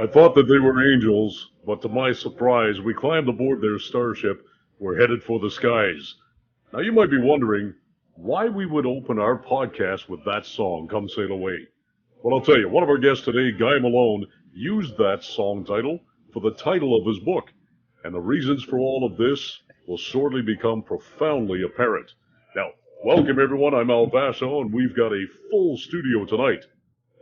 I thought that they were angels, but to my surprise, we climbed aboard their starship. We're headed for the skies. Now, you might be wondering why we would open our podcast with that song, Come Sail Away. Well, I'll tell you, one of our guests today, Guy Malone, used that song title for the title of his book. And the reasons for all of this will shortly become profoundly apparent. Now, welcome everyone. I'm Al Vasso, and we've got a full studio tonight.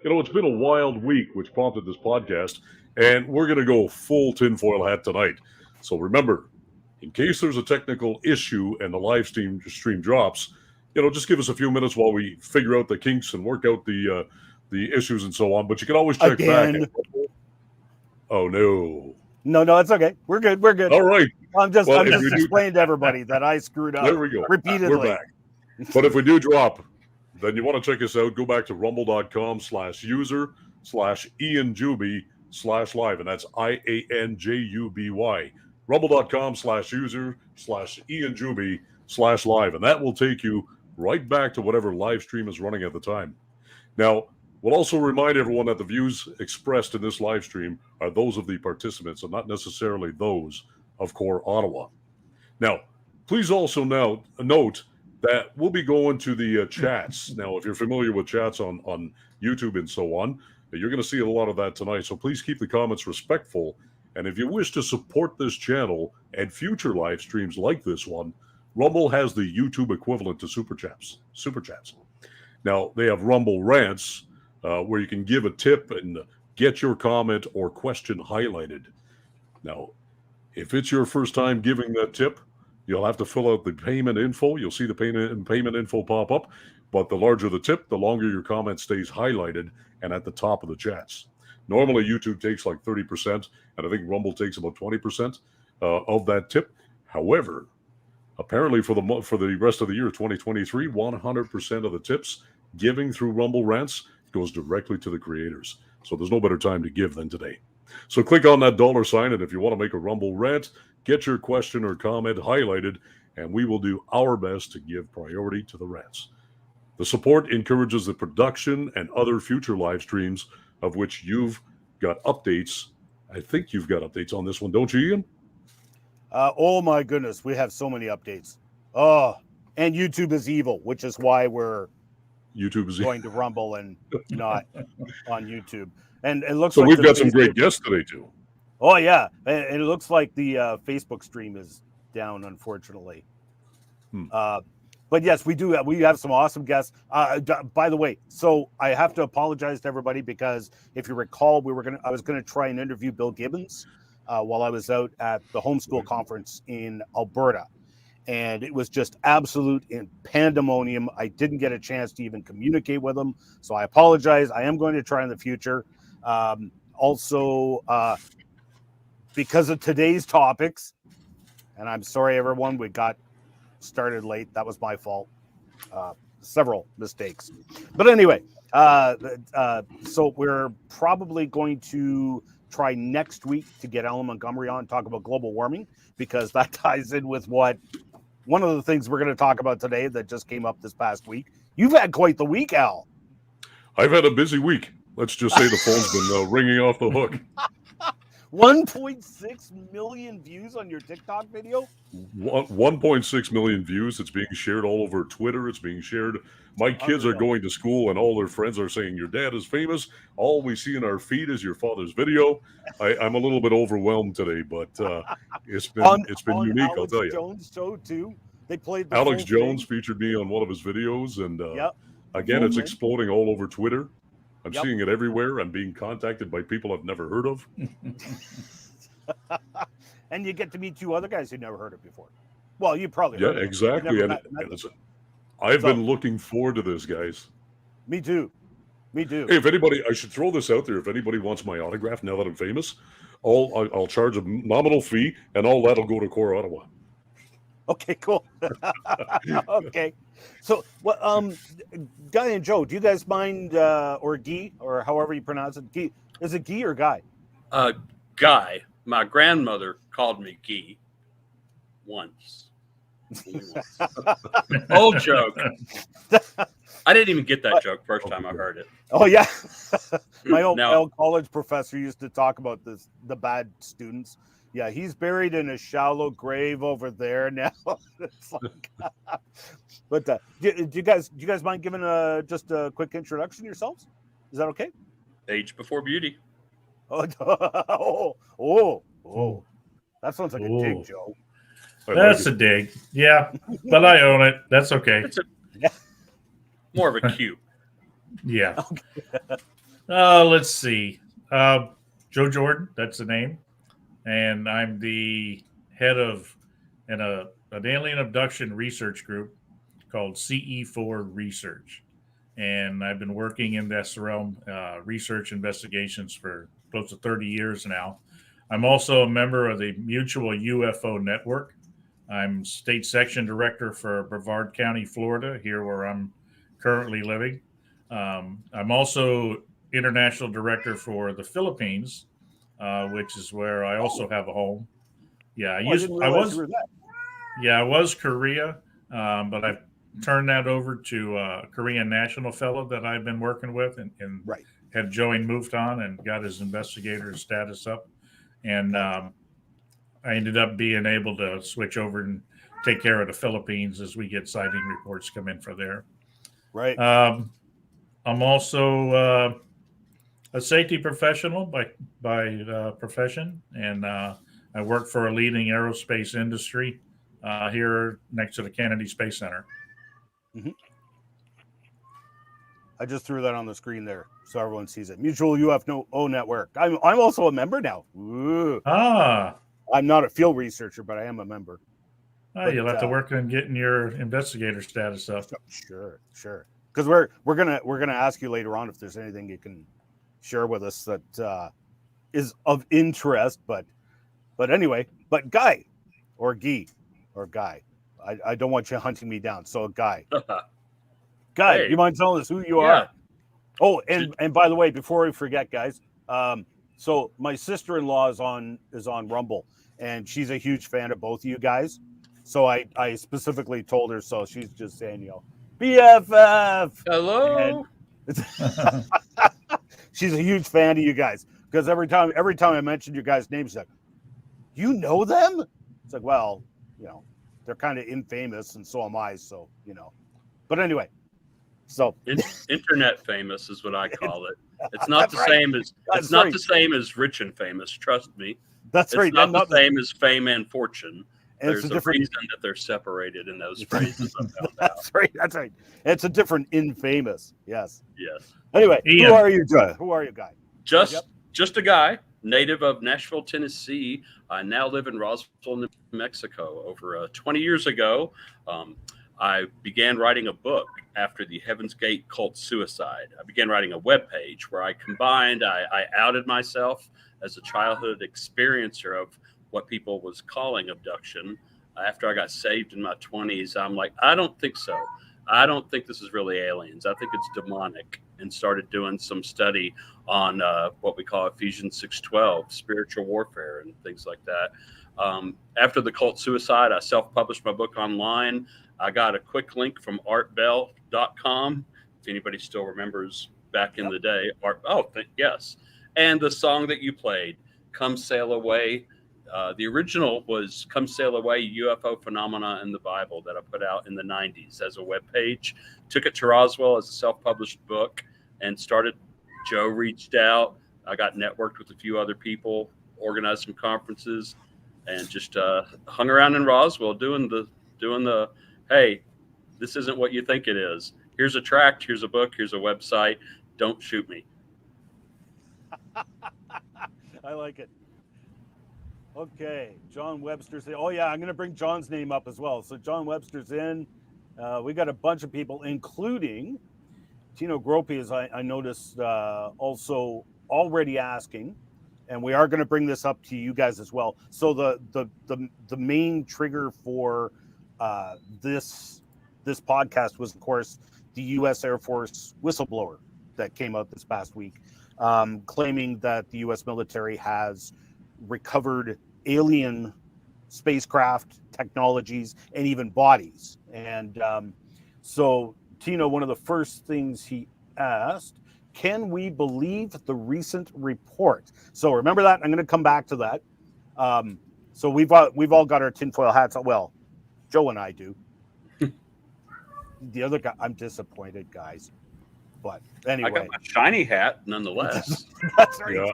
You know, it's been a wild week, which prompted this podcast, and we're going to go full tinfoil hat tonight. So remember, in case there's a technical issue and the live stream drops, you know, just give us a few minutes while we figure out the kinks and work out the issues and so on. But you can always check back. Oh, no. No, it's okay. We're good. All right. I'm just explaining to everybody that I screwed up. There we go. Repeatedly. We're back. But if we do drop, then you want to check us out. Go back to rumble.com/user/IanJuby/live. And that's IANJUBY. Rumble.com/user/IanJuby/live. And that will take you right back to whatever live stream is running at the time. Now, we'll also remind everyone that the views expressed in this live stream are those of the participants and not necessarily those of Core Ottawa. Now, please also now note that we'll be going to the chats. Now, if you're familiar with chats on YouTube and so on, you're going to see a lot of that tonight. So please keep the comments respectful. And if you wish to support this channel and future live streams like this one, Rumble has the YouTube equivalent to Super Chats. Now, they have Rumble Rants, where you can give a tip and get your comment or question highlighted. Now, if it's your first time giving that tip, you'll have to fill out the payment info. You'll see the payment info pop up. But the larger the tip, the longer your comment stays highlighted and at the top of the chats. Normally, YouTube takes like 30%, and I think Rumble takes about 20% of that tip. However, apparently for the rest of the year, 2023, 100% of the tips giving through Rumble Rants goes directly to the creators. So there's no better time to give than today. So click on that $sign, and if you want to make a Rumble Rant, get your question or comment highlighted, and we will do our best to give priority to the rants. The support encourages the production and other future live streams, of which you've got updates. I think you've got updates on this one, don't you, Ian? Oh, my goodness. We have so many updates. Oh, and YouTube is evil, which is why we're going to Rumble and not on YouTube. And it looks so like we've got some great guests today, too. Oh, yeah. And it looks like the Facebook stream is down, unfortunately. But yes, we do. We have some awesome guests. By the way, so I have to apologize to everybody because if you recall, I was going to try and interview Bill Gibbons while I was out at the homeschool conference in Alberta. And it was just absolute pandemonium. I didn't get a chance to even communicate with him. So I apologize. I am going to try in the future. Also, because of today's topics, and I'm sorry, everyone, we got started late. That was my fault. Several mistakes. But anyway, so we're probably going to try next week to get Alan Montgomery on and talk about global warming, because that ties in with one of the things we're going to talk about today that just came up this past week. You've had quite the week, Al. I've had a busy week. Let's just say the phone's been ringing off the hook. 1.6 million views on your TikTok video? 1.6 million views. It's being shared all over Twitter. It's being shared. My kids are going to school, and all their friends are saying, your dad is famous. All we see in our feed is your father's video. I'm a little bit overwhelmed today, but it's been unique, I'll tell you. Jones show, too. They played the Alex Jones featured me on one of his videos, and again, it's exploding all over Twitter. I'm seeing it everywhere. I'm being contacted by people I've never heard of. And you get to meet two other guys you never heard of before. Well, you probably heard of exactly. I've been looking forward to this, guys. Me too. Hey, if anybody, I should throw this out there. If anybody wants my autograph now that I'm famous, I'll charge a nominal fee, and all that'll go to Core Ottawa. Okay, cool. Okay. So, Guy and Joe, do you guys mind, or Guy, or however you pronounce it? Guy, is it Guy or Guy? Guy. My grandmother called me Guy once. Old joke. I didn't even get that joke first time I heard it. Oh yeah, my old Now- college professor used to talk about the bad students. Yeah, he's buried in a shallow grave over there now. It's like, but do you guys mind giving just a quick introduction yourselves? Is that okay? Age before beauty. Oh, that sounds like a dig, Ooh. Joe. That's a dig. Yeah, but I own it. That's okay. It's more of a cue. Yeah. Let's see. Joe Jordan, that's the name. And I'm the head of an alien abduction research group called CE4 Research. And I've been working in this realm, research investigations, for close to 30 years now. I'm also a member of the Mutual UFO Network. I'm state section director for Brevard County, Florida, here where I'm currently living. I'm also international director for the Philippines, which is where I also have a home. Yeah, I was Korea, but I've turned that over to a Korean national fellow that I've been working with, and Right. had joined MUFTON and got his investigator status up. And I ended up being able to switch over and take care of the Philippines as we get sighting reports come in for there. Right. I'm also a safety professional by profession, and I work for a leading aerospace industry here next to the Kennedy Space Center. Mm-hmm. I just threw that on the screen there so everyone sees it. Mutual UFO Network. I'm also a member now. Ooh. I'm not a field researcher, but I am a member. You'll have to work on getting your investigator status up. Sure. Because we're gonna ask you later on if there's anything you can share with us that is of interest. But anyway, Guy, or Guy, I don't want you hunting me down. So Guy, Hey. you mind telling us who you are? Oh, and by the way, before we forget, guys, so my sister-in-law is on Rumble, and she's a huge fan of both of you guys. So I specifically told her, so she's just saying, BFF. Hello. She's a huge fan of you guys, because every time I mention your guys' names, she's like, you know them? It's like, well, they're kind of infamous, and so am I. So but anyway. So Internet famous is what I call it. It's not the same as the same as rich and famous. Trust me. That's right. It's not the same as fame and fortune. And There's a reason that they're separated in those phrases. That's right. It's a different infamous. Yes. Anyway, Ian. Who are you, Guy? Just a guy, native of Nashville, Tennessee. I now live in Roswell, New Mexico. Over 20 years ago, I began writing a book after the Heaven's Gate cult suicide. I began writing a webpage where I outed myself as a childhood experiencer of what people was calling abduction. After I got saved in my 20s, I'm like, I don't think so. I don't think this is really aliens. I think it's demonic, and started doing some study on what we call Ephesians 6:12, spiritual warfare and things like that. After the cult suicide, I self-published my book online. I got a quick link from artbell.com. If anybody still remembers back in the day. Yes. And the song that you played, Come Sail Away. The original was Come Sail Away, UFO Phenomena in the Bible, that I put out in the 90s as a webpage. Took it to Roswell as a self-published book and started. Joe reached out. I got networked with a few other people, organized some conferences, and just hung around in Roswell doing the hey, this isn't what you think it is. Here's a tract, here's a book, here's a website. Don't shoot me. I like it. Okay, John Webster's in. Oh yeah, I'm going to bring John's name up as well. So John Webster's in. We got a bunch of people, including Tino Gropey, as I noticed, also already asking, and we are going to bring this up to you guys as well. So the main trigger for this podcast was, of course, the U.S. Air Force whistleblower that came out this past week, claiming that the U.S. military has recovered alien spacecraft technologies and even bodies. And so Tino, one of the first things he asked, can we believe the recent report? So remember that. I'm going to come back to that. So we've all got our tinfoil hats. Well, Joe and I do. The other guy, I'm disappointed, guys. But anyway, I got my shiny hat nonetheless. That's right. Yeah,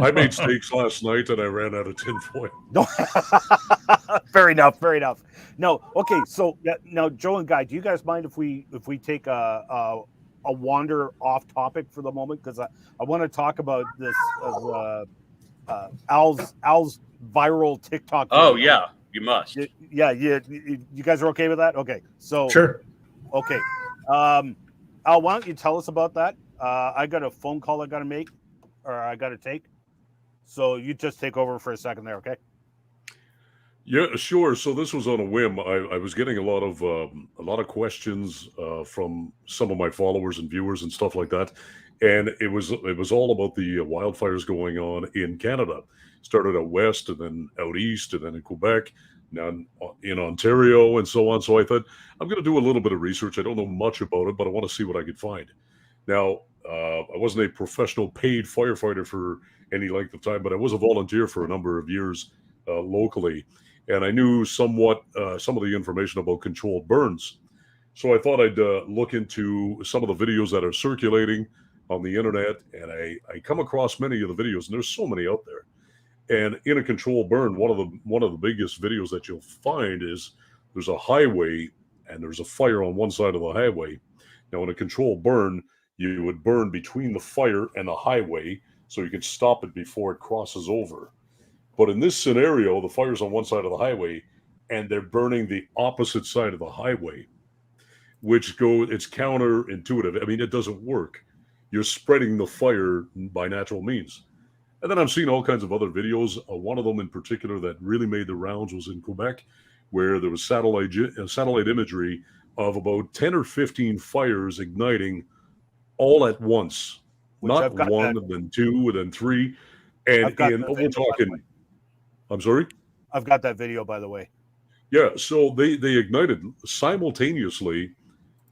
I made steaks last night and I ran out of tinfoil. No, fair enough. No, okay. So now, Joe and Guy, do you guys mind if we take a wander off topic for the moment? Because I want to talk about this Al's viral TikTok video. Oh yeah, you must. Yeah. You guys are okay with that? Okay. So Sure. Okay. Al, why don't you tell us about that? I got a phone call I got to make, or I got to take. So you just take over for a second there, okay? Yeah, sure. So this was on a whim. I was getting a lot of questions from some of my followers and viewers and stuff like that, and it was all about the wildfires going on in Canada. Started out west, and then out east, and then in Quebec, now in Ontario, and so on. So I thought I'm going to do a little bit of research. I don't know much about it, but I want to see what I could find. Now, I wasn't a professional paid firefighter for any length of time, but I was a volunteer for a number of years locally. And I knew somewhat some of the information about controlled burns. So I thought I'd look into some of the videos that are circulating on the internet. And I come across many of the videos, and there's so many out there. And in a controlled burn, one of the biggest videos that you'll find is there's a highway and there's a fire on one side of the highway. Now, in a controlled burn, you would burn between the fire and the highway so you could stop it before it crosses over. But in this scenario, the fire's on one side of the highway and they're burning the opposite side of the highway, which it's counterintuitive. I mean, it doesn't work. You're spreading the fire by natural means. And then I'm seeing all kinds of other videos. One of them in particular that really made the rounds was in Quebec, where there was satellite imagery of about 10 or 15 fires igniting all at once. Not one, then two, then three. And we're talking, I'm sorry? I've got that video, by the way. Yeah, so they ignited simultaneously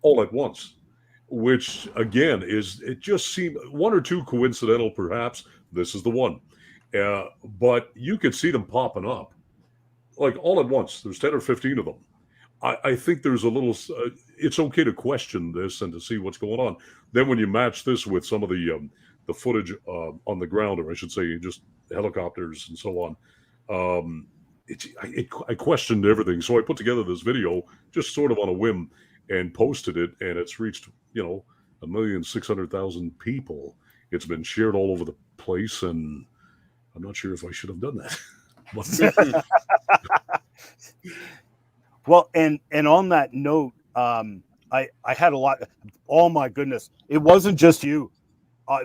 all at once, which again it just seemed one or two coincidental, perhaps. This is the one. But you could see them popping up like all at once. There's 10 or 15 of them. I think there's a little, it's okay to question this and to see what's going on. Then when you match this with some of the footage on the ground, or I should say just helicopters and so on, I questioned everything. So I put together this video just sort of on a whim and posted it, and it's reached, 1,600,000 people. It's been shared all over the place, and I'm not sure if I should have done that. Well, and on that note, I had a lot. Oh my goodness, it wasn't just you.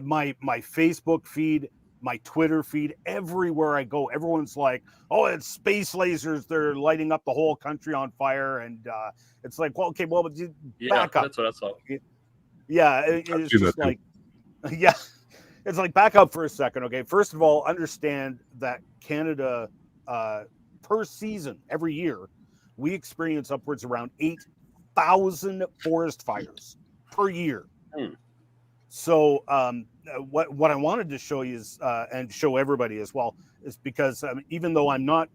My Facebook feed, my Twitter feed, everywhere I go, everyone's like, "Oh, it's space lasers! They're lighting up the whole country on fire!" And it's like, well, okay, well, but back up. That's what I saw. Yeah, it's just like, yeah. It's like, back up for a second, okay? First of all, understand that Canada, per season, every year, we experience upwards around 8,000 forest fires per year. So what I wanted to show you is, and show everybody as well, is because even though I'm not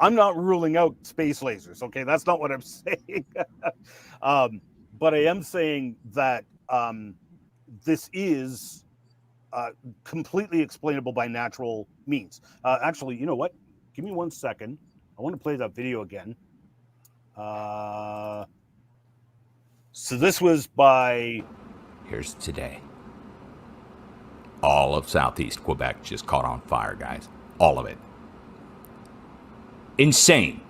ruling out space lasers, okay? That's not what I'm saying. But I am saying that this is completely explainable by natural means. Actually, you know what? Give me 1 second. I want to play that video again. So this was by... Here's today. All of southeast Quebec just caught on fire, guys. All of it. Insane.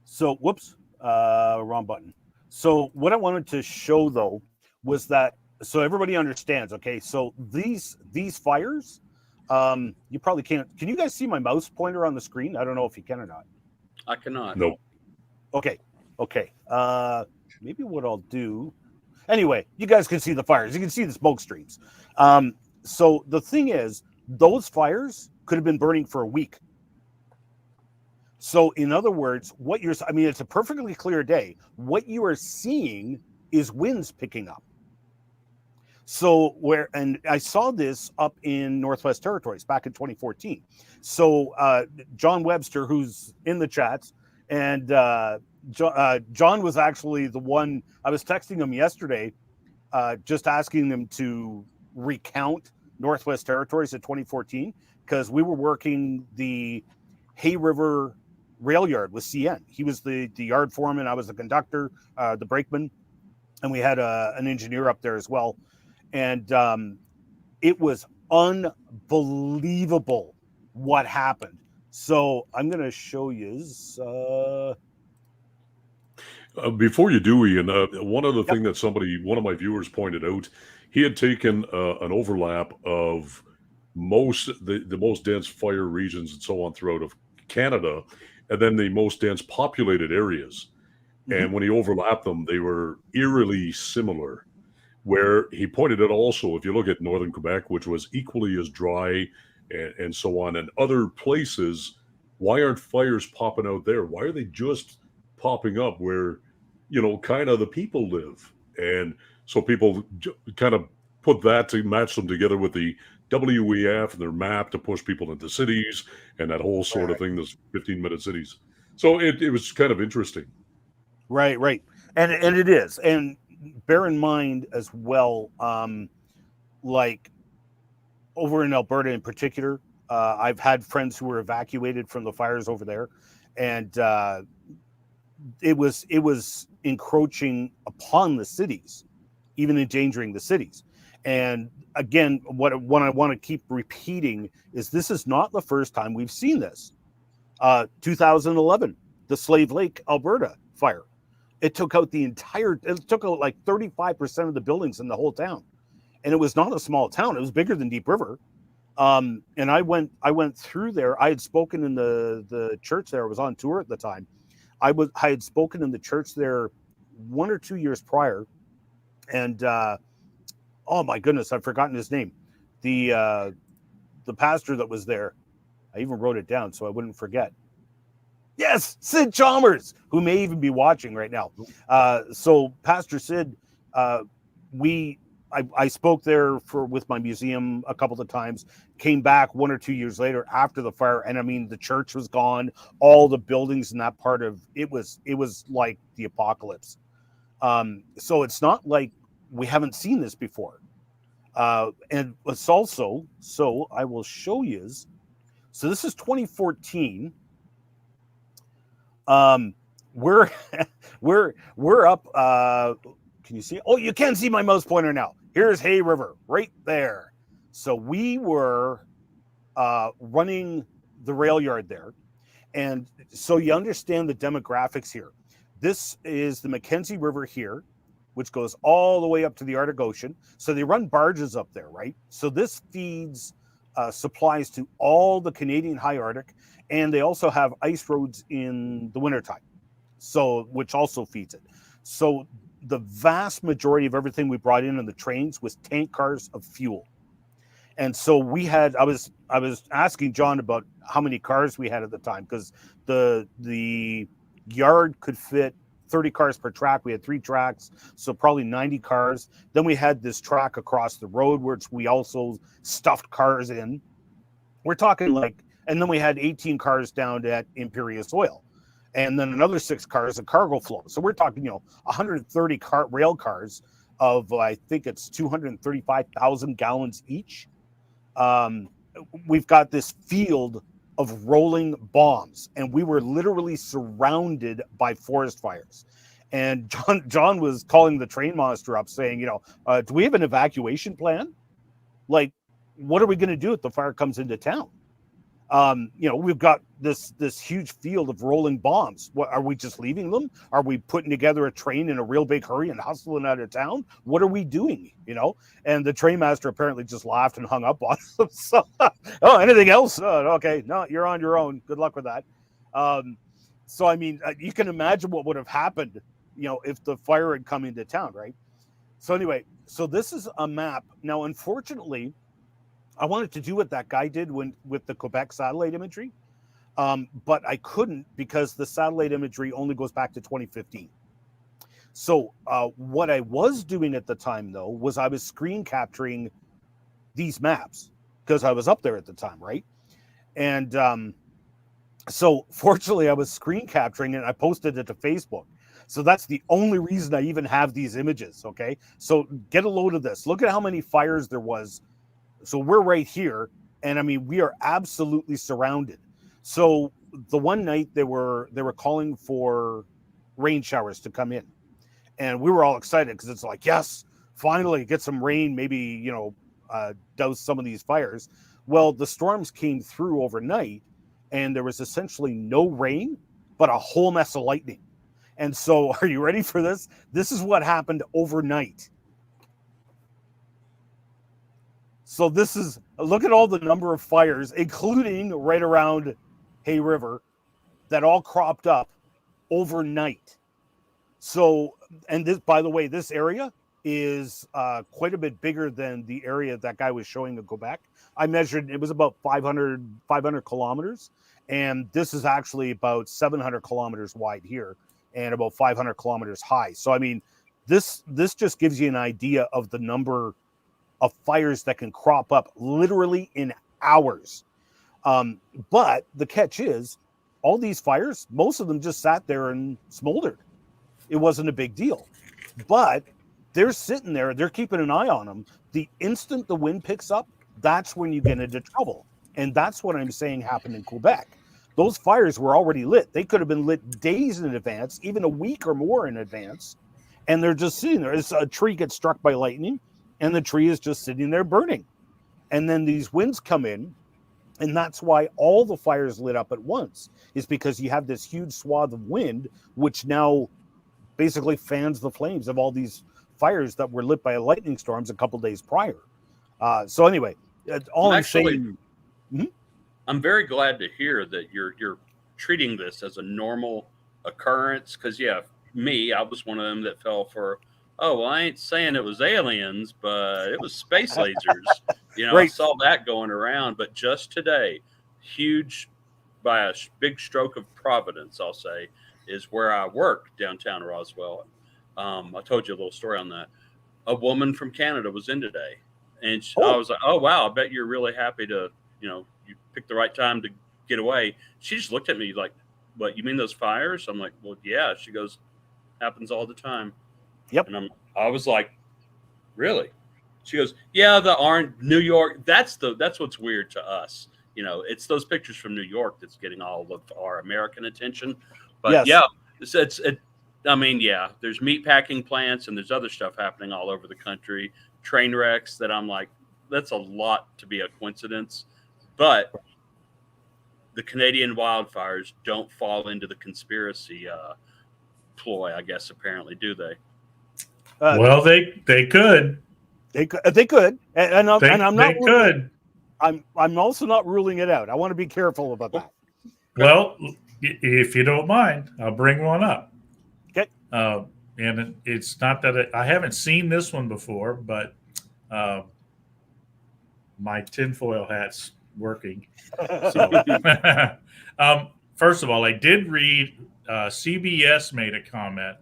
So, whoops. Wrong button. So what I wanted to show, though, was that, so everybody understands, okay? So these fires, you probably can't. Can you guys see my mouse pointer on the screen? I don't know if you can or not. I cannot. No. Okay. Maybe what I'll do. Anyway, you guys can see the fires. You can see the smoke streams. So the thing is, those fires could have been burning for a week. So in other words, it's a perfectly clear day. What you are seeing is winds picking up. So and I saw this up in Northwest Territories back in 2014. So John Webster, who's in the chats, and John was actually the one, I was texting him yesterday, just asking them to recount Northwest Territories in 2014, because we were working the Hay River rail yard with CN. He was the yard foreman, I was the conductor, the brakeman, and we had an engineer up there as well. And it was unbelievable what happened. So I'm going to show you. Before you do, Ian, one other thing that one of my viewers pointed out, he had taken an overlap of the most dense fire regions and so on throughout of Canada, and then the most dense populated areas. Mm-hmm. And when he overlapped them, they were eerily similar. Where he pointed out also, if you look at northern Quebec, which was equally as dry and so on, and other places, why aren't fires popping out there? Why are they just popping up where, kind of the people live? And so people kind of put that to match them together with the WEF and their map to push people into cities and that whole sort of thing, those 15-minute cities. So it was kind of interesting. Right. And it is. And bear in mind as well, like over in Alberta in particular, I've had friends who were evacuated from the fires over there, and it was encroaching upon the cities, even endangering the cities. And again, what I want to keep repeating is this is not the first time we've seen this. 2011, the Slave Lake, Alberta fire. It took out like 35% of the buildings in the whole town. And it was not a small town. It was bigger than Deep River. And I went through there. I had spoken in the church there. I was on tour at the time. I had spoken in the church there 1 or 2 years prior. And oh my goodness, I've forgotten his name. The pastor that was there. I even wrote it down so I wouldn't forget. Yes, Sid Chalmers, who may even be watching right now. So Pastor Sid, I spoke there with my museum a couple of times, came back 1 or 2 years later after the fire. And I mean, the church was gone. All the buildings in that part of it was like the apocalypse. So it's not like we haven't seen this before. And it's also, so I will show you. So this is 2014. We're up. Can you see? Oh, you can see my mouse pointer now. Here's Hay River right there. So we were running the rail yard there, and so you understand the demographics here. This is the Mackenzie River here, which goes all the way up to the Arctic Ocean. So they run barges up there, right? So this feeds supplies to all the Canadian high Arctic, and they also have ice roads in the wintertime, so which also feeds it. So the vast majority of everything we brought in on the trains was tank cars of fuel. And so we had, I was asking John about how many cars we had at the time, because the yard could fit 30 cars per track. We had 3 tracks, so probably 90 cars. Then we had this track across the road, which we also stuffed cars in. We're talking like, and then we had 18 cars down at Imperious Oil, and then another 6 cars of cargo flow. So we're talking, 130 rail cars of, I think it's 235,000 gallons each. We've got this field of rolling bombs, and we were literally surrounded by forest fires. And John was calling the train master up saying, do we have an evacuation plan? Like, what are we going to do if the fire comes into town? We've got this huge field of rolling bombs. What, are we just leaving them? Are we putting together a train in a real big hurry and hustling out of town? What are we doing? And the train master apparently just laughed and hung up on them. So, oh, anything else? Okay, no, you're on your own. Good luck with that. So, I mean, you can imagine what would have happened, if the fire had come into town, right? So anyway, so this is a map. Now, unfortunately, I wanted to do what that guy did with the Quebec satellite imagery. But I couldn't because the satellite imagery only goes back to 2015. So what I was doing at the time, though, was I was screen capturing these maps because I was up there at the time, right? And so fortunately, I was screen capturing it and I posted it to Facebook. So that's the only reason I even have these images, okay? So get a load of this. Look at how many fires there was. So we're right here, and I mean, we are absolutely surrounded. So the one night they were calling for rain showers to come in. And we were all excited because it's like, yes, finally get some rain, maybe, douse some of these fires. Well, the storms came through overnight and there was essentially no rain, but a whole mess of lightning. And so are you ready for this? This is what happened overnight. So look at all the number of fires, including right around Hay River, that all cropped up overnight. So, and this, by the way, this area is quite a bit bigger than the area that guy was showing in Quebec. I measured, it was about 500 kilometers. And this is actually about 700 kilometers wide here and about 500 kilometers high. So, I mean, this just gives you an idea of the number of fires that can crop up literally in hours. But the catch is all these fires, most of them just sat there and smoldered. It wasn't a big deal, but they're sitting there. They're keeping an eye on them. The instant the wind picks up, that's when you get into trouble. And that's what I'm saying happened in Quebec. Those fires were already lit. They could have been lit days in advance, even a week or more in advance. And they're just sitting there. It's a tree gets struck by lightning and the tree is just sitting there burning. And then these winds come in. And that's why all the fires lit up at once, is because you have this huge swath of wind, which now basically fans the flames of all these fires that were lit by lightning storms a couple days prior. So anyway, all I'm saying. I'm very glad to hear that you're treating this as a normal occurrence. Because I was one of them that fell for. Oh, well, I ain't saying it was aliens, but it was space lasers. Right. I saw that going around. But just today, by a big stroke of providence, I'll say, is where I work downtown Roswell. I told you a little story on that. A woman from Canada was in today. And I was like, oh, wow, I bet you're really happy to, you picked the right time to get away. She just looked at me like, what, you mean those fires? I'm like, well, yeah. She goes, happens all the time. Yep. And I was like, really? She goes, yeah, the orange New York. That's what's weird to us. It's those pictures from New York that's getting all of our American attention. But there's meatpacking plants and there's other stuff happening all over the country. Train wrecks that I'm like, that's a lot to be a coincidence. But the Canadian wildfires don't fall into the conspiracy ploy, I guess, apparently, do they? Well, they could. They could. And I'm not. They could. I'm also not ruling it out. I want to be careful about that. Well, if you don't mind, I'll bring one up. Okay. And it's not that I haven't seen this one before, but my tinfoil hat's working. So, first of all, I did read CBS made a comment.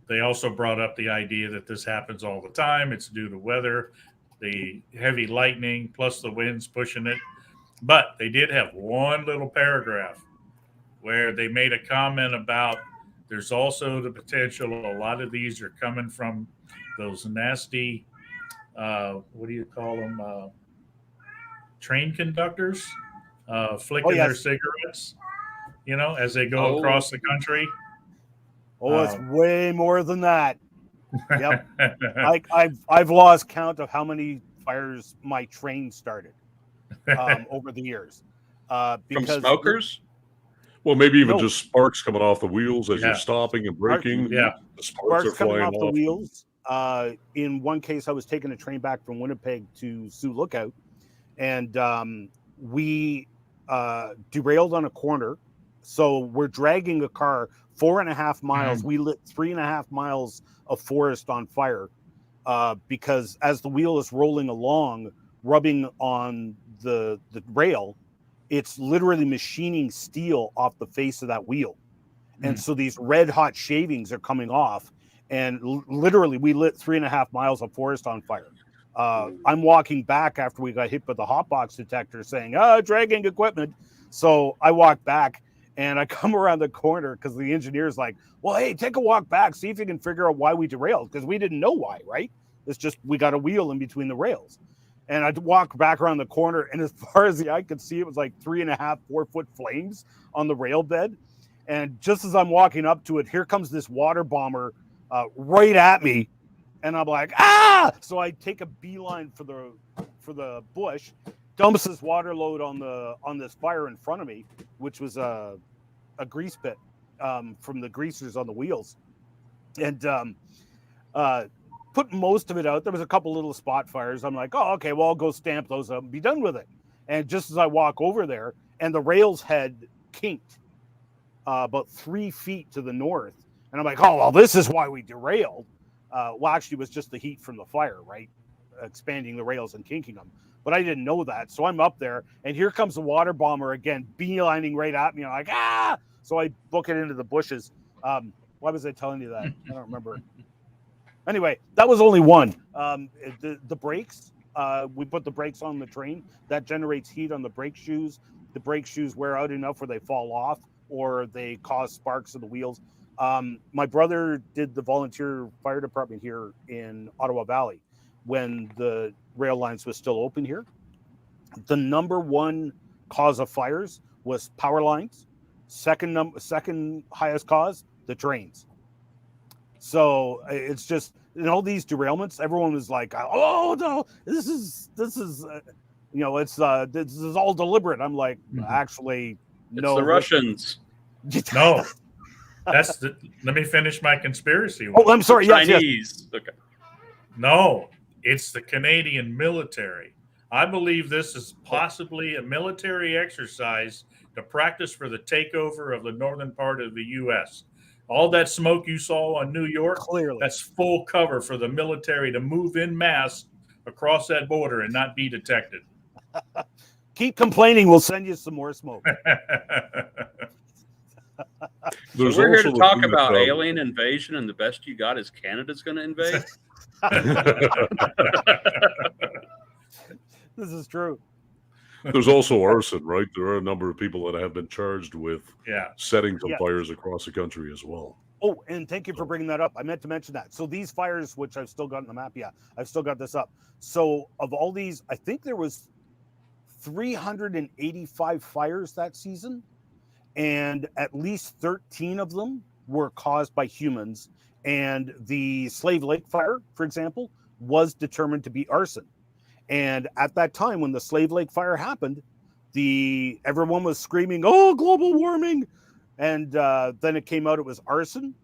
They also brought up the idea that this happens all the time. It's due to weather, the heavy lightning, plus the winds pushing it. But they did have one little paragraph where they made a comment about there's also the potential a lot of these are coming from those nasty, what do you call them, train conductors flicking their cigarettes, as they go across the country. It's way more than that. Yep. I've lost count of how many fires my train started over the years. From smokers? Well, maybe even just sparks coming off the wheels as you're stopping and braking. The sparks are coming off the wheels. In one case, I was taking a train back from Winnipeg to Sioux Lookout, and we derailed on a corner. So we're dragging a car 4.5 miles. We lit 3.5 miles of forest on fire because as the wheel is rolling along, rubbing on the rail, it's literally machining steel off the face of that wheel. And so these red hot shavings are coming off. And literally, we lit 3.5 miles of forest on fire. I'm walking back after we got hit with the hotbox detector saying, dragging equipment. So I walk back and I come around the corner because the engineer's like, well, hey, take a walk back. See if you can figure out why we derailed, because we didn't know why, right? It's just we got a wheel in between the rails. And I walk back around the corner, and as far as the eye could see, it was like 3.5, 4 foot flames on the rail bed. And just as I'm walking up to it, here comes this water bomber right at me. And I'm like, ah! So I take a beeline for the bush, dumps this water load on this fire in front of me, which was a grease pit from the greasers on the wheels. And put most of it out. There was a couple little spot fires. I'm like, oh, okay, well, I'll go stamp those up and be done with it. And just as I walk over there, and the rails had kinked about 3 feet to the north. And I'm like, oh, well, this is why we derailed. Well, actually, it was just the heat from the fire, right? Expanding the rails and kinking them. But I didn't know that. So I'm up there, and here comes the water bomber again, beelining right at me. I'm like, ah! So I book it into the bushes. Why was I telling you that? I don't remember. Anyway, that was only one. The brakes, we put the brakes on the train. That generates heat on the brake shoes. The brake shoes wear out enough where they fall off or they cause sparks in the wheels. My brother did the volunteer fire department here in Ottawa Valley when the rail lines was still open here. The number one cause of fires was power lines. Second highest cause, the trains. So it's just, in all these derailments, everyone was like, oh no, this is this is all deliberate. I'm like, actually, no. It's the Russians. No. Let me finish my conspiracy. Oh, I'm sorry. Yes. Chinese. Okay. No, it's the Canadian military. I believe this is possibly a military exercise to practice for the takeover of the northern part of the U.S. All that smoke you saw on New York, Clearly, that's full cover for the military to move in mass across that border and not be detected. Keep complaining. We'll send you some more smoke. So we're here to talk about alien invasion, and the best you got is Canada's going to invade. This is true. There's also arson, right? There are a number of people that have been charged with setting some fires across the country as well. Oh, and thank you for bringing that up. I meant to mention that. So these fires, which I've still got on the map, I've still got this up. So of all these, I think there was 385 fires that season, and at least 13 of them were caused by humans. And the Slave Lake fire, for example, was determined to be arson. And at that time, when the Slave Lake fire happened, everyone was screaming, "Oh, global warming!" And then it came out it was arson,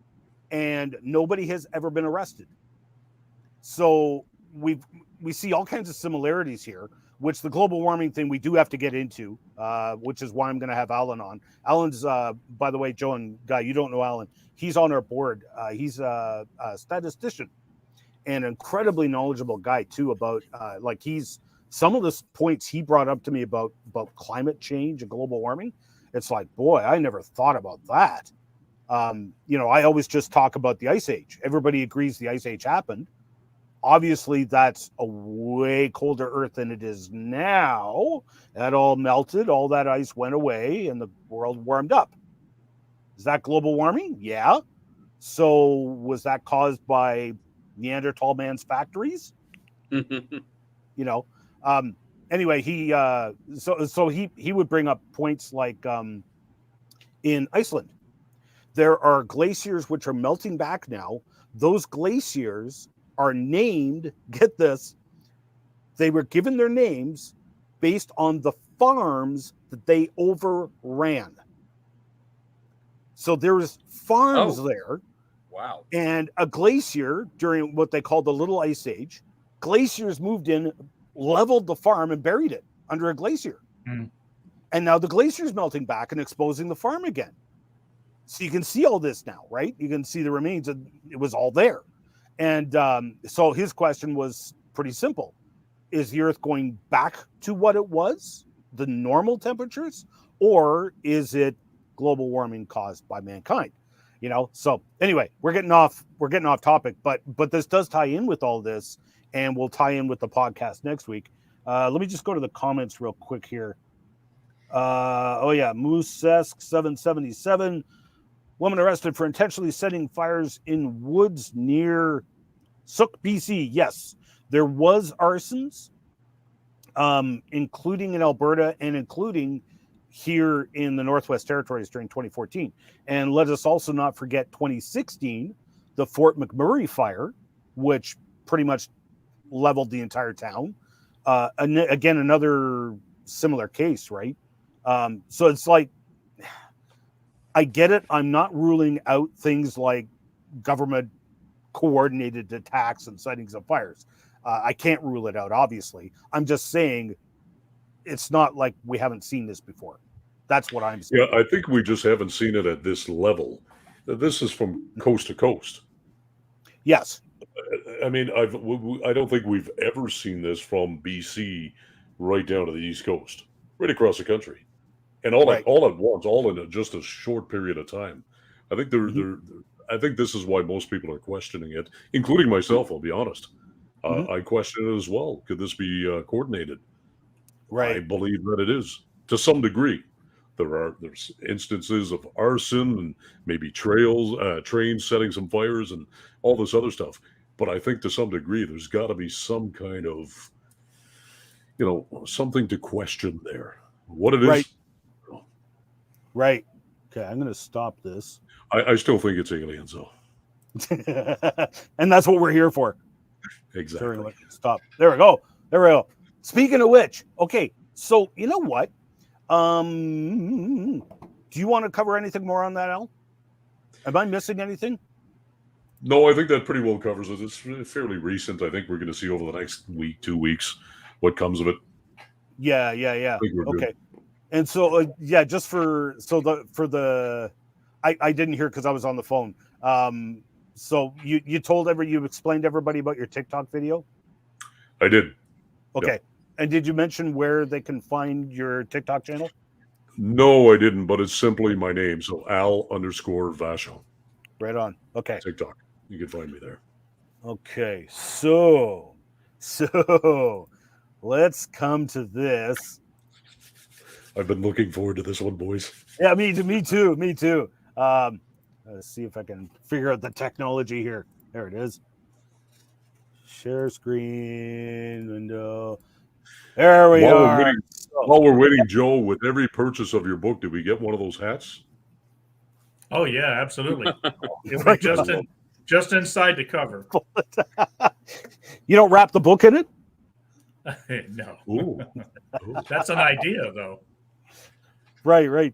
and nobody has ever been arrested. So we see all kinds of similarities here, which the global warming thing we do have to get into, which is why I'm going to have Alan on. Alan's, by the way, Joe and Guy, you don't know Alan. He's on our board. He's a statistician. An incredibly knowledgeable guy too about some of the points he brought up to me about climate change and global warming. It's like, boy, I never thought about that. I always just talk about the ice age. Everybody agrees the ice age happened. Obviously, that's a way colder Earth than it is now. That all melted, all that ice went away, and the world warmed up. Is that global warming? Yeah. So was that caused by Neanderthal man's factories? Anyway, he would bring up points like in Iceland, there are glaciers which are melting back now. Those glaciers are named, get this, they were given their names based on the farms that they overran. So there's farms there. Wow. And a glacier during what they call the Little Ice Age, glaciers moved in, leveled the farm and buried it under a glacier. And now the glacier's melting back and exposing the farm again. So you can see all this now, right? You can see the remains. It was all there. And so his question was pretty simple. Is the Earth going back to what it was? the normal temperatures, or is it global warming caused by mankind? So anyway, we're getting off topic, but this does tie in with all this, and we'll tie in with the podcast next week. Let me just go to the comments real quick here. Moosesk 777, woman arrested for intentionally setting fires in woods near Sook, BC. Yes, there was arsons, including in Alberta and including here in the Northwest Territories during 2014. And let us also not forget 2016, the Fort McMurray fire, which pretty much leveled the entire town. And again, another similar case, right? So it's like, I get it. I'm not ruling out things like government coordinated attacks and sightings of fires. I can't rule it out, obviously. I'm just saying it's not like we haven't seen this before. That's what I'm saying. Yeah, I think we just haven't seen it at this level. This is from coast to coast. Yes. I mean, I don't think we've ever seen this from BC right down to the East Coast, right across the country, and all at once, all in just a short period of time. I think I think this is why most people are questioning it, including myself. I'll be honest. I question it as well. Could this be coordinated? Right. I believe that it is to some degree. There's instances of arson and maybe trains setting some fires and all this other stuff. But I think to some degree there's got to be some kind of, something to question there. What it is. Right. Okay, I'm going to stop this. I still think it's aliens, though. And that's what we're here for. Exactly. Stop. There we go. Speaking of which, okay, so you know what? Do you want to cover anything more on that, Al? Am I missing anything? No, I think that pretty well covers it. It's fairly recent. I think we're going to see over the next week, 2 weeks, what comes of it. Yeah. Okay. Good. And so, just I didn't hear because I was on the phone. So you explained to everybody about your TikTok video? I did. Okay. Yep. And did you mention where they can find your TikTok channel? No, I didn't, but it's simply my name. So Al_Vachon. Right on. Okay. TikTok. You can find me there. Okay. So let's come to this. I've been looking forward to this one, boys. Yeah, me too. Let's see if I can figure out the technology here. There it is. Share screen window. There we are. While we're waiting, Joe, with every purchase of your book, did we get one of those hats? Oh yeah, absolutely. just inside the cover. You don't wrap the book in it? No. Ooh. That's an idea, though. Right.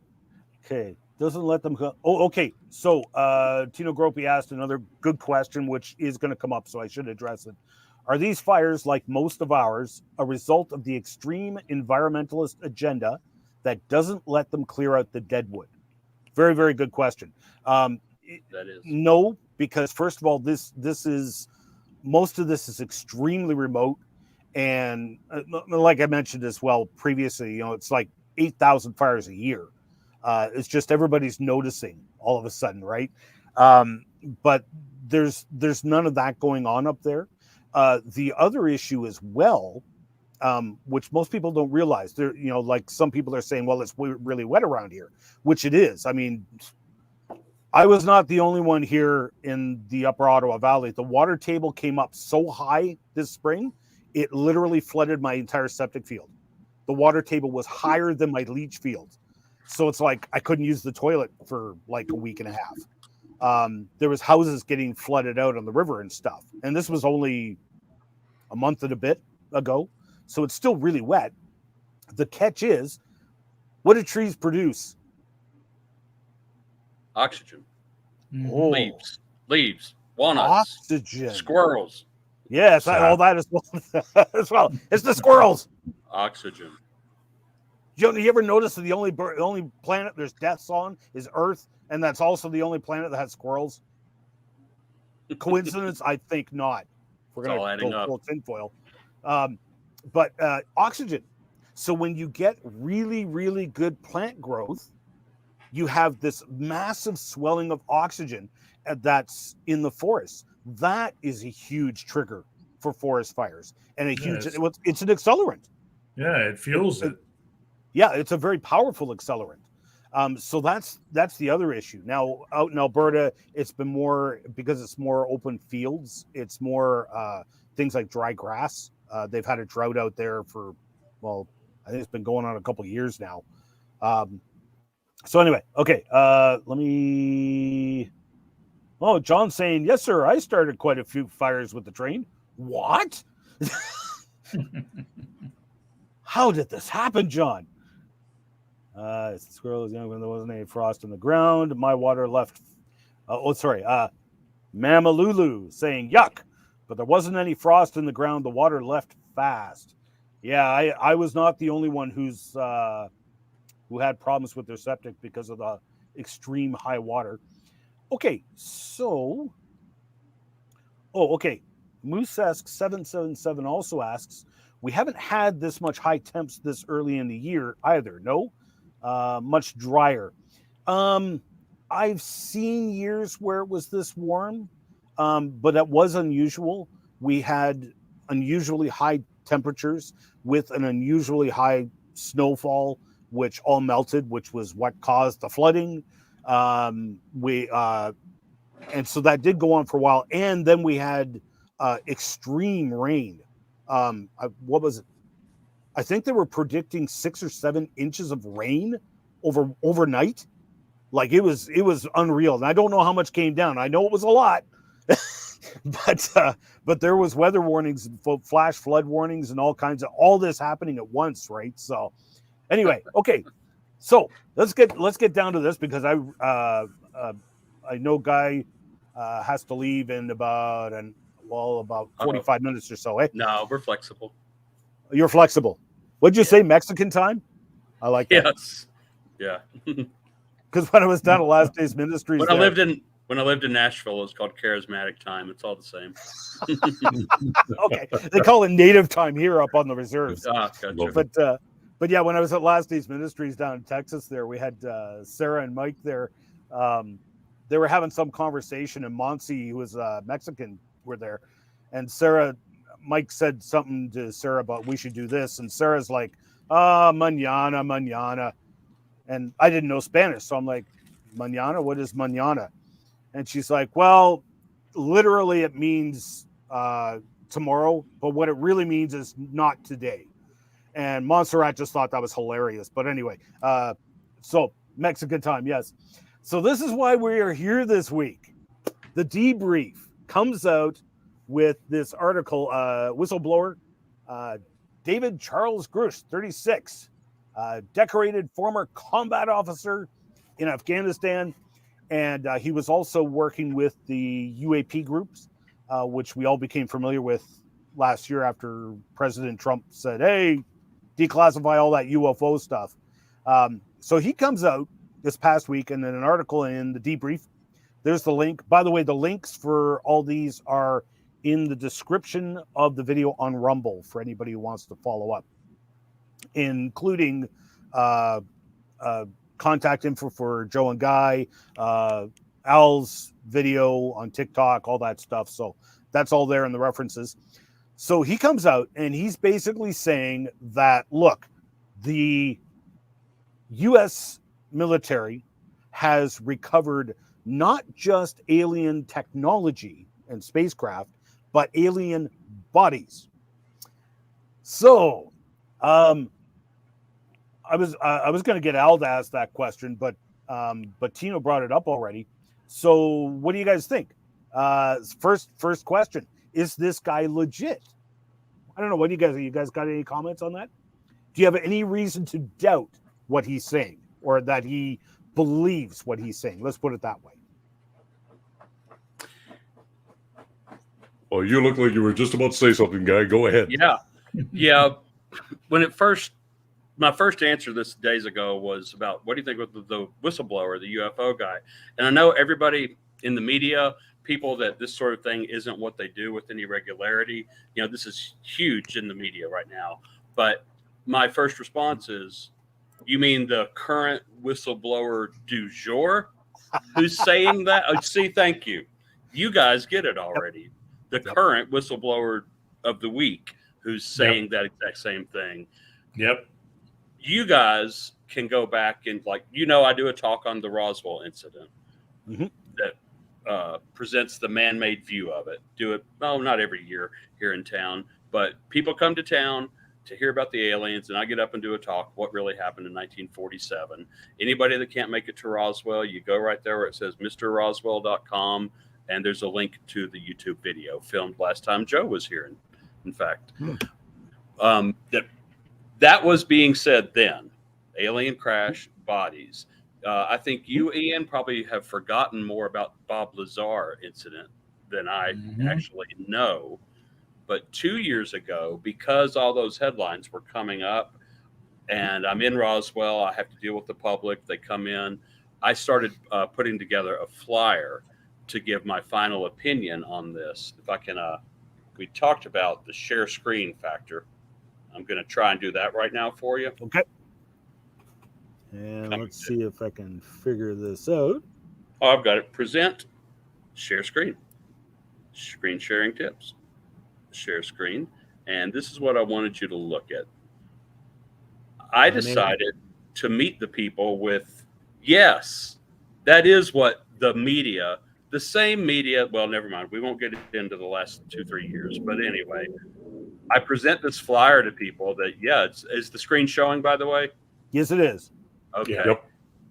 Okay. Doesn't let them go. Oh, okay. So Tino Gropey asked another good question, which is going to come up, so I should address it. Are these fires, like most of ours, a result of the extreme environmentalist agenda that doesn't let them clear out the deadwood? Very, very good question. That is. No, because first of all, most of this is extremely remote. And like I mentioned as well previously, it's like 8,000 fires a year. It's just everybody's noticing all of a sudden, right? But there's none of that going on up there. The other issue as well, which most people don't realize, there, like some people are saying, well, it's really wet around here, which it is. I mean, I was not the only one here in the Upper Ottawa Valley. The water table came up so high this spring, it literally flooded my entire septic field. The water table was higher than my leach field. So it's like I couldn't use the toilet for like a week and a half. There was houses getting flooded out on the river and stuff. And this was only a month and a bit ago. So it's still really wet. The catch is, what do trees produce? Oxygen. Oh. Leaves. Walnuts. Oxygen. Squirrels. Yes, all that as well. It's the squirrels. Oxygen. You ever notice that the only planet there's deaths on is Earth, and that's also the only planet that has squirrels? Coincidence? I think not. We're going to go full tinfoil. But oxygen. So when you get really, really good plant growth, you have this massive swelling of oxygen that's in the forest. That is a huge trigger for forest fires, and it's an accelerant. Yeah, it fuels it. Yeah, it's a very powerful accelerant. So that's the other issue. Now out in Alberta, it's been more because it's more open fields. It's more things like dry grass. They've had a drought out there for, well, I think it's been going on a couple of years now. So anyway, okay. Let me. Oh, John's saying yes, sir. I started quite a few fires with the train. What? How did this happen, John? Squirrel is young when there wasn't any frost on the ground. My water left. Mamalulu saying yuck, but there wasn't any frost in the ground. The water left fast. Yeah, I was not the only one who had problems with their septic because of the extreme high water. Okay, so. Oh, okay. Moosesk 777 also asks, we haven't had this much high temps this early in the year either. No. Much drier. I've seen years where it was this warm, but that was unusual. We had unusually high temperatures with an unusually high snowfall, which all melted, which was what caused the flooding. And so that did go on for a while. And then we had extreme rain. What was it? I think they were predicting 6 or 7 inches of rain overnight. Like it was unreal. And I don't know how much came down. I know it was a lot, but there was weather warnings, flash flood warnings, and all this happening at once, right? So, anyway, okay. So let's get down to this because I know Guy has to leave in about 45 minutes or so. Eh? No, we're flexible. You're flexible. What'd you say? Mexican time? I like that. Yes. Yeah. Because when I was down at Last Days Ministries, when I lived in Nashville, it was called Charismatic Time. It's all the same. Okay, they call it Native Time here up on the reserves. Gotcha. But yeah, when I was at Last Days Ministries down in Texas, there we had Sarah and Mike there. They were having some conversation, and Monsi, who was Mexican, were there, and Mike said something to Sarah about we should do this, and Sarah's like, mañana. And I didn't know Spanish, so I'm like, mañana? What is mañana? And she's like, well, literally it means tomorrow, but what it really means is not today. And Montserrat just thought that was hilarious. But anyway, so Mexican time, yes. So this is why we are here this week. The debrief comes out with this article, whistleblower, David Charles Grush, 36, decorated former combat officer in Afghanistan. And he was also working with the UAP groups, which we all became familiar with last year after President Trump said, hey, declassify all that UFO stuff. So he comes out this past week, and then an article in the debrief. There's the link. By the way, the links for all these are in the description of the video on Rumble for anybody who wants to follow up, including contact info for Joe and Guy, Al's video on TikTok, all that stuff. So that's all there in the references. So he comes out and he's basically saying that, look, the U.S. military has recovered not just alien technology and spacecraft, but alien bodies. So I was going to get Al to ask that question, but Tino brought it up already. So what do you guys think? First question: is this guy legit? I don't know. What do you guys got any comments on that? Do you have any reason to doubt what he's saying, or that he believes what he's saying? Let's put it that way. Well, you look like you were just about to say something, Guy. Go ahead. Yeah. My first answer this days ago was about what do you think of the whistleblower, the UFO guy? And I know everybody in the media, people that this sort of thing isn't what they do with any regularity. You know, this is huge in the media right now. But my first response is, you mean the current whistleblower du jour who's saying that? Oh, see, thank you. You guys get it already. The current whistleblower of the week who's saying that exact same thing. Yep. You guys can go back and, like, I do a talk on the Roswell incident that presents the man-made view of it. Do it, not every year here in town, but people come to town to hear about the aliens, and I get up and do a talk, what really happened in 1947. Anybody that can't make it to Roswell, you go right there where it says mrroswell.com, and there's a link to the YouTube video filmed last time Joe was here, in fact. That was being said then. Alien crash, bodies. I think you, Ian, probably have forgotten more about Bob Lazar incident than I actually know. But 2 years ago, because all those headlines were coming up, and I'm in Roswell, I have to deal with the public. They come in. I started putting together a flyer to give my final opinion on this. If I can, we talked about the share screen factor. I'm going to try and do that right now for you. Okay. And let's see if I can figure this out. Oh, I've got it. Present, share screen, screen sharing tips, share screen. And this is what I wanted you to look at. I decided to meet the people with, yes, that is what the media, the same media, well, never mind. We won't get into the last 2-3 years. But anyway, I present this flyer to people that, is the screen showing, by the way? Yes, it is. Okay. Yep.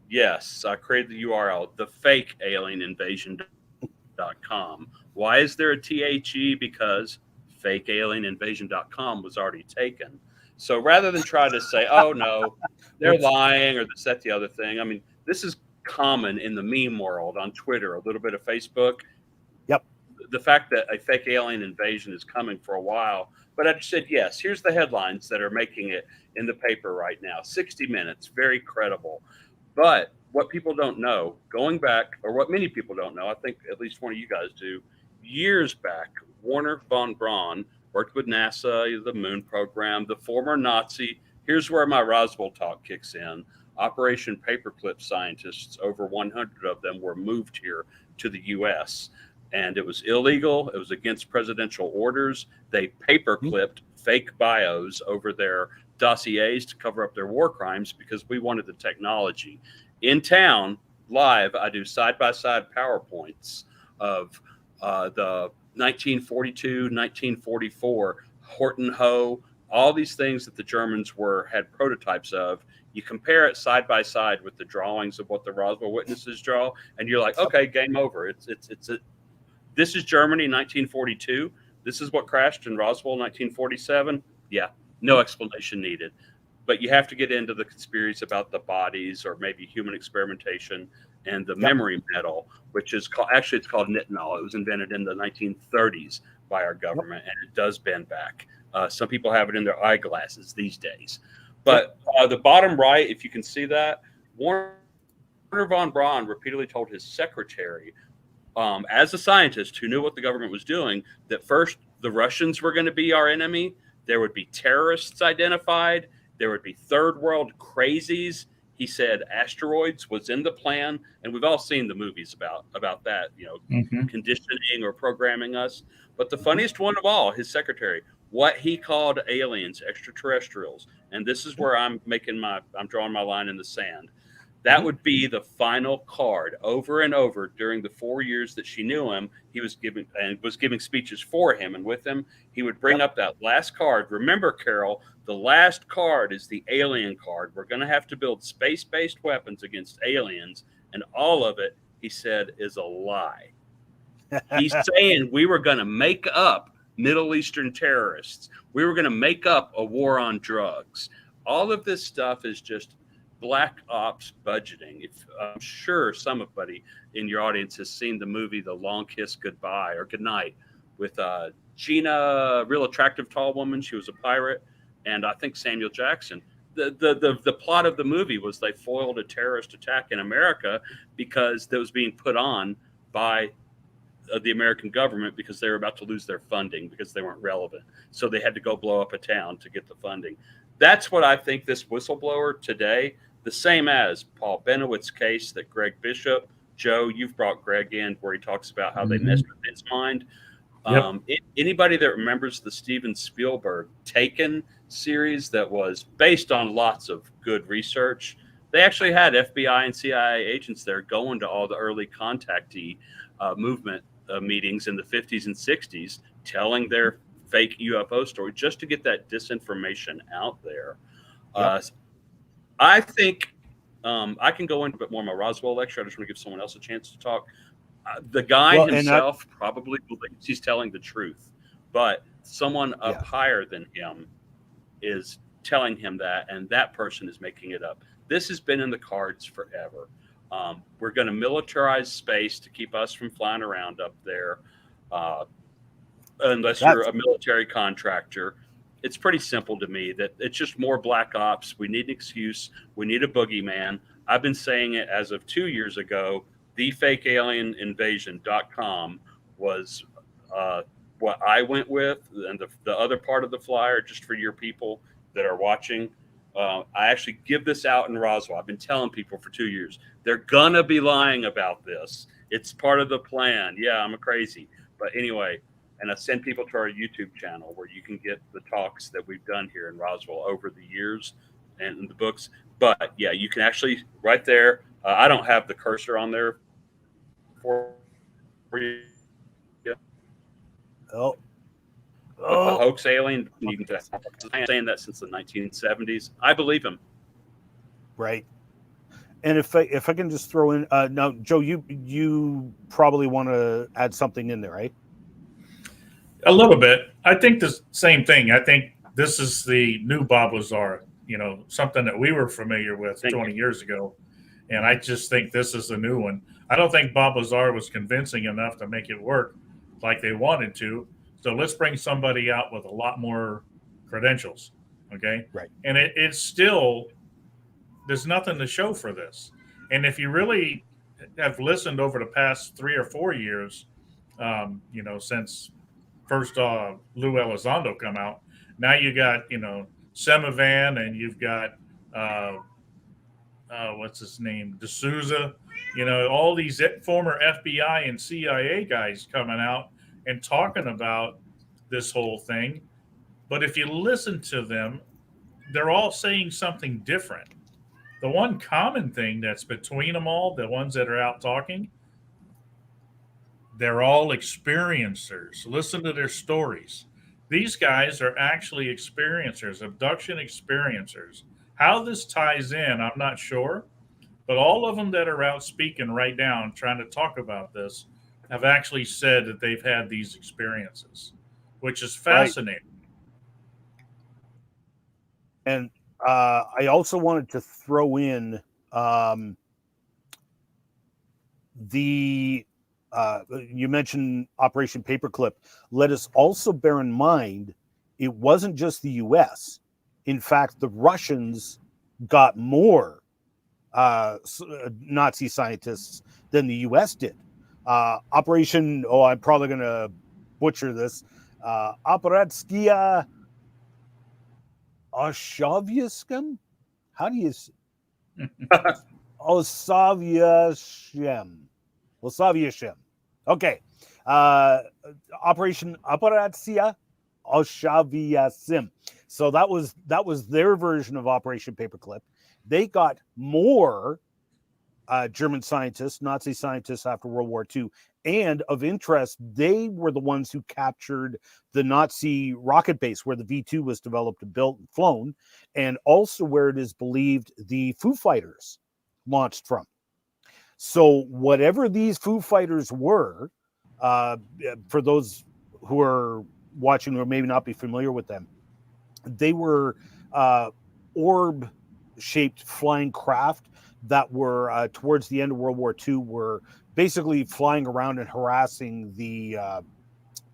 Yes, I created the URL, thefakealieninvasion.com. Why is there a THE? Because fakealieninvasion.com was already taken. So rather than try to say, oh, no, they're lying or this, that, the other thing. I mean, this is common in the meme world on Twitter, a little bit of Facebook. Yep. The fact that a fake alien invasion is coming for a while. But I just said, yes, here's the headlines that are making it in the paper right now. 60 Minutes, very credible. But what people don't know, going back, or what many people don't know, I think at least one of you guys do, years back, Wernher von Braun worked with NASA, the moon program, the former Nazi. Here's where my Roswell talk kicks in. Operation Paperclip scientists, over 100 of them, were moved here to the U.S., and it was illegal. It was against presidential orders. They paperclipped fake bios over their dossiers to cover up their war crimes because we wanted the technology. In town, live, I do side-by-side PowerPoints of the 1942, 1944, Horton Ho, all these things that the Germans had prototypes of. You compare it side by side with the drawings of what the Roswell witnesses draw, and you're like, okay, game over. This is Germany, 1942. This is what crashed in Roswell, 1947. Yeah, no explanation needed. But you have to get into the conspiracies about the bodies or maybe human experimentation and the memory metal, which is it's called nitinol. It was invented in the 1930s by our government, and it does bend back. Some people have it in their eyeglasses these days. But the bottom right, if you can see that, Wernher von Braun repeatedly told his secretary, as a scientist who knew what the government was doing, that first the Russians were going to be our enemy. There would be terrorists identified. There would be third world crazies. He said asteroids was in the plan. And we've all seen the movies about that, conditioning or programming us. But the funniest one of all, his secretary, what he called aliens, extraterrestrials. And this is where I'm drawing my line in the sand. That would be the final card over and over during the 4 years that she knew him. He was giving speeches for him and with him. He would bring up that last card. Remember, Carol, the last card is the alien card. We're going to have to build space-based weapons against aliens. And all of it, he said, is a lie. He's saying we were going to make up Middle Eastern terrorists. We were going to make up a war on drugs. All of this stuff is just black ops budgeting. I'm sure somebody in your audience has seen the movie The Long Kiss Goodbye or Goodnight with Gina, real attractive tall woman. She was a pirate, and I think Samuel Jackson. The plot of the movie was they foiled a terrorist attack in America because that was being put on by the American government because they were about to lose their funding because they weren't relevant. So they had to go blow up a town to get the funding. That's what I think this whistleblower today, the same as Paul Benowitz's case that Greg Bishop, Joe, you've brought Greg in where he talks about how they messed with his mind. Yep. Anybody that remembers the Steven Spielberg Taken series that was based on lots of good research, they actually had FBI and CIA agents there going to all the early contactee movement meetings in the 50s and 60s, telling their fake UFO story just to get that disinformation out there. Yep. I think I can go into a bit more of my Roswell lecture. I just want to give someone else a chance to talk. The guy himself probably believes he's telling the truth, but someone up higher than him is telling him that, and that person is making it up. This has been in the cards forever. We're going to militarize space to keep us from flying around up there. Unless you're a military contractor, it's pretty simple to me that it's just more black ops. We need an excuse. We need a boogeyman. I've been saying it as of 2 years ago. TheFakeAlienInvasion.com was what I went with, and the other part of the flyer, just for your people that are watching. I actually give this out in Roswell. I've been telling people for 2 years. They're going to be lying about this. It's part of the plan. Yeah, I'm crazy. But anyway, and I send people to our YouTube channel where you can get the talks that we've done here in Roswell over the years and the books. But yeah, you can actually right there. I don't have the cursor on there for you. The hoax alien. You can I'm saying that since the 1970s. I believe him. Right. And if I can just throw in now, Joe, you probably want to add something in there, right? A little bit. I think the same thing. I think this is the new Bob Lazar, something that we were familiar with 20 years ago. And I just think this is the new one. I don't think Bob Lazar was convincing enough to make it work like they wanted to. So let's bring somebody out with a lot more credentials. Okay. Right. And it's still, there's nothing to show for this. And if you really have listened over the past 3 or 4 years, since first Lou Elizondo come out, now you got, Semivan, and you've got, what's his name? D'Souza, all these former FBI and CIA guys coming out and talking about this whole thing. But if you listen to them, they're all saying something different. The one common thing that's between them all, the ones that are out talking, they're all experiencers. Listen to their stories. These guys are actually experiencers, abduction experiencers. How this ties in, I'm not sure. But all of them that are out speaking right now, trying to talk about this, have actually said that they've had these experiences, which is fascinating. Right. And I also wanted to throw in you mentioned Operation Paperclip. Let us also bear in mind, it wasn't just the U.S. In fact, the Russians got more Nazi scientists than the U.S. did. Operation, I'm probably going to butcher this, Operatskia Oshavyaskim? How do you say? Osavyashem. Okay. Operation Operatskia Oshavyasim. So that was their version of Operation Paperclip. They got more German scientists, Nazi scientists after World War II. And of interest, they were the ones who captured the Nazi rocket base where the V-2 was developed and built and flown, and also where it is believed the Foo Fighters launched from. So whatever these Foo Fighters were, for those who are watching or maybe not be familiar with them, they were orb-shaped flying craft that were towards the end of World War II were basically flying around and harassing the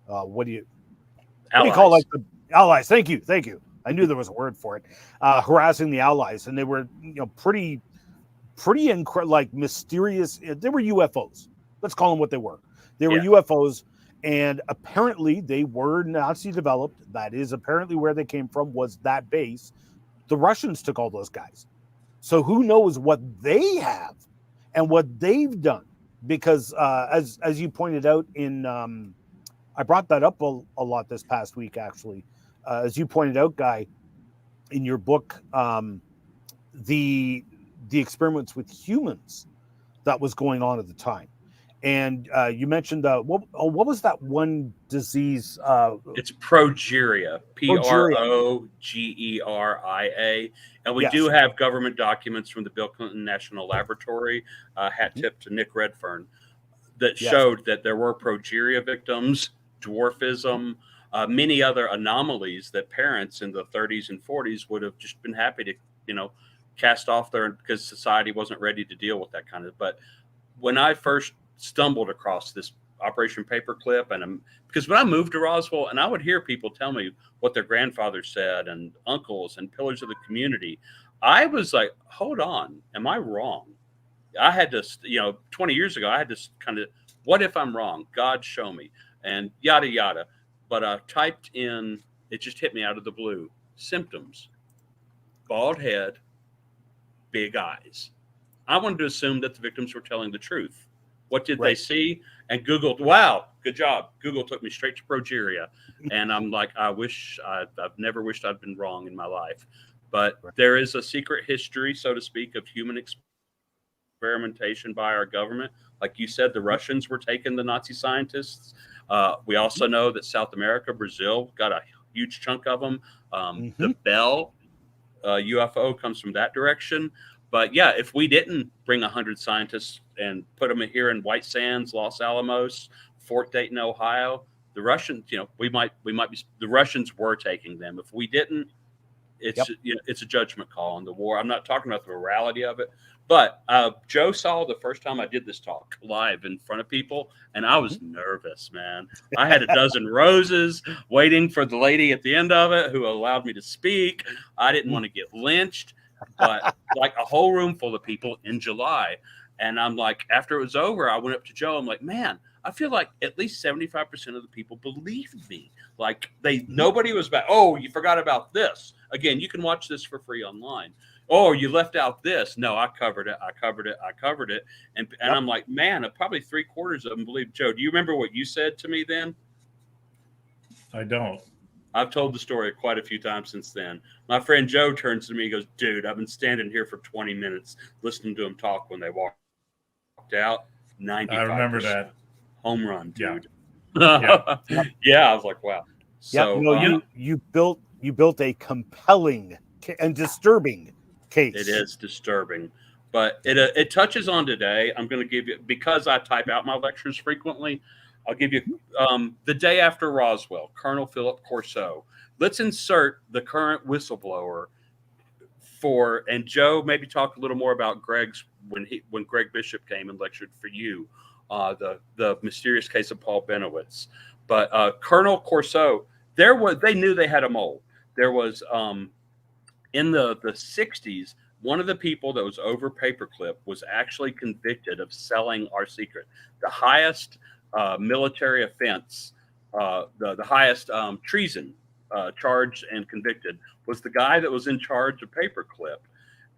what do you call like the Allies? Thank you. I knew there was a word for it. Harassing the Allies, and they were pretty like mysterious. They were UFOs. Let's call them what they were. They were UFOs, and apparently they were Nazi developed. That is apparently where they came from, was that base. the Russians took all those guys. So who knows what they have and what they've done? Because as you pointed out in, I brought that up a lot this past week, actually. As you pointed out, Guy, in your book, the experiments with humans that was going on at the time. And you mentioned what was that one disease? It's progeria, Progeria, and we do have government documents from the Bill Clinton National Laboratory. Hat tip to Nick Redfern that showed that there were progeria victims, dwarfism, many other anomalies that parents in the 30s and 40s would have just been happy to, cast off there because society wasn't ready to deal with that kind of. But when I first stumbled across this Operation Paperclip, and because when I moved to Roswell, and I would hear people tell me what their grandfather said and uncles and pillars of the community, I was like, hold on, am I wrong? I had to, 20 years ago, I had to kind of, what if I'm wrong? God, show me, and yada yada. But I typed in, it just hit me out of the blue, symptoms: bald head, big eyes. I wanted to assume that the victims were telling the truth. What did they see? And Googled, wow, good job. Google took me straight to progeria. And I'm like, I've never wished I'd been wrong in my life. But there is a secret history, so to speak, of human experimentation by our government. Like you said, the Russians were taking the Nazi scientists. We also know that South America, Brazil, got a huge chunk of them. The Bell UFO comes from that direction. But yeah, if we didn't bring 100 scientists and put them here in White Sands, Los Alamos, Fort Dayton, Ohio, the Russians, we might be. The Russians were taking them. If we didn't, it's a judgment call on the war. I'm not talking about the morality of it, but Joe saw the first time I did this talk live in front of people, and I was nervous, man. I had a dozen roses waiting for the lady at the end of it who allowed me to speak. I didn't want to get lynched. But like a whole room full of people in July. And I'm like, after it was over, I went up to Joe. I'm like, man, I feel like at least 75% of the people believed me. Like nobody was back. Oh, you forgot about this. Again, you can watch this for free online. Oh, you left out this. No, I covered it. And I'm like, man, probably 3/4 of them believe. Joe, do you remember what you said to me then? I don't. I've told the story quite a few times since then. My friend Joe turns to me and goes, dude, I've been standing here for 20 minutes listening to them talk when they walked out. 95%. I remember that. Home run, dude. Yeah. Yeah, I was like, wow. So you built a compelling and disturbing case. It is disturbing. But it touches on today. I'm going to give you, because I type out my lectures frequently, I'll give you the day after Roswell, Colonel Philip Corso. Let's insert the current whistleblower and Joe, maybe talk a little more about Greg's, when Greg Bishop came and lectured for you, the mysterious case of Paul Benowitz. But Colonel Corso, they knew they had a mole. There was in the 60s, one of the people that was over Paperclip was actually convicted of selling our secret. The highest military offense, the highest treason charged and convicted was the guy that was in charge of Paperclip.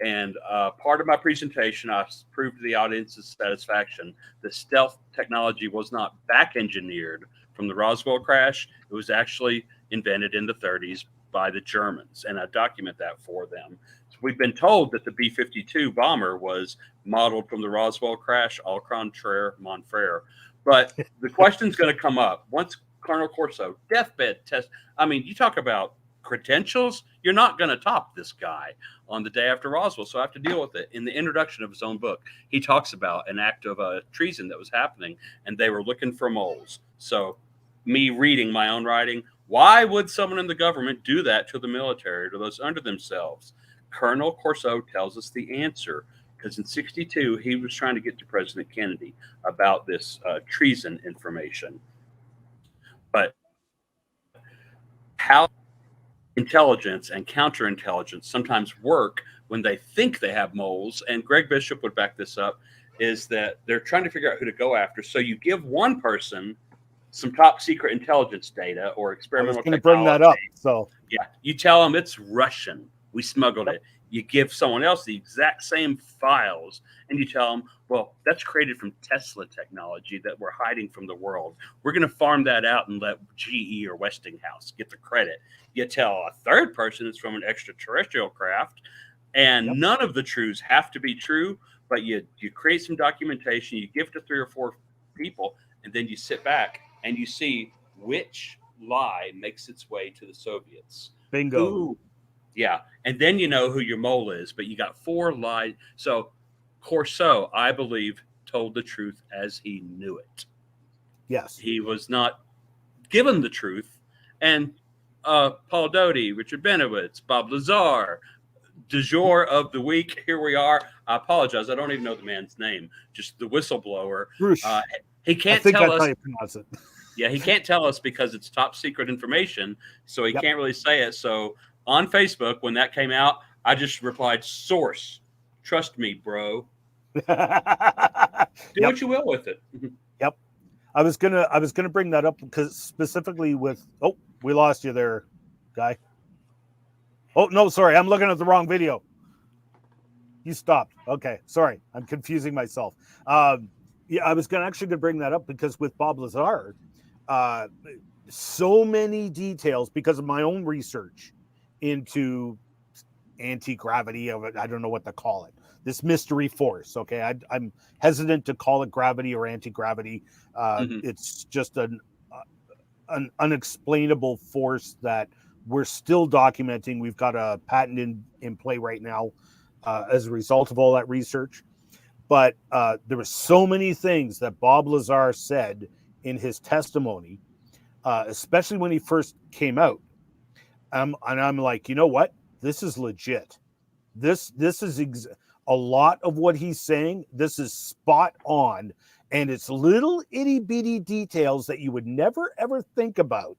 And part of my presentation, I proved to the audience's satisfaction the stealth technology was not back engineered from the Roswell crash. It was actually invented in the 30s by the Germans, and I document that for them. So we've been told that the B-52 bomber was modeled from the Roswell crash, au contraire, mon frere. But the question's going to come up once Colonel Corso, deathbed test. I mean, you talk about credentials, you're not going to top this guy on the day after Roswell. So I have to deal with it. In the introduction of his own book, he talks about an act of treason that was happening, and they were looking for moles. So me reading my own writing, why would someone in the government do that to the military, to those under themselves? Colonel Corso tells us the answer. Because in 1962, he was trying to get to President Kennedy about this treason information. But how intelligence and counterintelligence sometimes work when they think they have moles, and Greg Bishop would back this up, is that they're trying to figure out who to go after. So you give one person some top secret intelligence data or experimental technology. I was going to bring that up. So yeah, you tell them it's Russian. We smuggled it. You give someone else the exact same files, and you tell them, well, that's created from Tesla technology that we're hiding from the world. We're going to farm that out and let GE or Westinghouse get the credit. You tell a third person it's from an extraterrestrial craft, and none of the truths have to be true, but you create some documentation, you give it to 3 or 4 people, and then you sit back and you see which lie makes its way to the Soviets. Bingo. Ooh. Yeah. And then you know who your mole is, but you got 4 lies. So Corso, I believe, told the truth as he knew it. Yes. He was not given the truth. And Paul Doty, Richard Benowitz, Bob Lazar, du jour of the week. Here we are. I apologize. I don't even know the man's name. Just the whistleblower. He can't tell us. How you pronounce it. Yeah, he can't tell us because it's top secret information. So he can't really say it. So on Facebook, when that came out, I just replied, source. Trust me, bro. Do what you will with it. Yep. I was gonna bring that up because specifically with we lost you there, guy. Oh no, sorry, I'm looking at the wrong video. You stopped. Okay, sorry, I'm confusing myself. Yeah, I was actually gonna bring that up because with Bob Lazar, so many details because of my own research into anti-gravity of it. I don't know what to call it. This mystery force. Okay, I'm hesitant to call it gravity or anti-gravity. It's just an unexplainable force that we're still documenting. We've got a patent in play right now as a result of all that research. But there were so many things that Bob Lazar said in his testimony, especially when he first came out. And I'm like, you know what? This is legit. This is a lot of what he's saying. This is spot on. And it's little itty bitty details that you would never, ever think about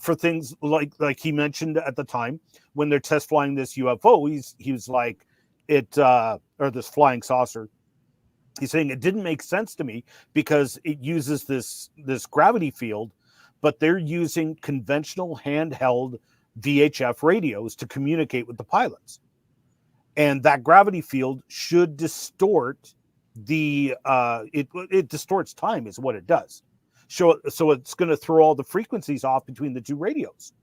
for things like he mentioned at the time when they're test flying this UFO. He was like, or this flying saucer. He's saying it didn't make sense to me because it uses this gravity field, but they're using conventional handheld VHF radios to communicate with the pilots. And that gravity field should distort it distorts time is what it does. So it's going to throw all the frequencies off between the 2 radios.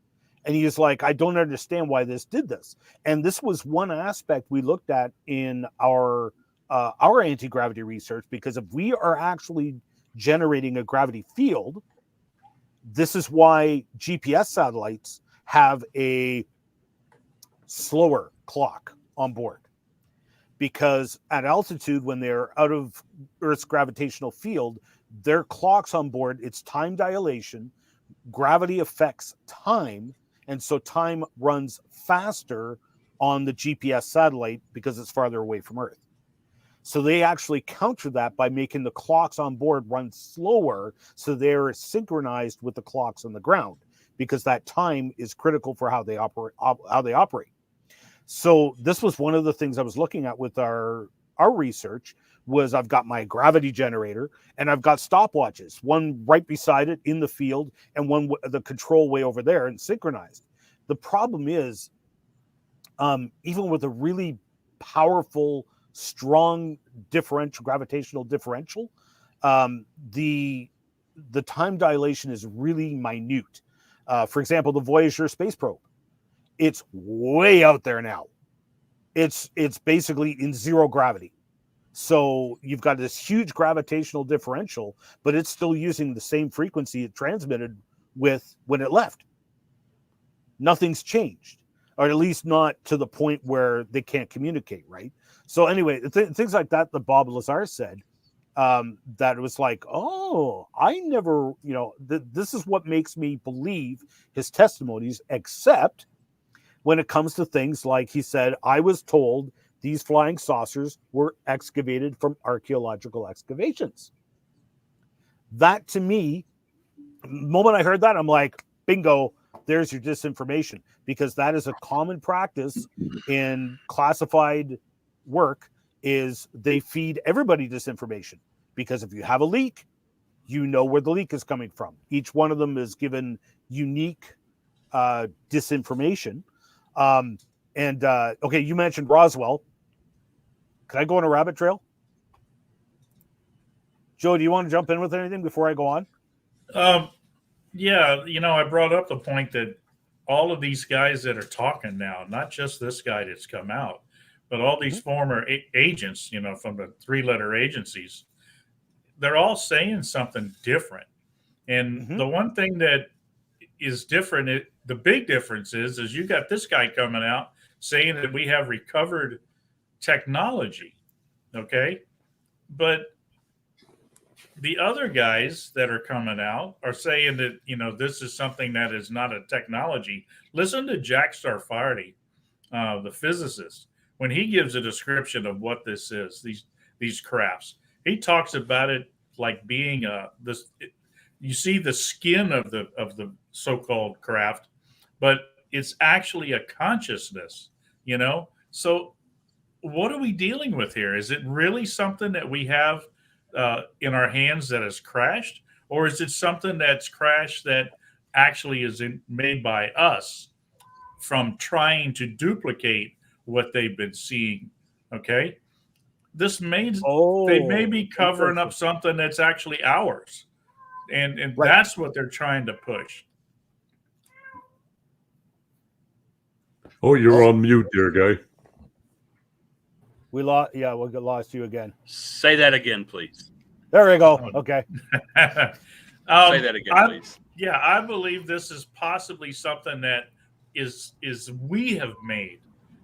And he's like, I don't understand why this did this. And this was one aspect we looked at in our anti-gravity research, because if we are actually generating a gravity field, this is why GPS satellites have a slower clock on board, because at altitude, when they're out of Earth's gravitational field, their clocks on board, it's time dilation, gravity affects time, and so time runs faster on the GPS satellite because it's farther away from Earth. So they actually counter that by making the clocks on board run slower, so they're synchronized with the clocks on the ground, because that time is critical for how they operate. So this was one of the things I was looking at with our research. Was I've got my gravity generator and I've got stopwatches, one right beside it in the field and one the control way over there and synchronized. The problem is, even with a really powerful, strong gravitational differential, the time dilation is really minute. For example, the Voyager space probe, it's way out there now. It's basically in zero gravity. So you've got this huge gravitational differential, but it's still using the same frequency it transmitted with when it left. Nothing's changed, or at least not to the point where they can't communicate, right? So anyway, things like that Bob Lazar said, that it was like, oh, I never, this is what makes me believe his testimonies, except when it comes to things like he said, I was told these flying saucers were excavated from archaeological excavations. That, to me, the moment I heard that, I'm like, bingo, there's your disinformation, because that is a common practice in classified work, is they feed everybody disinformation, because if you have a leak, you know where the leak is coming from. Each one of them is given unique disinformation. And okay, you mentioned Roswell. Can I go on a rabbit trail? Joe, do you want to jump in with anything before I go on? Yeah, I brought up the point that all of these guys that are talking now, not just this guy that's come out, but all these former agents, from the three-letter agencies, they're all saying something different. And the one thing that is different, the big difference is you got this guy coming out saying that we have recovered technology, okay? But the other guys that are coming out are saying that, this is something that is not a technology. Listen to Jack Sarfati, the physicist, when he gives a description of what this is, these crafts. He talks about it like being you see the skin of the so-called craft, but it's actually a consciousness, So what are we dealing with here? Is it really something that we have in our hands that has crashed, or is it something that's crashed that actually is made by us from trying to duplicate what they've been seeing? Okay, they may be covering up something that's actually ours, and Right. that's what they're trying to push. Oh, you're on mute, dear guy. We lost you again. Say that again, please. There we go. Okay. Say that again, please. Yeah, I believe this is possibly something that is we have made,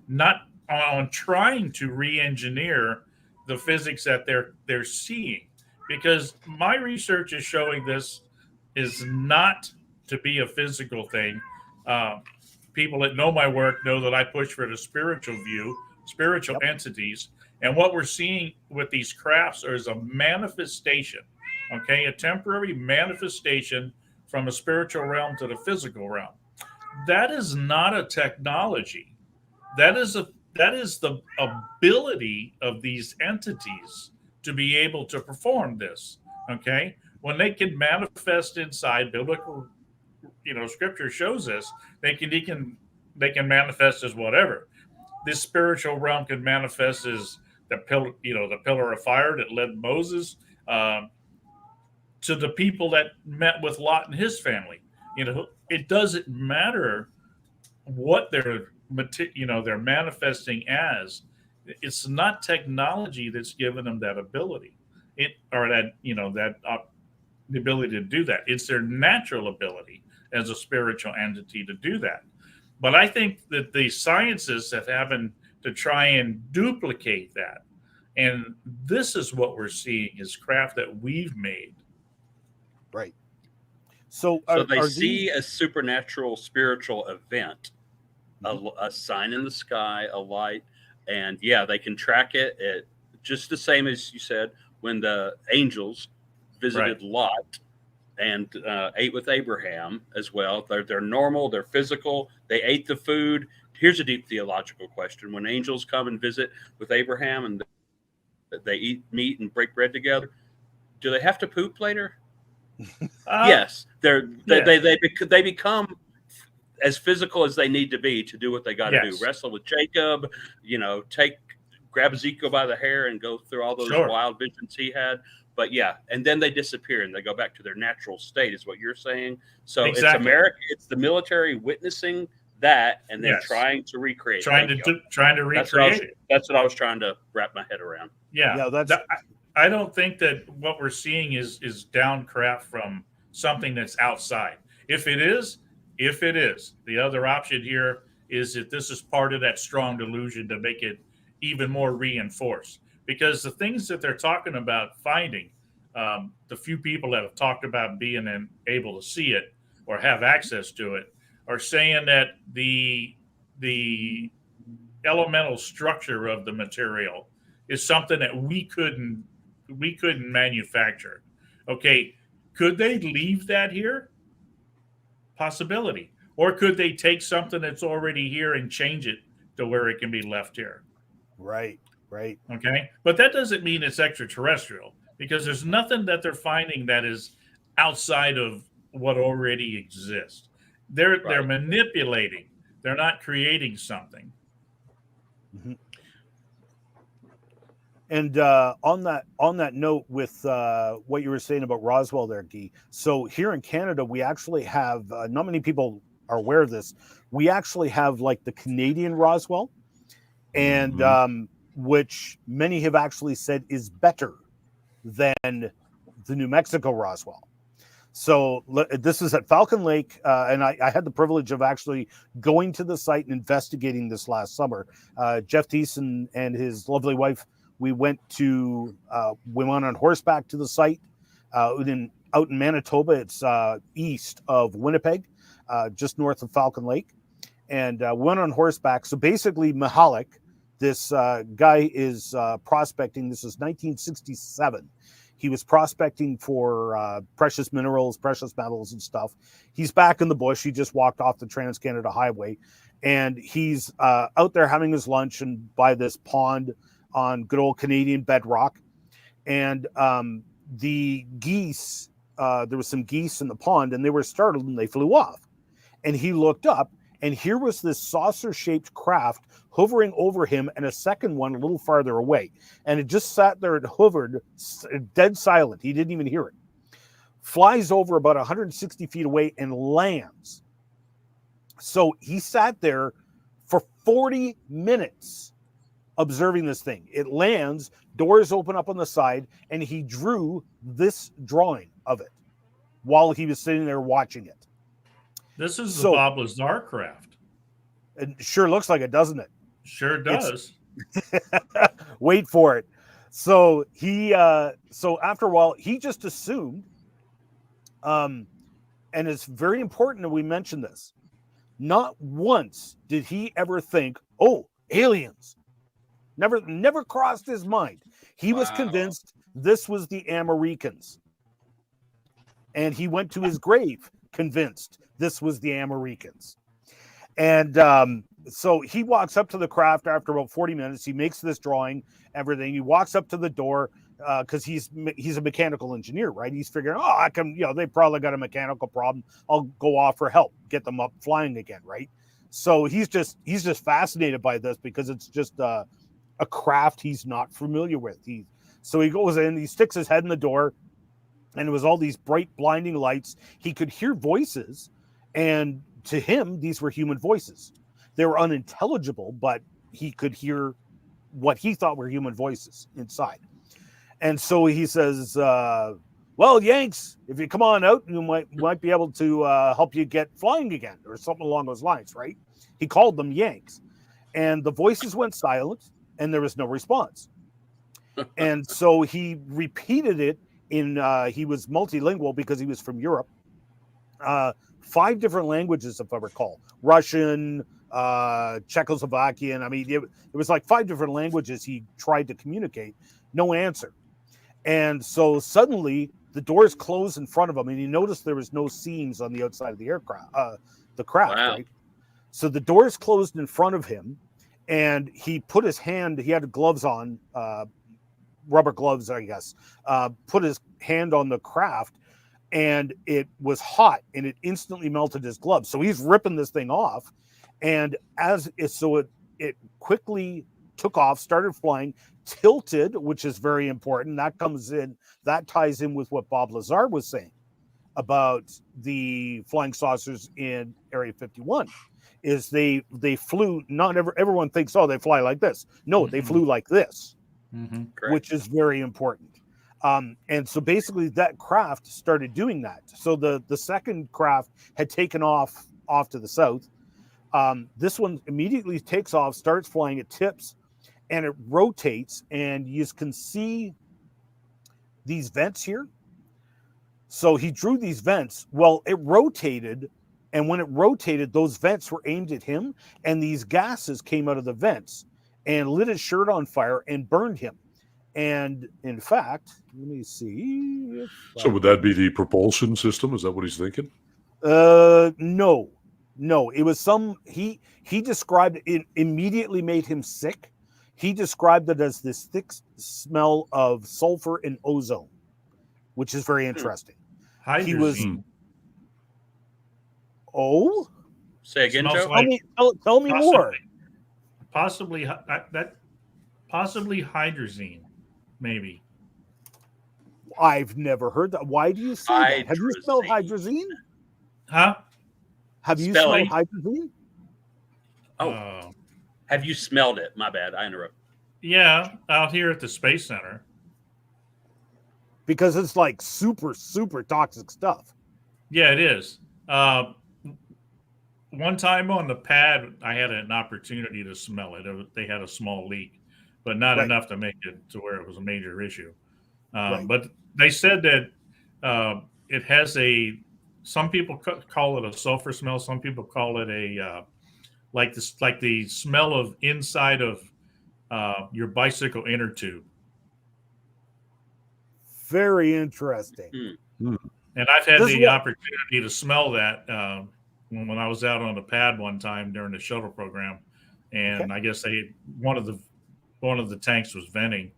not on trying to re-engineer the physics that they're seeing, because my research is showing this is not to be a physical thing. People that know my work know that I push for the spiritual view, spiritual entities, and what we're seeing with these crafts is a manifestation, okay, a temporary manifestation from a spiritual realm to the physical realm. That is not a technology. That is the ability of these entities to be able to perform this. Okay, when they can manifest inside, biblical, scripture shows us they can manifest as whatever. This spiritual realm can manifest as the pillar of fire that led Moses to the people that met with Lot and his family. It doesn't matter what they're manifesting as. It's not technology that's given them that ability, the ability to do that. It's their natural ability as a spiritual entity to do that. But I think that the scientists have having to try and duplicate that, and this is what we're seeing is craft that we've made. Right. So they see a supernatural spiritual event, a sign in the sky, a light, and they can track it just the same as you said when the angels visited Lot and ate with Abraham as well. They're normal, they're physical, they ate the food. Here's a deep theological question. When angels come and visit with Abraham and they eat meat and break bread together, do they have to poop later? Yes. They become as physical as they need to be to do what they got to do. Wrestle with Jacob, grab Ezekiel by the hair and go through all those wild visions he had. But and then they disappear and they go back to their natural state, is what you're saying. So It's America, it's the military witnessing that, and they're trying to recreate. Trying to recreate it. That's what I was trying to wrap my head around. I don't think that what we're seeing is downcraft from something that's outside. If it is, the other option here is that this is part of that strong delusion to make it even more reinforced. Because the things that they're talking about finding, the few people that have talked about being able to see it or have access to it, are saying that the elemental structure of the material is something that we couldn't manufacture. Okay, could they leave that here? Possibility. Or could they take something that's already here and change it to where it can be left here? Right. Okay, but that doesn't mean it's extraterrestrial, because there's nothing that they're finding that is outside of what already exists. They're manipulating. They're not creating something. Mm-hmm. And on that note, with what you were saying about Roswell there, Guy. So here in Canada, we actually have not many people are aware of this. We actually have like the Canadian Roswell, and which many have actually said is better than the New Mexico Roswell. So this is at Falcon Lake, and I had the privilege of actually going to the site and investigating this last summer. Jeff Thiessen and his lovely wife, we went on horseback to the site out in Manitoba. It's east of Winnipeg, just north of Falcon Lake, and went on horseback. So basically, Mahalik, this guy is prospecting. This is 1967. He was prospecting for precious minerals, precious metals, and stuff. He's back in the bush. He just walked off the Trans-Canada Highway, and he's out there having his lunch and by this pond on good old Canadian bedrock. And the geese, there was some geese in the pond, and they were startled and they flew off. And he looked up, and here was this saucer-shaped craft hovering over him, and a second one a little farther away. And it just sat there and hovered, dead silent. He didn't even hear it. Flies over about 160 feet away and lands. So he sat there for 40 minutes observing this thing. It lands, doors open up on the side, and he drew this drawing of it while he was sitting there watching it. This is the Bob Lazar craft. It sure looks like it, doesn't it? Sure does. Wait for it. So so after a while, he just assumed, and it's very important that we mention this. Not once did he ever think, "Oh, aliens." Never crossed his mind. He was convinced this was the Americans, and he went to his grave convinced this was the Americans. And so he walks up to the craft after about 40 minutes. He makes this drawing, everything. He walks up to the door because he's a mechanical engineer, right? He's figuring, I can, they probably got a mechanical problem. I'll go off for help, get them up flying again, right? So he's just fascinated by this because it's just a craft he's not familiar with. So he goes in, he sticks his head in the door, and it was all these bright, blinding lights. He could hear voices, and to him, these were human voices. They were unintelligible, but he could hear what he thought were human voices inside. And so he says, well, Yanks, if you come on out, you might be able to help you get flying again, or something along those lines, right? He called them Yanks. And the voices went silent, and there was no response. And so he repeated it he was multilingual because he was from Europe. 5 different languages, if I recall. Russian, Czechoslovakian. I mean, it was like 5 different languages he tried to communicate. No answer. And so suddenly the doors closed in front of him, and he noticed there was no seams on the outside of the aircraft, the craft, wow. Right? So the doors closed in front of him, and he put his hand, he had gloves on, rubber gloves, I guess, put his hand on the craft, and it was hot, and it instantly melted his glove. So he's ripping this thing off, and it quickly took off, started flying, tilted, which is very important. That ties in with what Bob Lazar was saying about the flying saucers in Area 51. Is they flew, everyone thinks, they fly like this. No, they flew like this, which is very important. And so basically that craft started doing that. So the second craft had taken off to the south. This one immediately takes off, starts flying, it tips, and it rotates, and you can see these vents here. So he drew these vents. Well, it rotated, and when it rotated, those vents were aimed at him, and these gases came out of the vents and lit his shirt on fire and burned him. And in fact, let me see. So would that be the propulsion system? Is that what he's thinking? No. It was he described it, immediately made him sick. He described it as this thick smell of sulfur and ozone, which is very interesting. Hydrazine. He was. Oh, say again, Joe. Like, tell me more. possibly hydrazine, maybe. I've never heard that. Why do you say that? Have you smelled hydrazine? Huh? Have you Spelling? smelled hydrazine? Oh, have you smelled it? My bad. I interrupted. Yeah, out here at the Space Center. Because it's like super, super toxic stuff. Yeah, it is. One time on the pad, I had an opportunity to smell it. They had a small leak, but not Right. enough to make it to where it was a major issue. Right. But they said that it has some people call it a sulfur smell. Some people call it like the smell of inside of your bicycle inner tube. Very interesting. And I've had the opportunity to smell that when I was out on the pad one time during the shuttle program, and I guess one of the tanks was venting,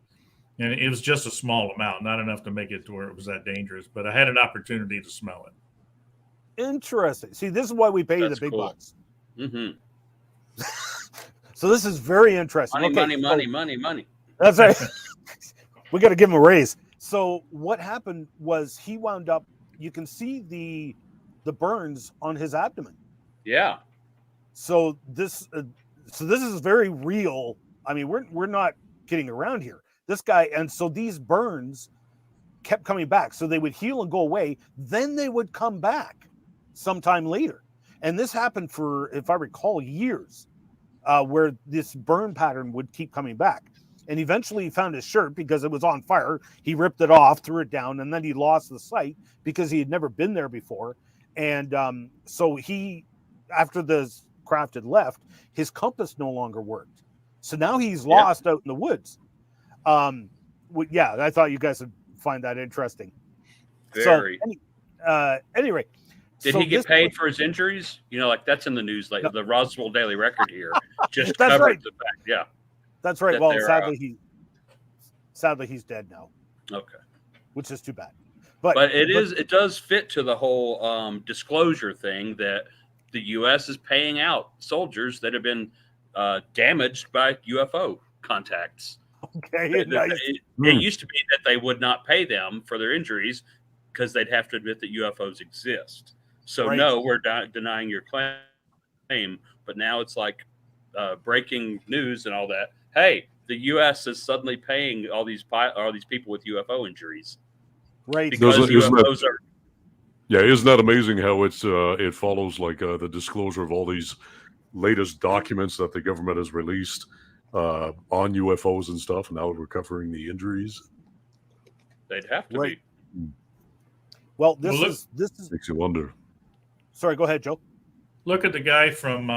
and it was just a small amount, not enough to make it to where it was that dangerous. But I had an opportunity to smell it. Interesting. See, this is why we pay you the big bucks. Mm-hmm. So this is very interesting. Money. That's right. We got to give him a raise. So what happened was he wound up. You can see the burns on his abdomen. Yeah. So this is very real. I mean, we're not kidding around here. This guy, and so these burns kept coming back. So they would heal and go away. Then they would come back sometime later. And this happened for, if I recall, years, where this burn pattern would keep coming back. And eventually he found his shirt because it was on fire. He ripped it off, threw it down, and then he lost the site because he had never been there before. And so after the craft had left, his compass no longer worked. So now he's lost out in the woods. I thought you guys would find that interesting. Very. So, anyway. Did he get paid for his injuries? Like that's in the news, like the Roswell Daily Record here. Just covered the fact. Yeah. That's right. Well, sadly he's dead now. Okay. Which is too bad. But it does fit to the whole disclosure thing that the U.S. is paying out soldiers that have been damaged by UFO contacts. Okay. It used to be that they would not pay them for their injuries because they'd have to admit that UFOs exist. So no, we're denying your claim. But now it's like breaking news and all that. Hey, the U.S. is suddenly paying all these people with UFO injuries, right? Because UFOs are. Yeah, isn't that amazing how it follows like the disclosure of all these latest documents that the government has released on UFOs and stuff, and now we're covering the injuries. They'd have to be. Well, this is makes you wonder. Sorry, go ahead, Joe. Look at the guy from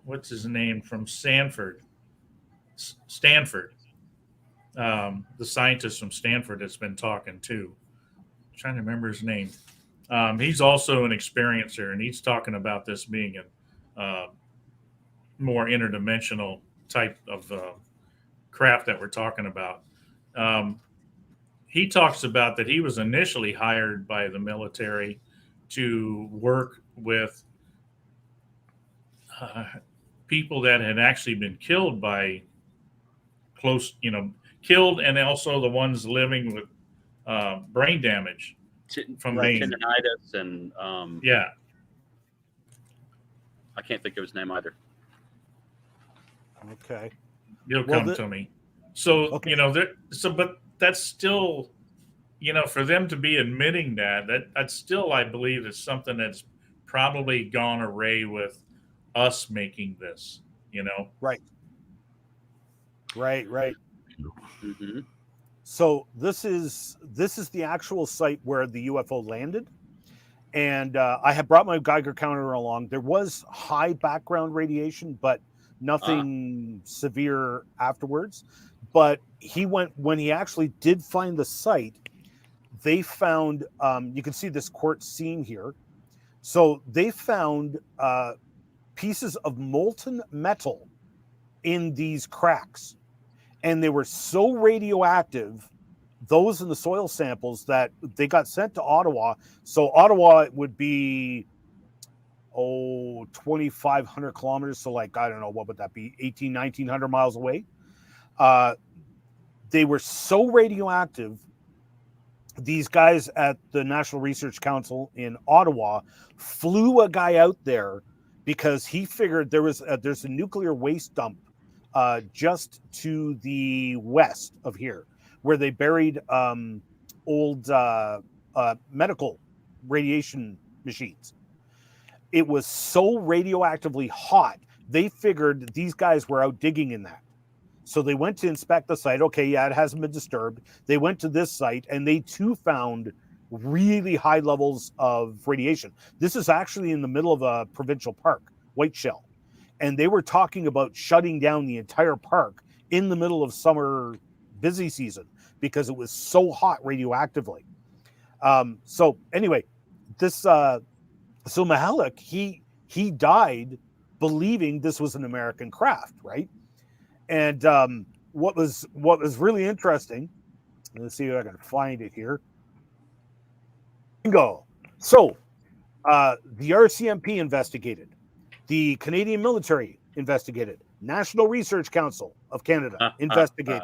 what's his name from Stanford. The scientist from Stanford that's been talking too. I'm trying to remember his name. He's also an experiencer, and he's talking about this being a more interdimensional type of craft that we're talking about. He talks about that he was initially hired by the military to work with people that had actually been killed by killed, and also the ones living with brain damage from tendinitis and I can't think of his name either. Okay, it'll come to me. So but that's still, for them to be admitting that's still, I believe, is something that's probably gone array with us making this. Right. Mm-hmm. So this is the actual site where the UFO landed, and I had brought my Geiger counter along. There was high background radiation, but nothing severe afterwards. But when he actually did find the site, they found you can see this quartz seam here. So they found pieces of molten metal in these cracks. And they were so radioactive, those in the soil samples, that they got sent to Ottawa. So Ottawa would be, 2,500 kilometers. So like, I don't know, what would that be? 1,900 miles away. They were so radioactive. These guys at the National Research Council in Ottawa flew a guy out there because he figured there's a nuclear waste dump just to the west of here, where they buried old medical radiation machines. It was so radioactively hot, they figured these guys were out digging in that. So they went to inspect the site. Okay, yeah, it hasn't been disturbed. They went to this site, and they too found really high levels of radiation. This is actually in the middle of a provincial park, Whiteshell. And they were talking about shutting down the entire park in the middle of summer busy season because it was so hot radioactively. So anyway, so Mihalik, he died believing this was an American craft, right? And what was really interesting, let's see if I can find it here. Bingo. So the RCMP investigated, the Canadian military investigated, National Research Council of Canada investigated,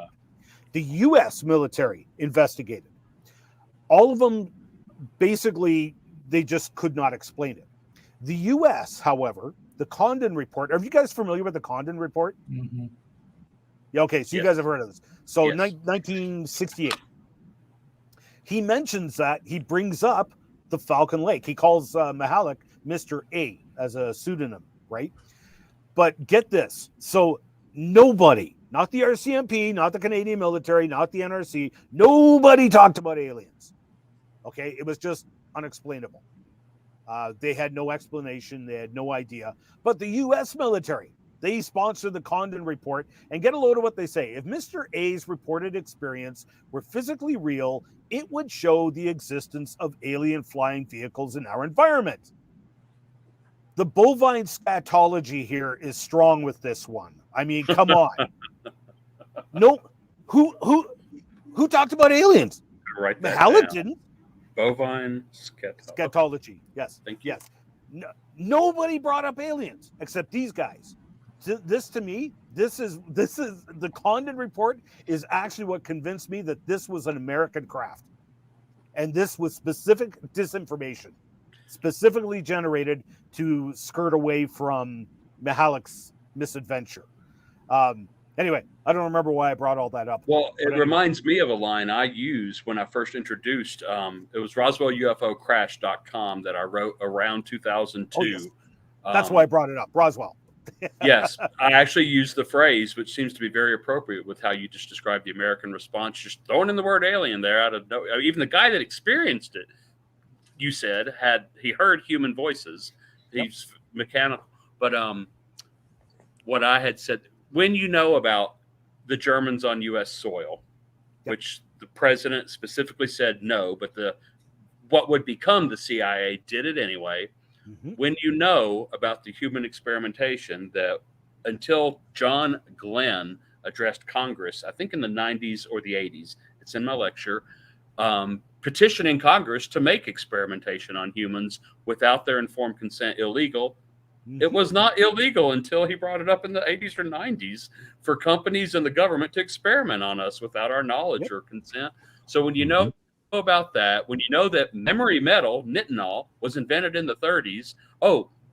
the U.S. military investigated. All of them, basically, they just could not explain it. The U.S., however, the Condon Report. Are you guys familiar with the Condon Report? Mm-hmm. Yeah, okay, so you guys have heard of this. So 1968. He mentions that, he brings up the Falcon Lake. He calls Mihalik Mr. A as a pseudonym, right? But get this. So nobody, not the RCMP, not the Canadian military, not the NRC, nobody talked about aliens. Okay, it was just unexplainable. They had no explanation. They had no idea. But the U.S. military, they sponsored the Condon Report, and get a load of what they say. If Mr. A's reported experience were physically real, it would show the existence of alien flying vehicles in our environment. The bovine scatology here is strong with this one. I mean, come on. No, who talked about aliens? Right. Mihalik didn't. Bovine Scatology. Yes. Thank you. Yes. No, nobody brought up aliens except these guys. This to me, this is the Condon Report is actually what convinced me that this was an American craft, and this was specific disinformation, specifically generated to skirt away from Mihalik's misadventure. Anyway, I don't remember why I brought all that up. Well, it reminds me of a line I used when I first introduced. It was RoswellUFOcrash.com that I wrote around 2002. Oh, yes. That's why I brought it up, Roswell. Yes, I actually used the phrase, which seems to be very appropriate with how you just described the American response, just throwing in the word alien there out of no. Even the guy that experienced it, you said, he heard human voices. He's mechanical. But what I had said, when you know about the Germans on U.S. soil, which the president specifically said no, but what would become the CIA did it anyway. Mm-hmm. When you know about the human experimentation, that until John Glenn addressed Congress, I think in the 90s or the 80s, it's in my lecture, petitioning Congress to make experimentation on humans without their informed consent illegal. Mm-hmm. It was not illegal until he brought it up in the 80s or 90s for companies and the government to experiment on us without our knowledge or consent. So when you know about that, when you know that memory metal, nitinol, was invented in the 30s,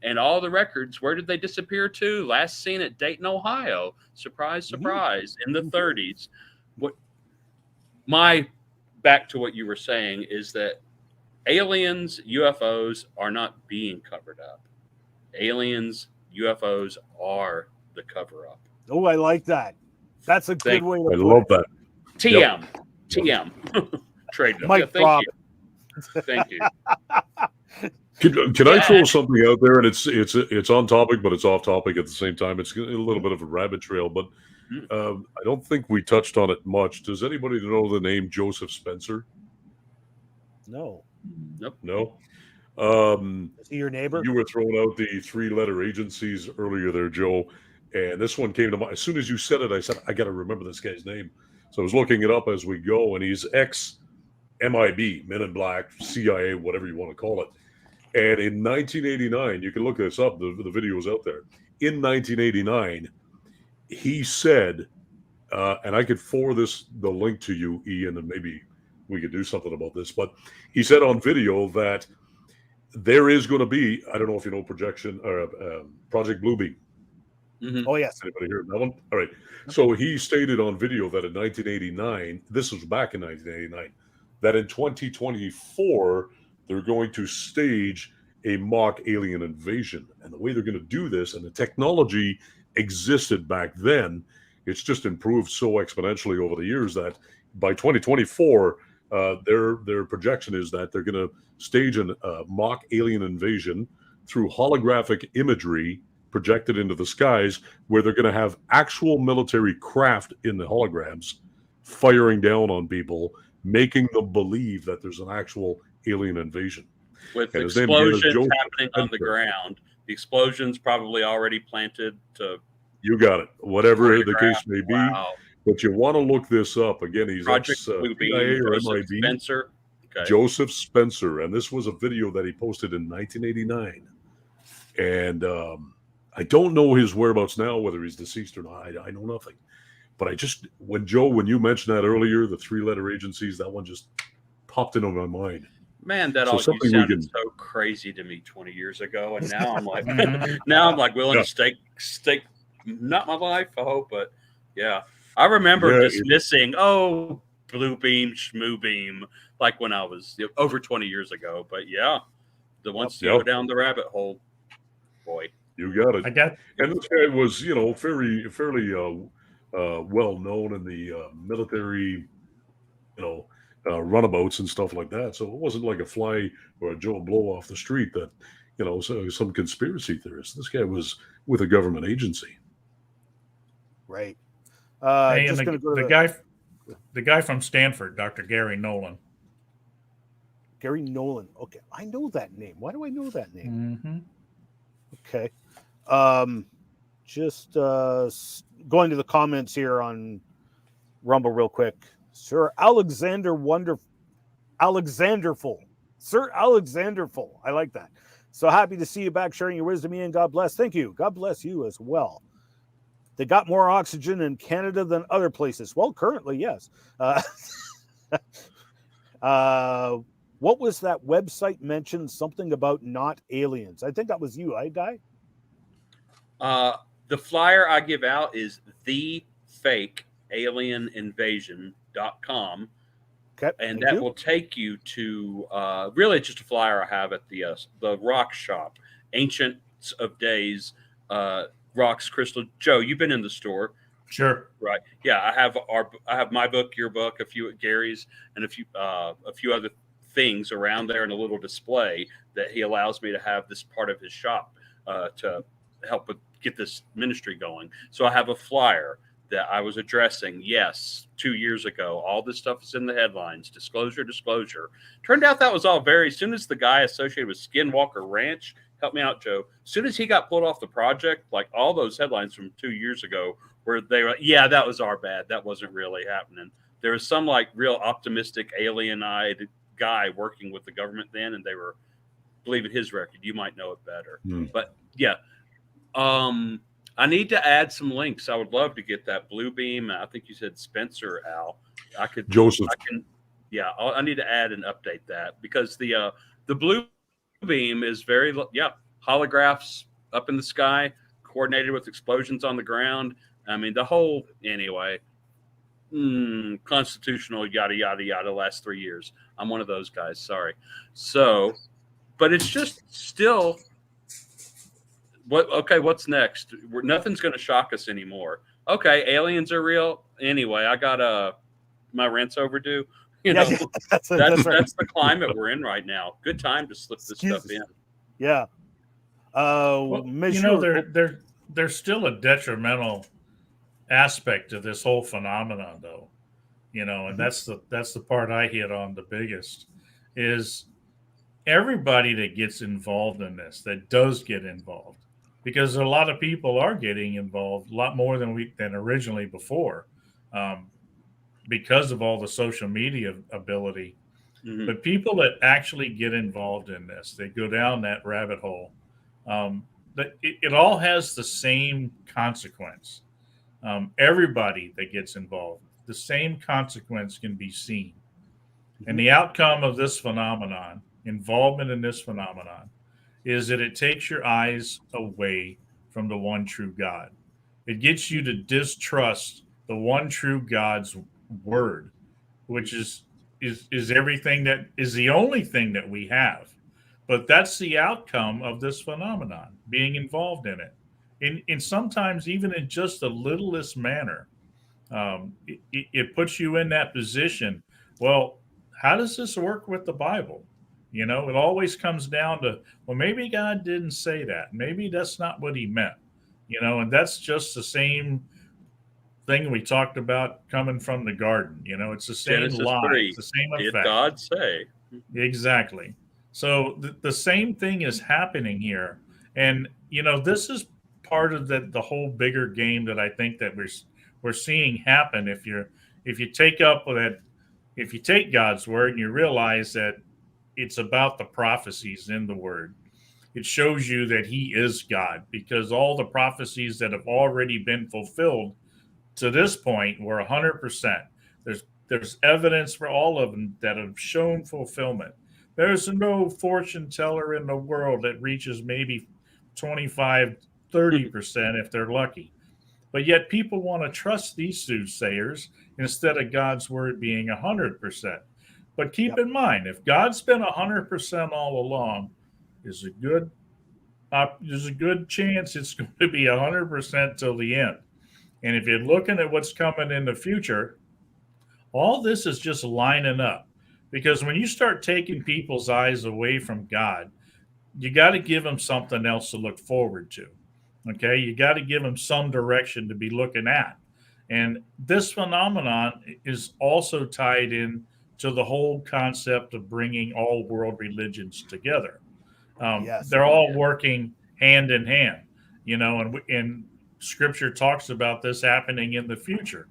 and all the records, where did they disappear to? Last seen at Dayton, Ohio. Surprise, surprise, in the 30s. Back to what you were saying is that aliens, UFOs are not being covered up. Aliens, UFOs are the cover up. Oh, I like that. That's a good way to put it. I love that. TM. TM. Trade. Mike Bob. Thank you. Can I throw something out there? And it's on topic, but it's off topic at the same time. It's a little bit of a rabbit trail, but I don't think we touched on it much. Does anybody know the name Joseph Spencer? No. Nope. No. Is he your neighbor? You were throwing out the 3-letter agencies earlier there, Joe, and this one came to mind. As soon as you said it, I said, I got to remember this guy's name. So I was looking it up as we go, and he's ex-MIB, Men in Black, CIA, whatever you want to call it. And in 1989, you can look this up. The video is out there. In 1989, he said, and I could forward the link to you, Ian, and maybe we could do something about this. But he said on video that there is going to be, I don't know if you know Project Bluebeam. Mhm. Oh yes. Anybody heard that one? All right. So he stated on video that in 1989, this was back in 1989, that in 2024 they're going to stage a mock alien invasion, and the way they're going to do this, and the technology existed back then, it's just improved so exponentially over the years that by 2024, their projection is that they're going to stage a mock alien invasion through holographic imagery projected into the skies, where they're going to have actual military craft in the holograms firing down on people, making them believe that there's an actual alien invasion. With And his name again is explosions Joe happening on the Spencer. ground. The explosions probably already planted to You got it. Whatever the choreograph. case may be. Wow. But you want to look this up. Again, he's Project Bluebeam, or Joseph MIB. Spencer. Okay. Joseph Spencer. And this was a video that he posted in 1989. And I don't know his whereabouts now, whether he's deceased or not. I know nothing. But when you mentioned that earlier, the 3-letter agencies, that one just popped into my mind. Man, that So all something we sounded can- so crazy to me 20 years ago, and now I'm like, Mhm. willing Yeah. to stake not my life, I hope, but yeah, I remember Yeah, dismissing blue beam, schmoo beam, like when I was over 20 years ago. But yeah, the ones to Yep. go down the rabbit hole, boy. You got it. I got And this guy was, fairly well known in the military, runabouts and stuff like that. So it wasn't like a fly or a Joe Blow off the street that, some conspiracy theorist. This guy was with a government agency. Right. hey, and Just gonna go to the guy from Stanford, Dr. Gary Nolan. Gary Nolan. Okay, I know that name. Why do I know that name? Mm-hmm. Okay. Just going to the comments here on Rumble real quick. Sir Alexanderful. Sir Alexanderful. I like that. So happy to see you back sharing your wisdom, Ian. God bless. Thank you. God bless you as well. They got more oxygen in Canada than other places. Well, currently, yes. What was that website mentioned? Something about not aliens. I think that was you, Guy? The flyer I give out is thefakealieninvasion.com. Okay, And thank that you. will take you to really just a flyer I have at the rock shop, Ancients of Days, Rocks Crystal. Joe, you've been in the store, Sure. right? Yeah, I have my book, your book, a few at Gary's, and a few other things around there, in a little display that he allows me to have this part of his shop to help get this ministry going. So I have a flyer that I was addressing, 2 years ago. All this stuff is in the headlines. Disclosure. Turned out that was all as soon as the guy associated with Skinwalker Ranch, help me out, Joe, as soon as he got pulled off the project, like all those headlines from 2 years ago where they were, that was our bad. That wasn't really happening. There was some like real optimistic alien-eyed guy working with the government then, and they were believing his record. You might know it better. But yeah. I need to add some links. I would love to get that blue beam. I think you said Spencer, Al. Joseph. I need to add and update that, because the blue beam is very holographs up in the sky, coordinated with explosions on the ground. I mean, the whole constitutional yada yada yada last 3 years. I'm one of those guys. Sorry. So, but it's just still. What's next? Nothing's going to shock us anymore. Okay, aliens are real. Anyway, I got my rent's overdue. That's right. That's the climate we're in right now. Good time to slip this stuff in. Yeah. There's still a detrimental aspect to this whole phenomenon, though. And that's the part I hit on the biggest is everybody that gets involved in this, that does get involved. Because a lot of people are getting involved a lot more than originally before, because of all the social media ability. But people that actually get involved in this, they go down that rabbit hole. It all has the same consequence. Everybody that gets involved, the same consequence can be seen. And the outcome of this phenomenon, involvement in this phenomenon, is that it takes your eyes away from the one true God. It gets you to distrust the one true God's word, which is everything, that is the only thing that we have. But that's the outcome of this phenomenon, being involved in it. And sometimes even in just the littlest manner, it puts you in that position. Well, how does this work with the Bible? It always comes down to, well, maybe God didn't say that. Maybe that's not what he meant. And that's just the same thing we talked about coming from the garden. It's the same Genesis lie. 3, it's the same did effect. God say? Exactly. So the same thing is happening here. And, this is part of the whole bigger game that I think that we're seeing happen. If you take God's word and you realize that it's about the prophecies in the word, it shows you that he is God, because all the prophecies that have already been fulfilled to this point were 100%. There's evidence for all of them that have shown fulfillment. There's no fortune teller in the world that reaches maybe 25, 30% if they're lucky. But yet people want to trust these soothsayers instead of God's word being 100%. But keep in mind, if God's been 100% all along, there's a good chance it's going to be 100% till the end. And if you're looking at what's coming in the future, all this is just lining up. Because when you start taking people's eyes away from God, you got to give them something else to look forward to. Okay, you got to give them some direction to be looking at. And this phenomenon is also tied in to the whole concept of bringing all world religions together. They're all working hand in hand, and Scripture talks about this happening in the future.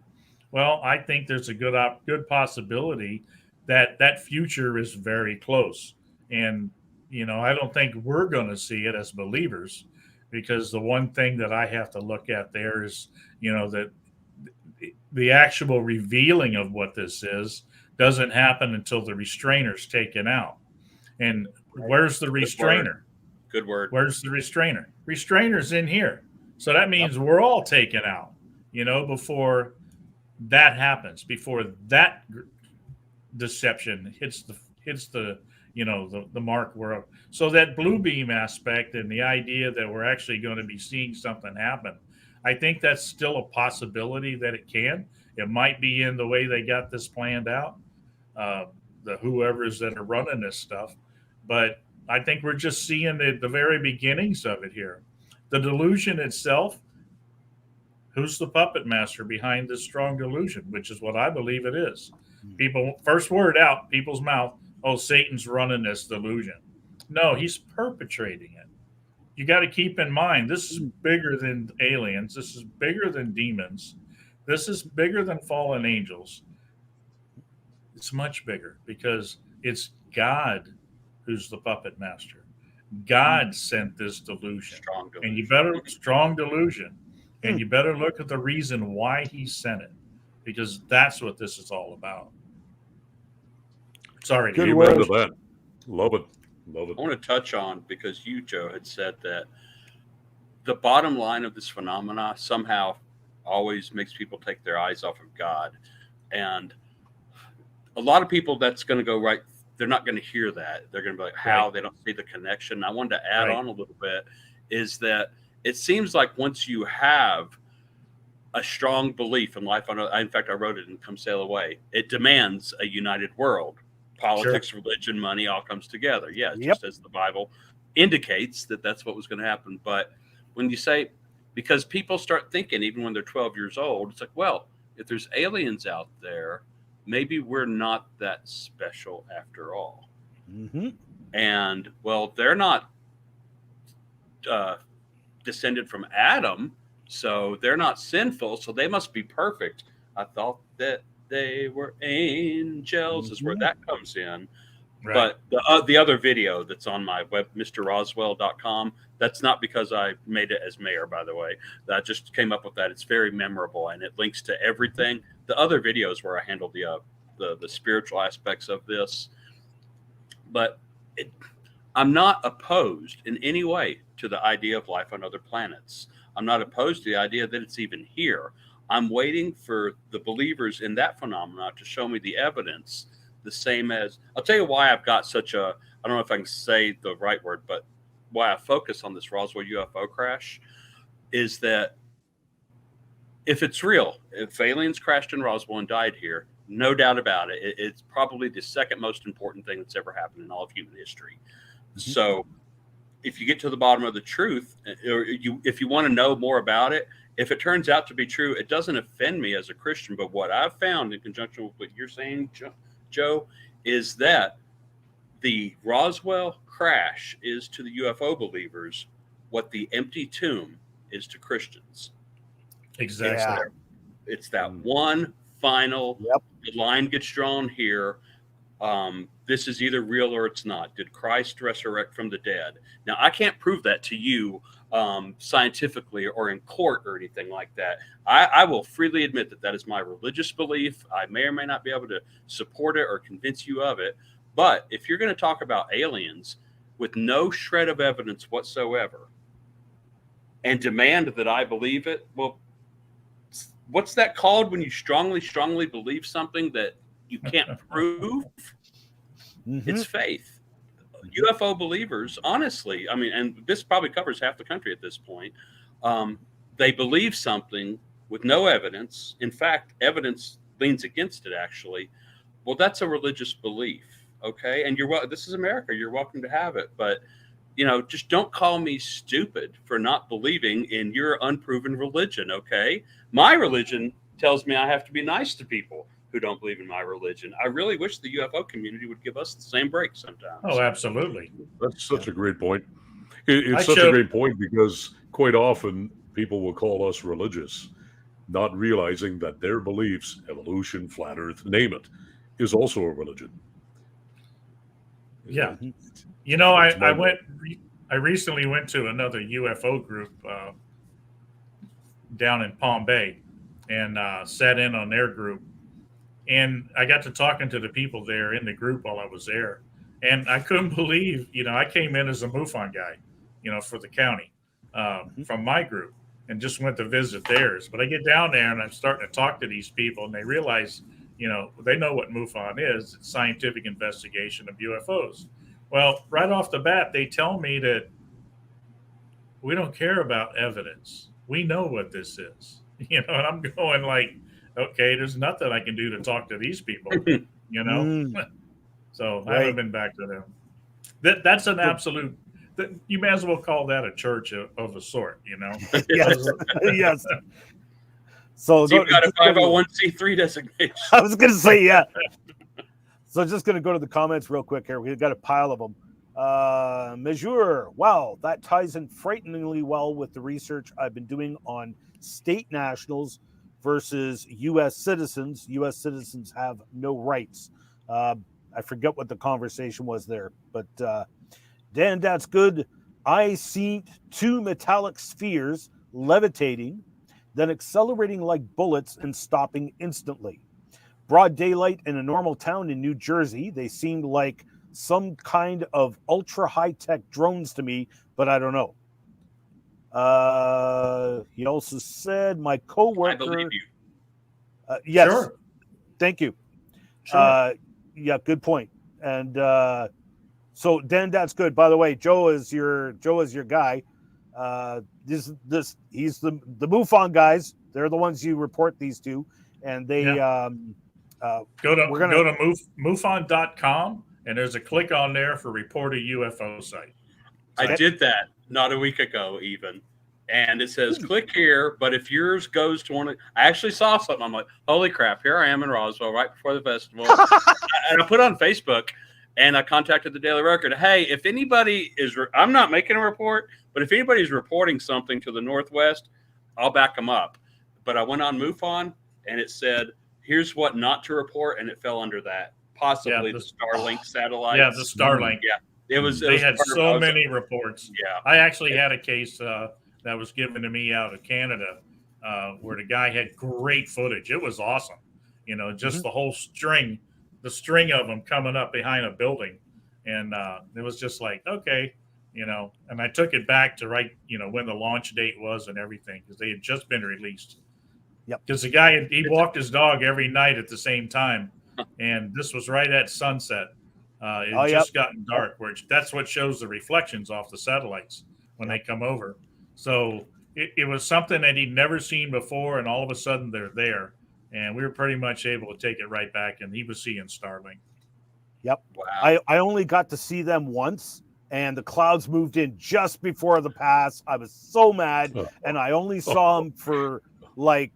Well, I think there's a good possibility that future is very close. And, I don't think we're going to see it as believers, because the one thing that I have to look at there is, that the actual revealing of what this is doesn't happen until the restrainer's taken out. And where's the restrainer? Good word. Where's the restrainer? Restrainer's in here. So that means we're all taken out, before that happens, before that deception hits the mark. So that blue beam aspect and the idea that we're actually going to be seeing something happen, I think that's still a possibility that it can. It might be in the way they got this planned out, the whoever's that are running this stuff. But I think we're just seeing the very beginnings of it here. The delusion itself, who's the puppet master behind this strong delusion, which is what I believe it is. People, first word out, people's mouth, oh, Satan's running this delusion. No, he's perpetrating it. You got to keep in mind, this is bigger than aliens. This is bigger than demons. This is bigger than fallen angels. It's much bigger, because it's God who's the puppet master. God sent this delusion. And you better look at the reason why he sent it, because that's what this is all about. Sorry. Good word to that. Love it. I want to touch on, because you, Joe, had said that the bottom line of this phenomena somehow always makes people take their eyes off of God. And a lot of people, that's going to go right. They're not going to hear that. They're going to be like, how? Right. They don't see the connection. I wanted to add on a little bit, is that it seems like once you have a strong belief in life, in fact, I wrote it in Come Sail Away, it demands a united world. Politics, religion, money all comes together. Yeah, just as the Bible indicates that that's what was going to happen. But when you say, because people start thinking, even when they're 12 years old, it's like, well, if there's aliens out there, maybe we're not that special after all. Mm-hmm. And, well, they're not descended from Adam, so they're not sinful, so they must be perfect. I thought that they were angels is where that comes in. Right. But the other video that's on my web, mrroswell.com, that's not because I made it as mayor, by the way. That just came up with that. It's very memorable, and it links to everything. The other videos where I handle the spiritual aspects of this. But I'm not opposed in any way to the idea of life on other planets. I'm not opposed to the idea that it's even here. I'm waiting for the believers in that phenomena to show me the evidence. The same as, I'll tell you why I've got such a, I don't know if I can say the right word, but why I focus on this Roswell UFO crash is that if it's real, if aliens crashed in Roswell and died here, no doubt about it, it's probably the second most important thing that's ever happened in all of human history. So if you get to the bottom of the truth, or if you want to know more about it, if it turns out to be true, it doesn't offend me as a Christian. But what I've found in conjunction with what you're saying, Joe, is that the Roswell crash is to the UFO believers what the empty tomb is to Christians. Exactly. Yeah. It's that one final, the line gets drawn here. This is either real or it's not. Did Christ resurrect from the dead? Now, I can't prove that to you scientifically or in court or anything like that. I will freely admit that is my religious belief. I may or may not be able to support it or convince you of it. But if you're going to talk about aliens with no shred of evidence whatsoever and demand that I believe it, well, what's that called when you strongly, strongly believe something that you can't prove? It's faith. UFO believers, honestly, I mean, and this probably covers half the country at this point. They believe something with no evidence. In fact, evidence leans against it, actually. Well, that's a religious belief, okay? And this is America. You're welcome to have it. But, just don't call me stupid for not believing in your unproven religion, okay? My religion tells me I have to be nice to people who don't believe in my religion. I really wish the UFO community would give us the same break sometimes. Oh, absolutely. That's such a great point. It's such a great point because quite often people will call us religious, not realizing that their beliefs, evolution, flat earth, name it, is also a religion. Yeah. I recently went to another UFO group down in Palm Bay and sat in on their group. And I got to talking to the people there in the group while I was there. And I couldn't believe, I came in as a MUFON guy, for the county from my group and just went to visit theirs. But I get down there and I'm starting to talk to these people and they realize, they know what MUFON is. It's scientific investigation of UFOs. Well, right off the bat, they tell me that we don't care about evidence. We know what this is, and I'm going like, okay, there's nothing I can do to talk to these people, So I haven't been back to them. That's an absolute. You may as well call that a church of a sort, Yes. Yes. So you've got a 501c3 designation. I was going to say, yeah. So just going to go to the comments real quick here. We've got a pile of them. Mesure, wow, that ties in frighteningly well with the research I've been doing on state nationals versus U.S. citizens. U.S. citizens have no rights. I forget what the conversation was there, but Dan, that's good. I see two metallic spheres levitating, then accelerating like bullets and stopping instantly. Broad daylight in a normal town in New Jersey. They seemed like some kind of ultra high-tech drones to me, but I don't know. He also said, my coworker. I believe you. Yes. Sure. Thank you. Sure. Yeah, good point. And so Dan, that's good. By the way, Joe is your guy. He's the MUFON guys. They're the ones you report these to, and they go to MUFON.com, and there's a click on there for report a UFO site. I did that not a week ago, even. And it says, click here, but if yours goes to one, I actually saw something. I'm like, holy crap, here I am in Roswell right before the festival. And I put it on Facebook, and I contacted the Daily Record. Hey, if anybody I'm not making a report, but if anybody's reporting something to the Northwest, I'll back them up. But I went on MUFON, and it said, here's what not to report, and it fell under that. Possibly the Starlink satellites. Yeah, the Starlink. Yeah, it was. They had so many reports. Yeah, I actually had a case that was given to me out of Canada where the guy had great footage. It was awesome. Just the whole string of them coming up behind a building, and it was just like, okay, And I took it back to when the launch date was and everything, because they had just been released. Yep. Because the guy, he walked his dog every night at the same time, and this was right at sunset. It had just gotten dark, that's what shows the reflections off the satellites when they come over. So it was something that he'd never seen before, and all of a sudden they're there, and we were pretty much able to take it right back, and he was seeing Starlink. Yep. Wow. I only got to see them once, and the clouds moved in just before the pass. I was so mad, and I only saw them for like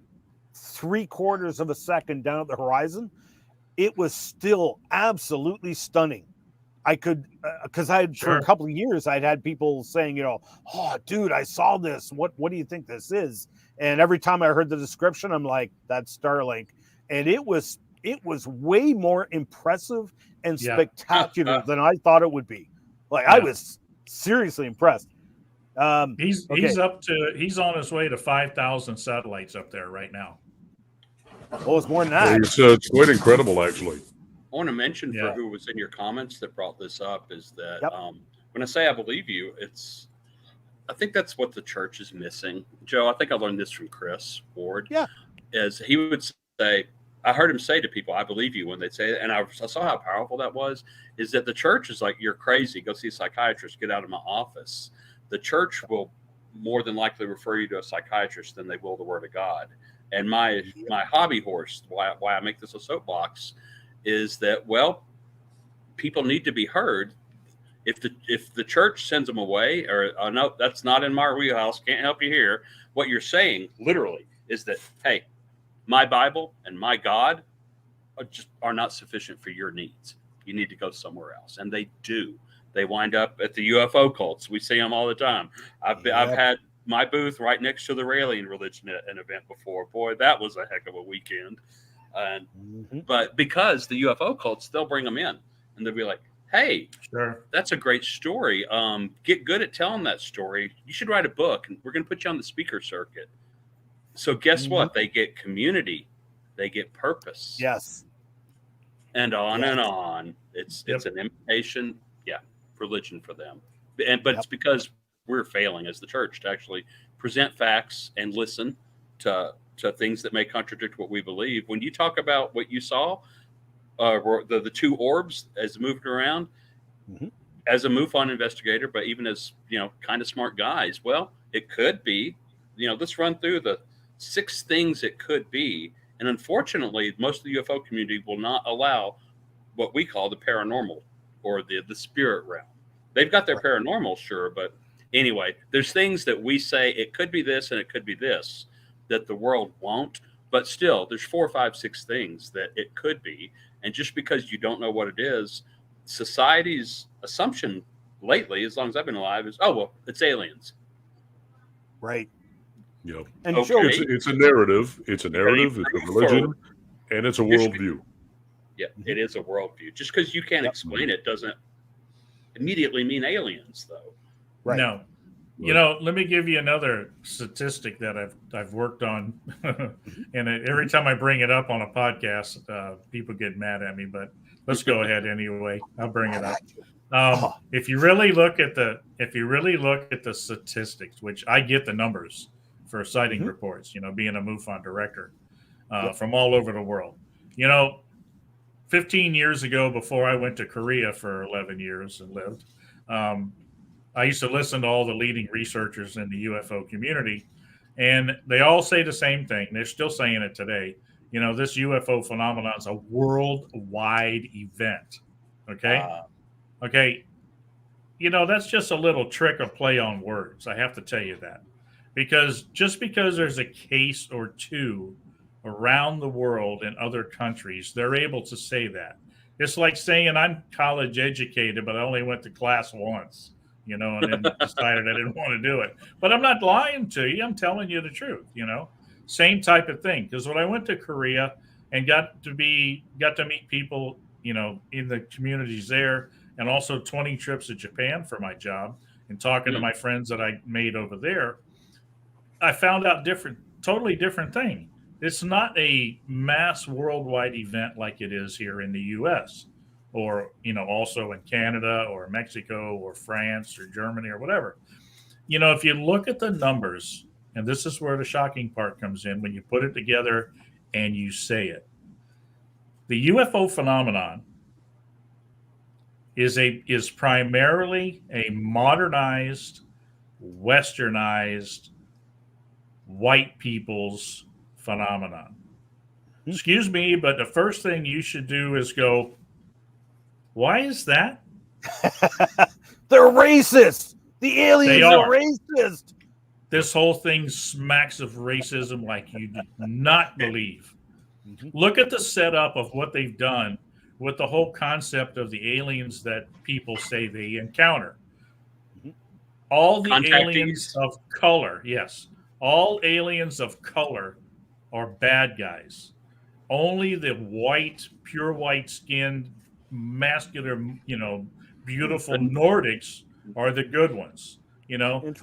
3/4 of a second down at the horizon. It was still absolutely stunning. I could, because for a couple of years, I'd had people saying, oh, dude, I saw this. What do you think this is? And every time I heard the description, I'm like, that's Starlink. And it was way more impressive and spectacular than I thought it would be. Like, I was seriously impressed. He's on his way to 5,000 satellites up there right now. Oh, it's more than that. It's quite incredible, actually. I want to mention for who was in your comments that brought this up is that when I say I believe you, I think that's what the church is missing. Joe, I think I learned this from Chris Ward. Yeah. Is he would say, I heard him say to people, I believe you when they say it. And I saw how powerful that was, is that the church is like, you're crazy. Go see a psychiatrist. Get out of my office. The church will more than likely refer you to a psychiatrist than they will the word of God. And my hobby horse, why I make this a soapbox, is that, well, people need to be heard. If the church sends them away, or no, that's not in my wheelhouse, can't help you here. What you're saying, literally, is that, hey, my Bible and my God are not sufficient for your needs. You need to go somewhere else, and they do. They wind up at the UFO cults. We see them all the time. I've had my booth right next to the Raelian religion at an event before. Boy, that was a heck of a weekend. But because the UFO cults, they'll bring them in, and they'll be like, hey, that's a great story. Get good at telling that story. You should write a book, and we're going to put you on the speaker circuit. So guess what? They get community. They get purpose. Yes. And on and on. It's an imitation, religion for them. But it's because we're failing as the church to actually present facts and listen to things that may contradict what we believe. When you talk about what you saw, the two orbs as moving around, as a MUFON investigator, but even as kind of smart guys, well, it could be. Let's run through the 6 things it could be. And unfortunately, most of the UFO community will not allow what we call the paranormal or the spirit realm. They've got their paranormal, sure, but anyway, there's things that we say it could be this and it could be this that the world won't. But still, there's 4, 5, 6 things that it could be. And just because you don't know what it is, society's assumption lately, as long as I've been alive, is, oh, well, it's aliens. Right. Yeah. And it's a narrative. It's a narrative. It's a religion, and it's a worldview. Yeah, it is a worldview. Just because you can't explain it doesn't immediately mean aliens, though. Right. No. Let me give you another statistic that I've worked on, and every time I bring it up on a podcast, people get mad at me. But let's go ahead anyway. I'll bring it up. If you really look at the statistics, which I get the numbers for sighting reports, being a MUFON director from all over the world. 15 years ago, before I went to Korea for 11 years and lived, I used to listen to all the leading researchers in the UFO community, and they all say the same thing. They're still saying it today. This UFO phenomenon is a worldwide event. Okay. Okay. That's just a little trick or play on words. I have to tell you that, because just because there's a case or two around the world in other countries, they're able to say that. It's like saying I'm college educated, but I only went to class once, and then decided I didn't want to do it. But I'm not lying to you. I'm telling you the truth, Same type of thing. Because when I went to Korea, and got to meet people, in the communities there, and also 20 trips to Japan for my job and talking to my friends that I made over there. I found out totally different thing. It's not a mass worldwide event like it is here in the U.S. or, also in Canada or Mexico or France or Germany or whatever. If you look at the numbers, and this is where the shocking part comes in, when you put it together and you say it, the UFO phenomenon is primarily a modernized, westernized, white people's phenomenon. Excuse me, but the first thing you should do is go, why is that? They're racist. The aliens are racist. This whole thing smacks of racism like you do not believe. Look at the setup of what they've done with the whole concept of the aliens that people say they encounter. All the aliens of color, yes, all aliens of color are bad guys. Only the white, pure white-skinned, masculine, beautiful Nordics are the good ones.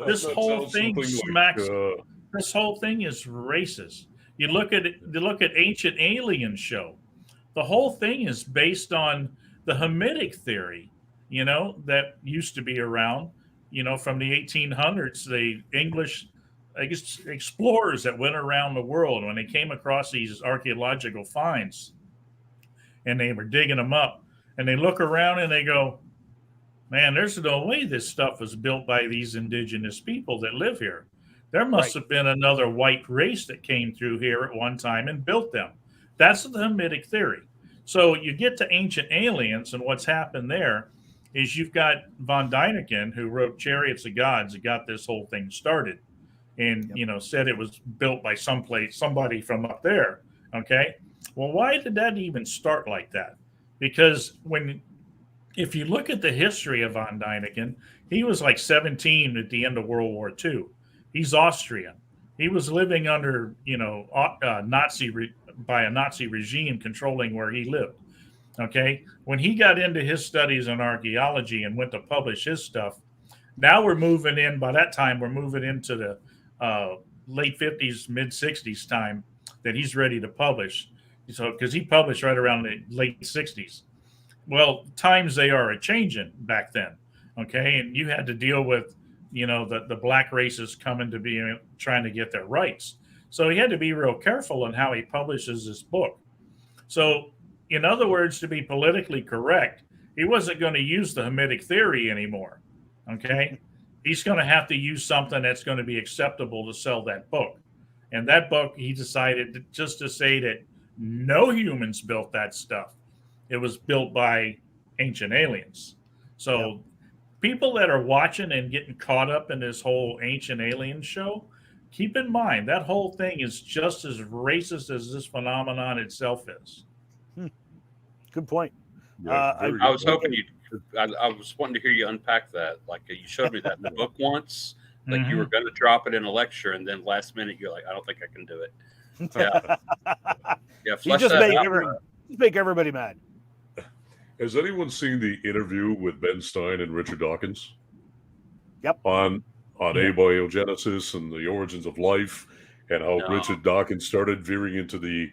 This whole thing smacks. This whole thing is racist. You look at Ancient Alien show. The whole thing is based on the Hamitic theory, that used to be around, from the 1800s. The English explorers that went around the world, when they came across these archaeological finds and they were digging them up, and they look around and they go, man, there's no way this stuff was built by these indigenous people that live here. There must have been another white race that came through here at one time and built them. That's the Hamitic theory. So you get to Ancient Aliens, and what's happened there is you've got von Däniken, who wrote Chariots of Gods, that got this whole thing started, and said it was built by somebody from up there. Okay, well, why did that even start like that? Because if you look at the history of von Däniken, he was like 17 at the end of World War II. He's Austrian. He was living under, by a Nazi regime controlling where he lived. Okay. When he got into his studies in archaeology and went to publish his stuff, now by that time, we're moving into the late 50s, mid 60s time that he's ready to publish. So, because he published right around the late 60s. Well, times they are a changing back then. Okay. And you had to deal with, the black races coming to be trying to get their rights. So he had to be real careful in how he publishes this book. So, in other words, to be politically correct, he wasn't going to use the Hamitic theory anymore. Okay. He's going to have to use something that's going to be acceptable to sell that book. And that book, he decided just to say that no humans built that stuff. It was built by Ancient Aliens. So people that are watching and getting caught up in this whole Ancient Aliens show, keep in mind that whole thing is just as racist as this phenomenon itself is. Good point. I was hoping I was wanting to hear you unpack that. Like you showed me that in the book once. Like you were going to drop it in a lecture, and then last minute you're like, I don't think I can do it. Yeah, you just make everybody mad. Has anyone seen the interview with Ben Stein and Richard Dawkins? Yep. On abiogenesis and the origins of life, and how Richard Dawkins started veering into the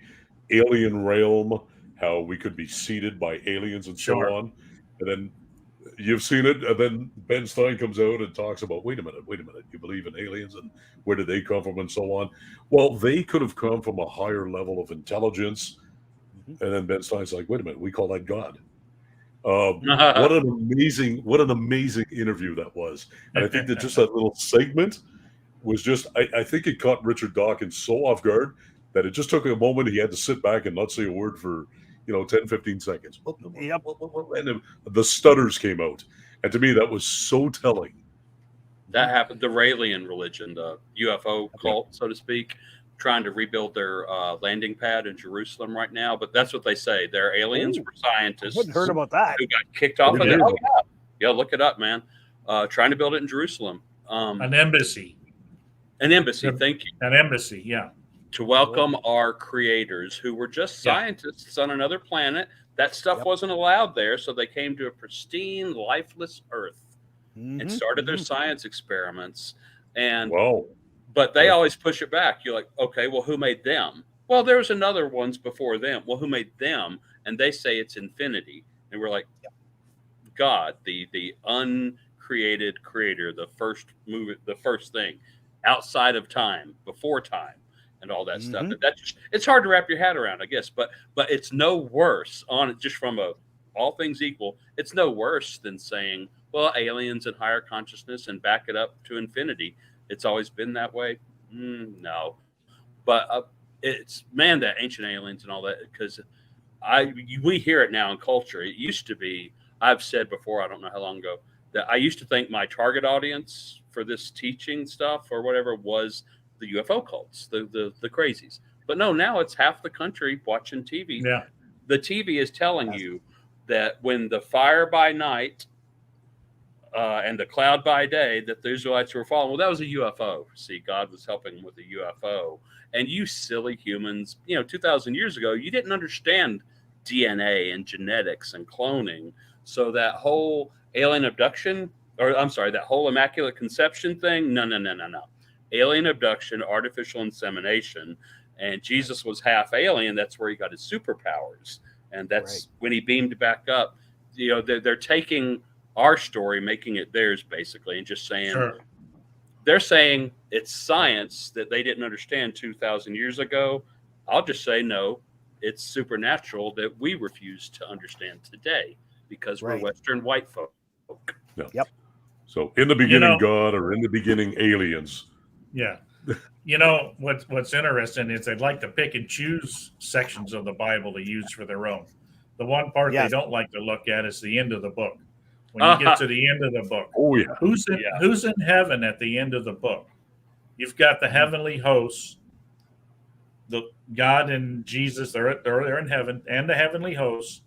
alien realm, how we could be seeded by aliens and so on. And then you've seen it, and then Ben Stein comes out and talks about, wait a minute, you believe in aliens and where did they come from and so on. Well, they could have come from a higher level of intelligence. And then Ben Stein's like, wait a minute, we call that God. What an amazing interview that was. And I think that just that little segment was just, I think it caught Richard Dawkins so off guard that it just took a moment. He had to sit back and not say a word for 10, 15 seconds. And the stutters came out. And to me, that was so telling. That happened. The Raelian religion, the UFO cult, so to speak, trying to rebuild their landing pad in Jerusalem right now. But that's what they say. They're aliens. We're scientists. I hadn't heard about that. Who got kicked off of it. Oh, yeah, look it up, man. Trying to build it in Jerusalem. An embassy. An embassy, thank you. An embassy, yeah. to welcome our creators who were just scientists on another planet. That stuff wasn't allowed there, so they came to a pristine, lifeless Earth and started their science experiments. And but they always push it back. You're like, okay, well, who made them? Well, there's another ones before them. Well, who made them? And they say it's infinity. And we're like, God, the uncreated creator, the first movie, the first thing outside of time, before time, and all that stuff. And that just, it's hard to wrap your head around, I guess. But it's no worse on it, just from all things equal. It's no worse than saying, well, aliens and higher consciousness, and back it up to infinity. It's always been that way. No, but it's, man, that ancient aliens and all that, because we hear it now in culture. It used to be, I've said before, I don't know how long ago, that I used to think my target audience for this teaching stuff or whatever was the UFO cults, the crazies. But no, now it's half the country watching TV. Yeah. The TV is telling you that when the fire by night and the cloud by day, that the Israelites were falling. Well, that was a UFO. See, God was helping with a UFO. And you silly humans, 2,000 years ago, you didn't understand DNA and genetics and cloning. So that whole alien abduction, that whole immaculate conception thing, no. Alien abduction, artificial insemination, and Jesus was half alien. That's where he got his superpowers. And that's when he beamed back up. They're taking our story, making it theirs, basically, and just saying, they're saying it's science that they didn't understand 2,000 years ago. I'll just say, no, it's supernatural that we refuse to understand today because we're Western white folk. Yeah. Yep. So in the beginning, God, or in the beginning, aliens. Yeah. What's interesting is they'd like to pick and choose sections of the Bible to use for their own. The one part they don't like to look at is the end of the book. When you get to the end of the book, who's in heaven at the end of the book? You've got the heavenly hosts, the God and Jesus. They're in heaven, and the heavenly hosts.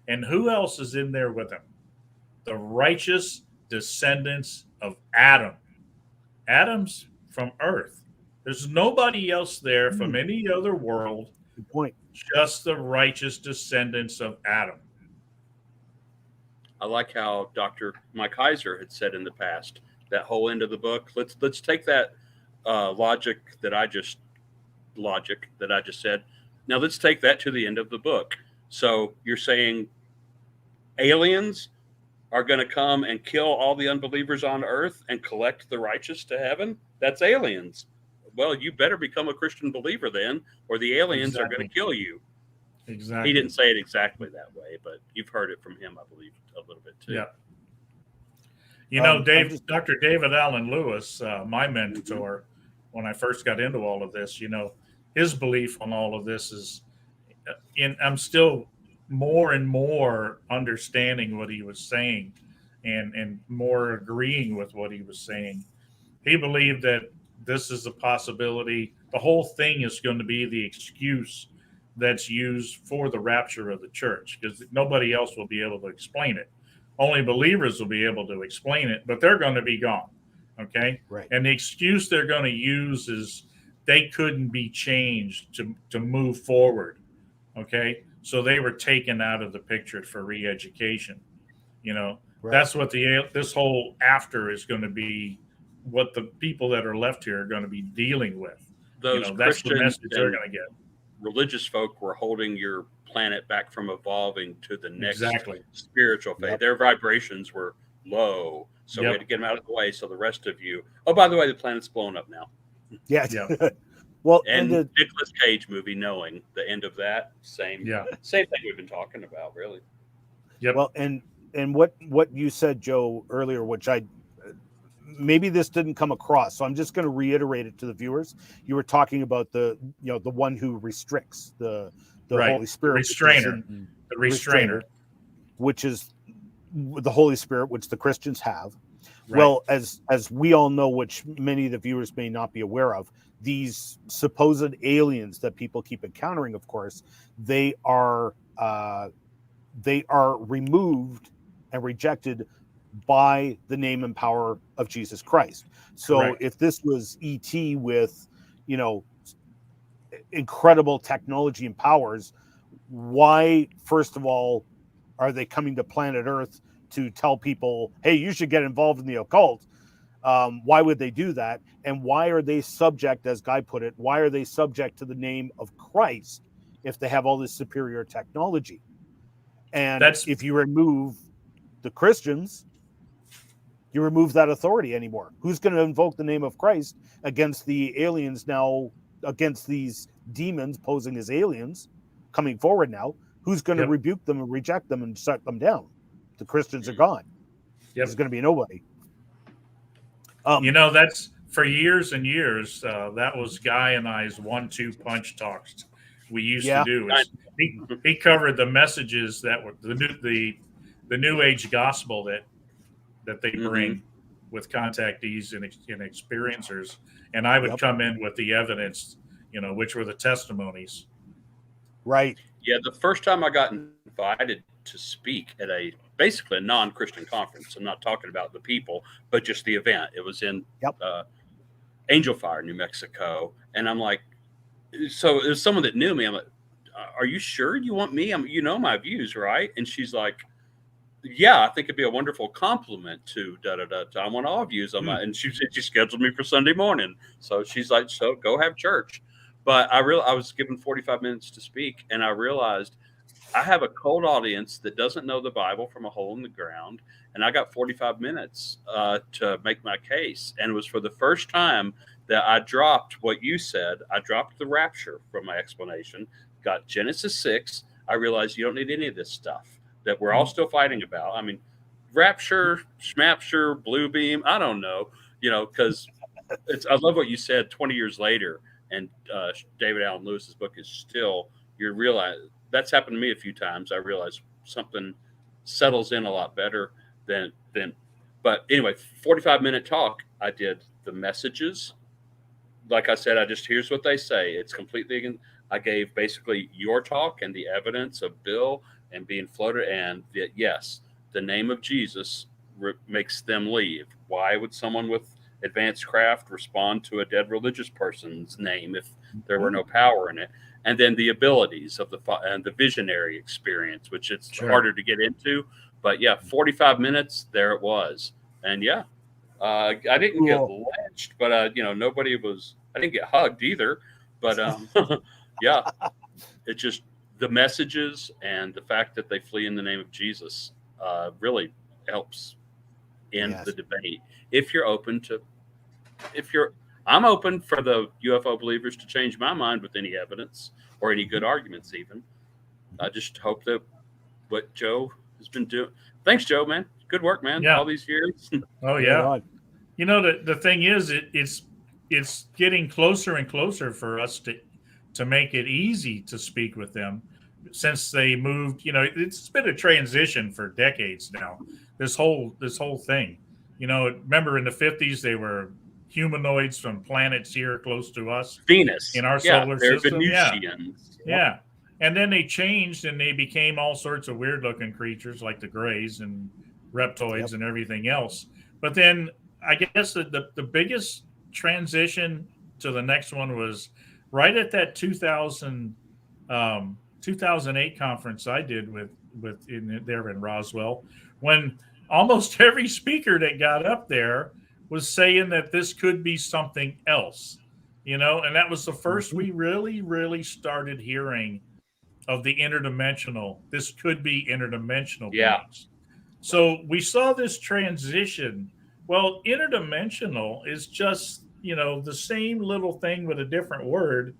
And who else is in there with them? The righteous descendants of Adam. Adam's from Earth. There's nobody else there from any other world. Good point. Just the righteous descendants of Adam. I like how Dr. Mike Heiser had said in the past, that whole end of the book. Let's take that logic that I just said. Now let's take that to the end of the book. So you're saying aliens are going to come and kill all the unbelievers on earth and collect the righteous to heaven? That's aliens. Well, you better become a Christian believer then, or the aliens are going to kill you. Exactly. He didn't say it exactly that way, but you've heard it from him, I believe, a little bit too. Yeah. Dr. David Allen Lewis, my mentor, when I first got into all of this, his belief on all of this is, I'm still more and more understanding what he was saying and more agreeing with what he was saying. He believed that this is a possibility. The whole thing is going to be the excuse that's used for the rapture of the church, because nobody else will be able to explain it. Only believers will be able to explain it, but they're going to be gone. Okay. Right. And the excuse they're going to use is they couldn't be changed to move forward. Okay. So they were taken out of the picture for re-education. That's what this whole after is going to be, what the people that are left here are going to be dealing with. That's the message they're going to get. Religious folk were holding your planet back from evolving to the next spiritual phase. Yep. Their vibrations were low, so we had to get them out of the way. So the rest of you, oh, by the way, the planet's blowing up now. Yeah. Well, and the Nicolas Cage movie, knowing the end of that, same thing we've been talking about, really. Yep. Well, and what you said, Joe, earlier, which maybe this didn't come across, so I'm just going to reiterate it to the viewers. You were talking about the one who restricts the Holy Spirit, the restrainer, which is the Holy Spirit, which the Christians have. Right. Well, as we all know, which many of the viewers may not be aware of, these supposed aliens that people keep encountering, of course, they are removed and rejected by the name and power of Jesus Christ. So if this was ET with, incredible technology and powers, why, first of all, are they coming to planet Earth to tell people, hey, you should get involved in the occult? Why would they do that? And why are they subject, as Guy put it, why are they subject to the name of Christ if they have all this superior technology? And if you remove the Christians, you remove that authority anymore. Who's going to invoke the name of Christ against the aliens now, against these demons posing as aliens coming forward now? Who's going to rebuke them and reject them and shut them down? The Christians are gone. There's going to be nobody. That's for years and years. That was Guy and I's 1-2 punch talks we used to do. He covered the messages that were the new age gospel that they bring with contactees and experiencers, and I would come in with the evidence, which were the testimonies. Right. Yeah, the first time I got invited to speak at basically a non-Christian conference. I'm not talking about the people, but just the event. It was in Angel Fire, New Mexico. And I'm like, so it was someone that knew me. I'm like, are you sure you want me? You know my views, right? And she's like, yeah, I think it'd be a wonderful compliment to I want all views on my, and she scheduled me for Sunday morning. So she's like, so go have church. But I was given 45 minutes to speak, and I realized I have a cold audience that doesn't know the Bible from a hole in the ground, and I got 45 minutes to make my case. And it was for the first time that I dropped what you said. I dropped the rapture from my explanation, got Genesis 6. I realized you don't need any of this stuff that we're all still fighting about. I mean, rapture, schmapture, blue beam, I don't know, because I love what you said 20 years later. And David Allen Lewis's book is still, you realize that's happened to me a few times. I realize something settles in a lot better than, but anyway, 45-minute talk. I did the messages. Like I said, here's what they say. It's completely, I gave basically your talk and the evidence of Bill and being floated, and that, yes, the name of Jesus makes them leave. Why would someone with advanced craft respond to a dead religious person's name if there were no power in it? And then the abilities of the visionary experience, which it's harder to get into. But yeah, 45 minutes, there it was. And yeah, I didn't get lynched, but nobody was. I didn't get hugged either. But yeah, it just the messages and the fact that they flee in the name of Jesus really helps end the debate. If you're open to, I'm open for the UFO believers to change my mind with any evidence or any good arguments. Even I just hope that what Joe has been doing. Thanks, Joe, man. Good work, man. All these years. Oh yeah. The thing is, it's getting closer and closer for us to make it easy to speak with them, since they moved. It's been a transition for decades now. This whole thing. Remember in the 50s they were humanoids from planets here close to us, Venus, in our solar system. Venusians. Yeah. And then they changed and they became all sorts of weird looking creatures like the Greys and reptoids and everything else. But then I guess the biggest transition to the next one was right at that 2008 conference I did there in Roswell, when almost every speaker that got up there was saying that this could be something else, and that was the first we really started hearing of the interdimensional. This could be interdimensional beings. So we saw this transition. Well, interdimensional is just, the same little thing with a different word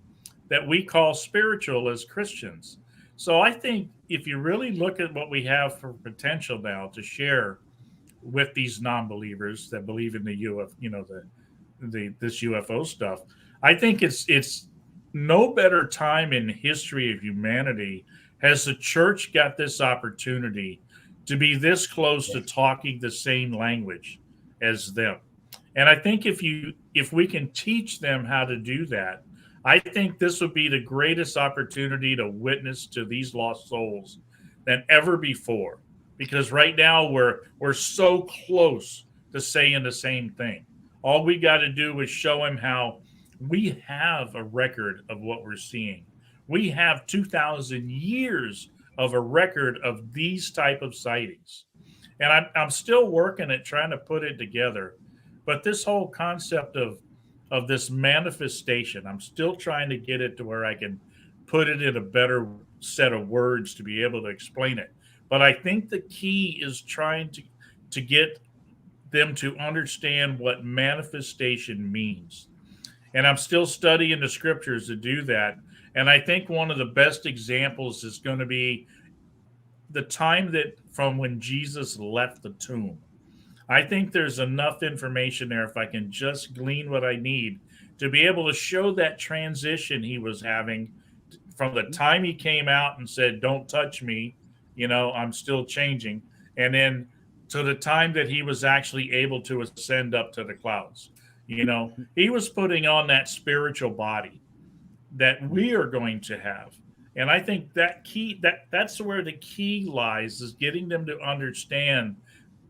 that we call spiritual as Christians. So I think if you really look at what we have for potential now to share with these non-believers that believe in the UFO, this UFO stuff, I think it's no better time in history of humanity has the church got this opportunity to be this close to talking the same language as them. And I think if we can teach them how to do that, I think this would be the greatest opportunity to witness to these lost souls than ever before. Because right now we're so close to saying the same thing. All we got to do is show them how we have a record of what we're seeing. We have 2,000 years of a record of these type of sightings. And I'm still working at trying to put it together. But this whole concept of this manifestation, I'm still trying to get it to where I can put it in a better set of words to be able to explain it. But I think the key is trying to get them to understand what manifestation means. And I'm still studying the scriptures to do that. And I think one of the best examples is going to be the time that from when Jesus left the tomb. I think there's enough information there if I can just glean what I need to be able to show that transition he was having from the time he came out and said, "Don't touch me, I'm still changing," and then to the time that he was actually able to ascend up to the clouds. He was putting on that spiritual body that we are going to have. And I think that's where the key lies, is getting them to understand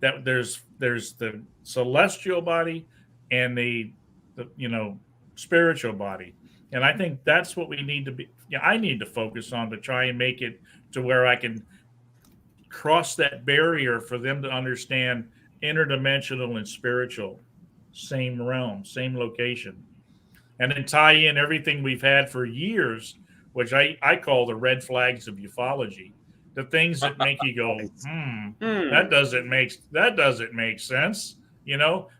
that there's the celestial body and the spiritual body. And I think that's what we need to be. I need to focus on to try and make it to where I can cross that barrier for them to understand interdimensional and spiritual, same realm, same location, and then tie in everything we've had for years, which I call the red flags of ufology, the things that make you go, that doesn't make sense.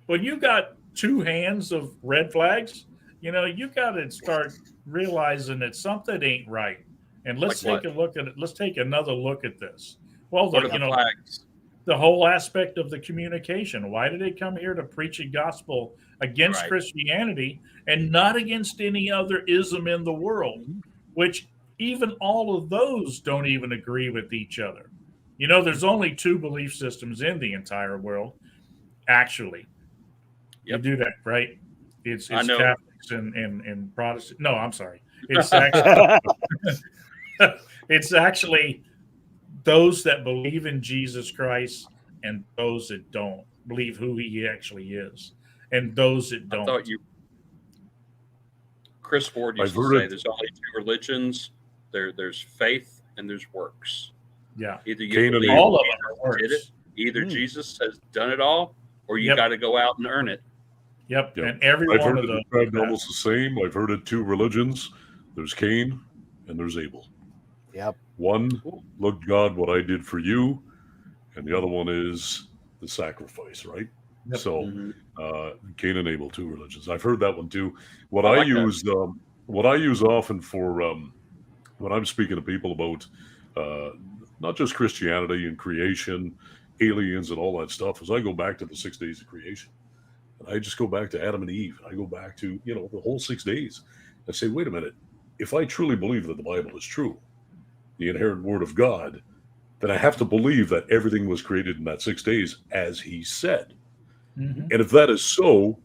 When you got two hands of red flags, you got to start realizing that something ain't right. And let's take a look at it. Let's take another look at this. Well, flags? The whole aspect of the communication. Why did they come here to preach a gospel against Christianity and not against any other ism in the world, which even all of those don't even agree with each other? There's only two belief systems in the entire world, actually. Yep. You do that, right? It's Catholics and Protestant. No, I'm sorry. It's actually those that believe in Jesus Christ and those that don't believe who he actually is, and those that don't. I thought Chris Ford used to say there's only two religions. There's faith and there's works. Yeah. Either you believe all of them are did it, either Jesus has done it all, or you got to go out and earn it. Yep. And every I've one heard of those described almost the same. I've heard it two religions. There's Cain and there's Abel. Yep. One, look, God, what I did for you, and the other one is the sacrifice, right? Yep. So, Cain and Abel, two religions. I've heard that one too. What I use often for when I'm speaking to people about not just Christianity and creation, aliens, and all that stuff, is I go back to the 6 days of creation. And I just go back to Adam and Eve. I go back to the whole 6 days. I say, wait a minute. If I truly believe that the Bible is true, the inherent word of God, then I have to believe that everything was created in that 6 days as he said. And if that is so,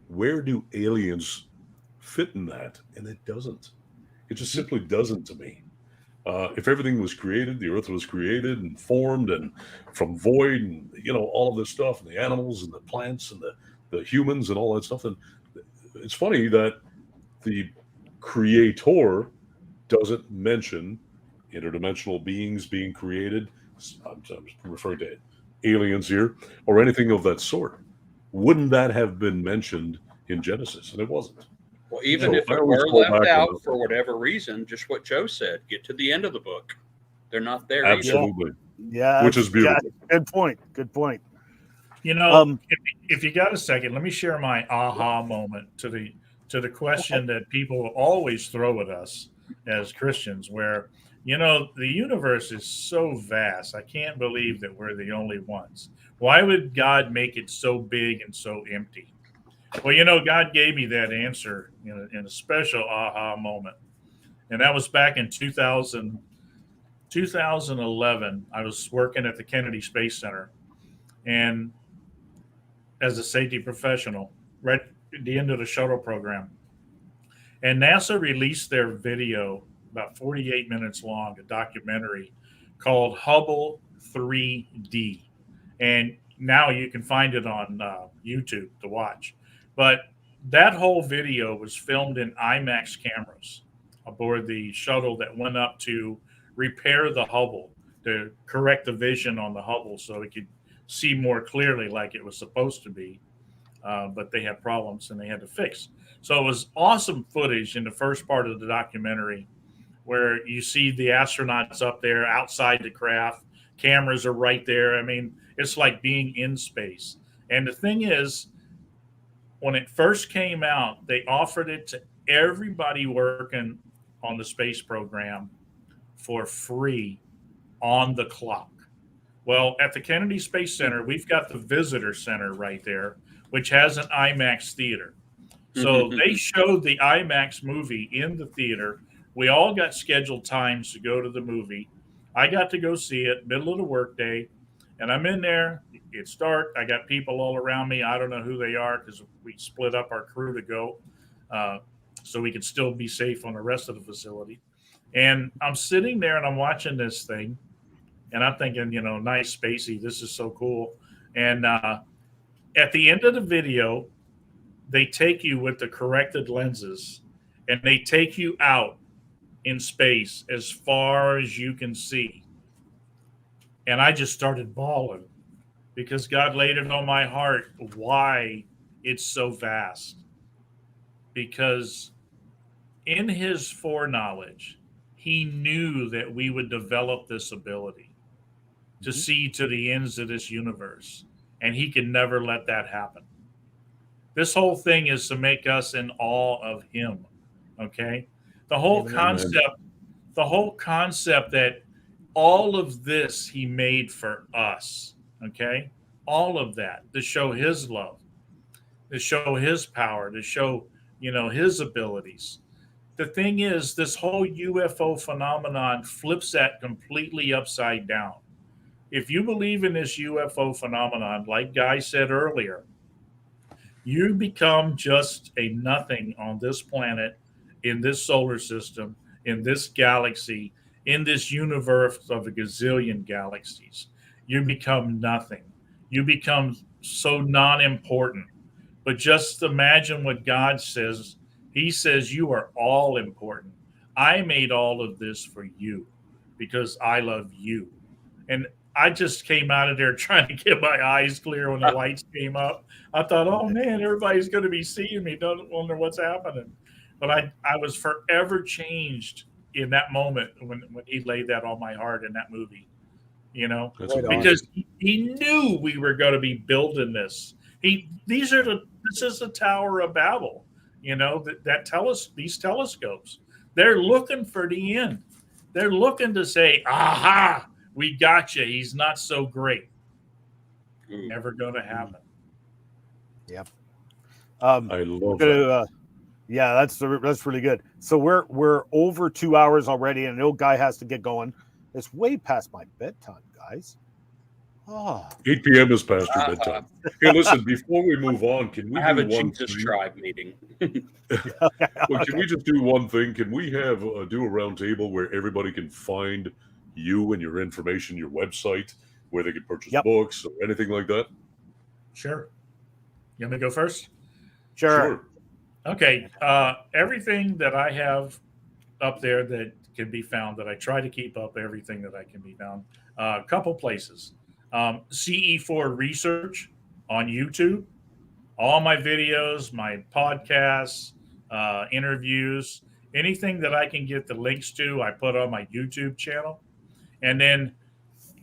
where do aliens fit in that? And it doesn't. It just simply doesn't to me. If everything was created, the earth was created and formed and from void and, all of this stuff, and the animals and the plants and the humans and all that stuff, then it's funny that the creator doesn't mention interdimensional beings being created. I'm referring to aliens here or anything of that sort. Wouldn't that have been mentioned in Genesis? And it wasn't. Well, even if it were left out for whatever reason, just what Joe said, get to the end of the book. They're not there. Absolutely. Yeah. Which is beautiful. Yeah, good point. If you got a second, let me share my aha moment to the question that people always throw at us as Christians, where the universe is so vast. I can't believe that we're the only ones. Why would God make it so big and so empty? Well, God gave me that answer in a special aha moment. And that was back in 2011. I was working at the Kennedy Space Center and as a safety professional, right at the end of the shuttle program. And NASA released their video, about 48 minutes long, a documentary called Hubble 3D. And now you can find it on YouTube to watch. But that whole video was filmed in IMAX cameras aboard the shuttle that went up to repair the Hubble, to correct the vision on the Hubble so it could see more clearly like it was supposed to be. But they had problems and they had to fix. So it was awesome footage in the first part of the documentary where you see the astronauts up there outside the craft. Cameras are right there. I mean, it's like being in space. And the thing is, when it first came out, they offered it to everybody working on the space program for free on the clock. Well, at the Kennedy Space Center, we've got the visitor center right there, which has an IMAX theater. So they showed the IMAX movie in the theater. We all got scheduled times to go to the movie. I got to go see it middle of the workday, and I'm in there. It's dark. I got people all around me. I don't know who they are because we split up our crew to go so we could still be safe on the rest of the facility. And I'm sitting there and I'm watching this thing, and I'm thinking, nice spacey. This is so cool. And at the end of the video, they take you with the corrected lenses and they take you out in space as far as you can see. And I just started bawling because God laid it on my heart why it's so vast. Because in his foreknowledge, he knew that we would develop this ability to see to the ends of this universe. And he could never let that happen. This whole thing is to make us in awe of him. Okay? The whole concept that all of this he made for us. Okay? All of that to show his love, to show his power, to show, his abilities. The thing is, this whole UFO phenomenon flips that completely upside down. If you believe in this UFO phenomenon, like Guy said earlier, you become just a nothing on this planet, in this solar system, in this galaxy, in this universe of a gazillion galaxies. You become nothing. You become so non-important. But just imagine what God says. He says you are all important. I made all of this for you because I love you. And I just came out of there trying to get my eyes clear when the lights came up. I thought, oh man, everybody's going to be seeing me. Don't wonder what's happening. But I was forever changed in that moment when he laid that on my heart in that movie, because he knew we were going to be building this. This is the Tower of Babel, that tell us these telescopes. They're looking for the end. They're looking to say, aha, we got you. He's not so great. Never going to happen. Yep. I love that. Yeah, that's really good. So we're over 2 hours already, and the old guy has to get going. It's way past my bedtime, guys. 8 p.m. is past your bedtime. Hey, listen, before we move on, can we have do a one Jesus thing? tribe meeting? Well, can we just do one thing? Can we have do a round table where everybody can find you and your information, your website, where they can purchase books or anything like that? Sure. You want me to go first? Sure. Okay. Everything that I have up there that can be found, that I try to keep up everything that I can be found. A couple places. CE4 Research on YouTube. All my videos, my podcasts, interviews, anything that I can get the links to, I put on my YouTube channel. And then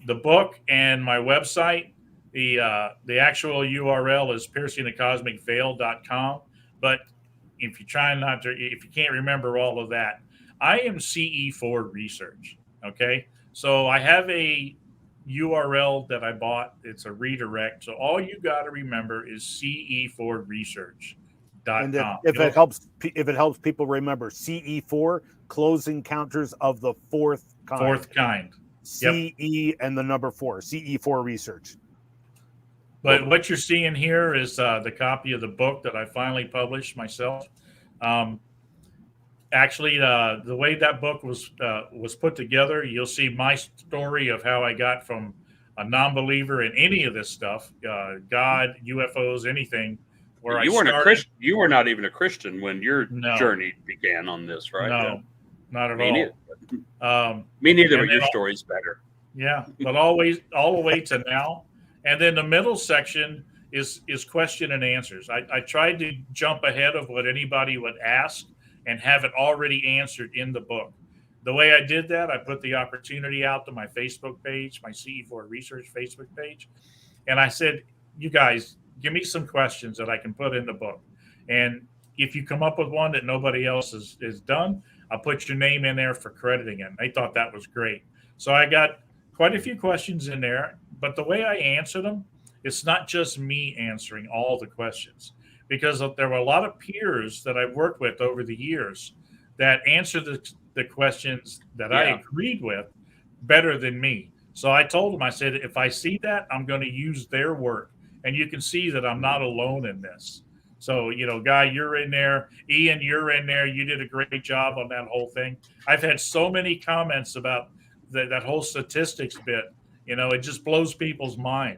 the book and my website, the actual URL is piercingthecosmicveil.com. But if you can't remember all of that, I am CE4 Research. Okay. So I have a URL that I bought. It's a redirect. So all you got to remember is CE4Research.com. And if it helps people remember, CE4, Close Encounters of the Fourth Kind. Fourth Kind. CE and the number 4, CE4 Research. But what you're seeing here is the copy of the book that I finally published myself. Actually, the way that book was put together, you'll see my story of how I got from a non-believer in any of this stuff, God, UFOs, anything, where You I weren't started. a Christian. You were not even a Christian when your No. journey began on this, right? No, not at Me all. neither. Me neither, and but your then story's better. Yeah, but always all the way to now. And then the middle section is question and answers. I tried to jump ahead of what anybody would ask and have it already answered in the book. The way I did that, I put the opportunity out to my Facebook page, my CE4 Research Facebook page, and I said, you guys, give me some questions that I can put in the book. And if you come up with one that nobody else is done, I'll put your name in there for crediting it. And they thought that was great. So I got quite a few questions in there, but the way I answer them, it's not just me answering all the questions, because there were a lot of peers that I've worked with over the years that answer the questions that I agreed with better than me. So I told them, I said, if I see that, I'm going to use their work. And you can see that I'm not alone in this. So, Guy, you're in there. Ian, you're in there. You did a great job on that whole thing. I've had so many comments about that whole statistics bit. It just blows people's mind.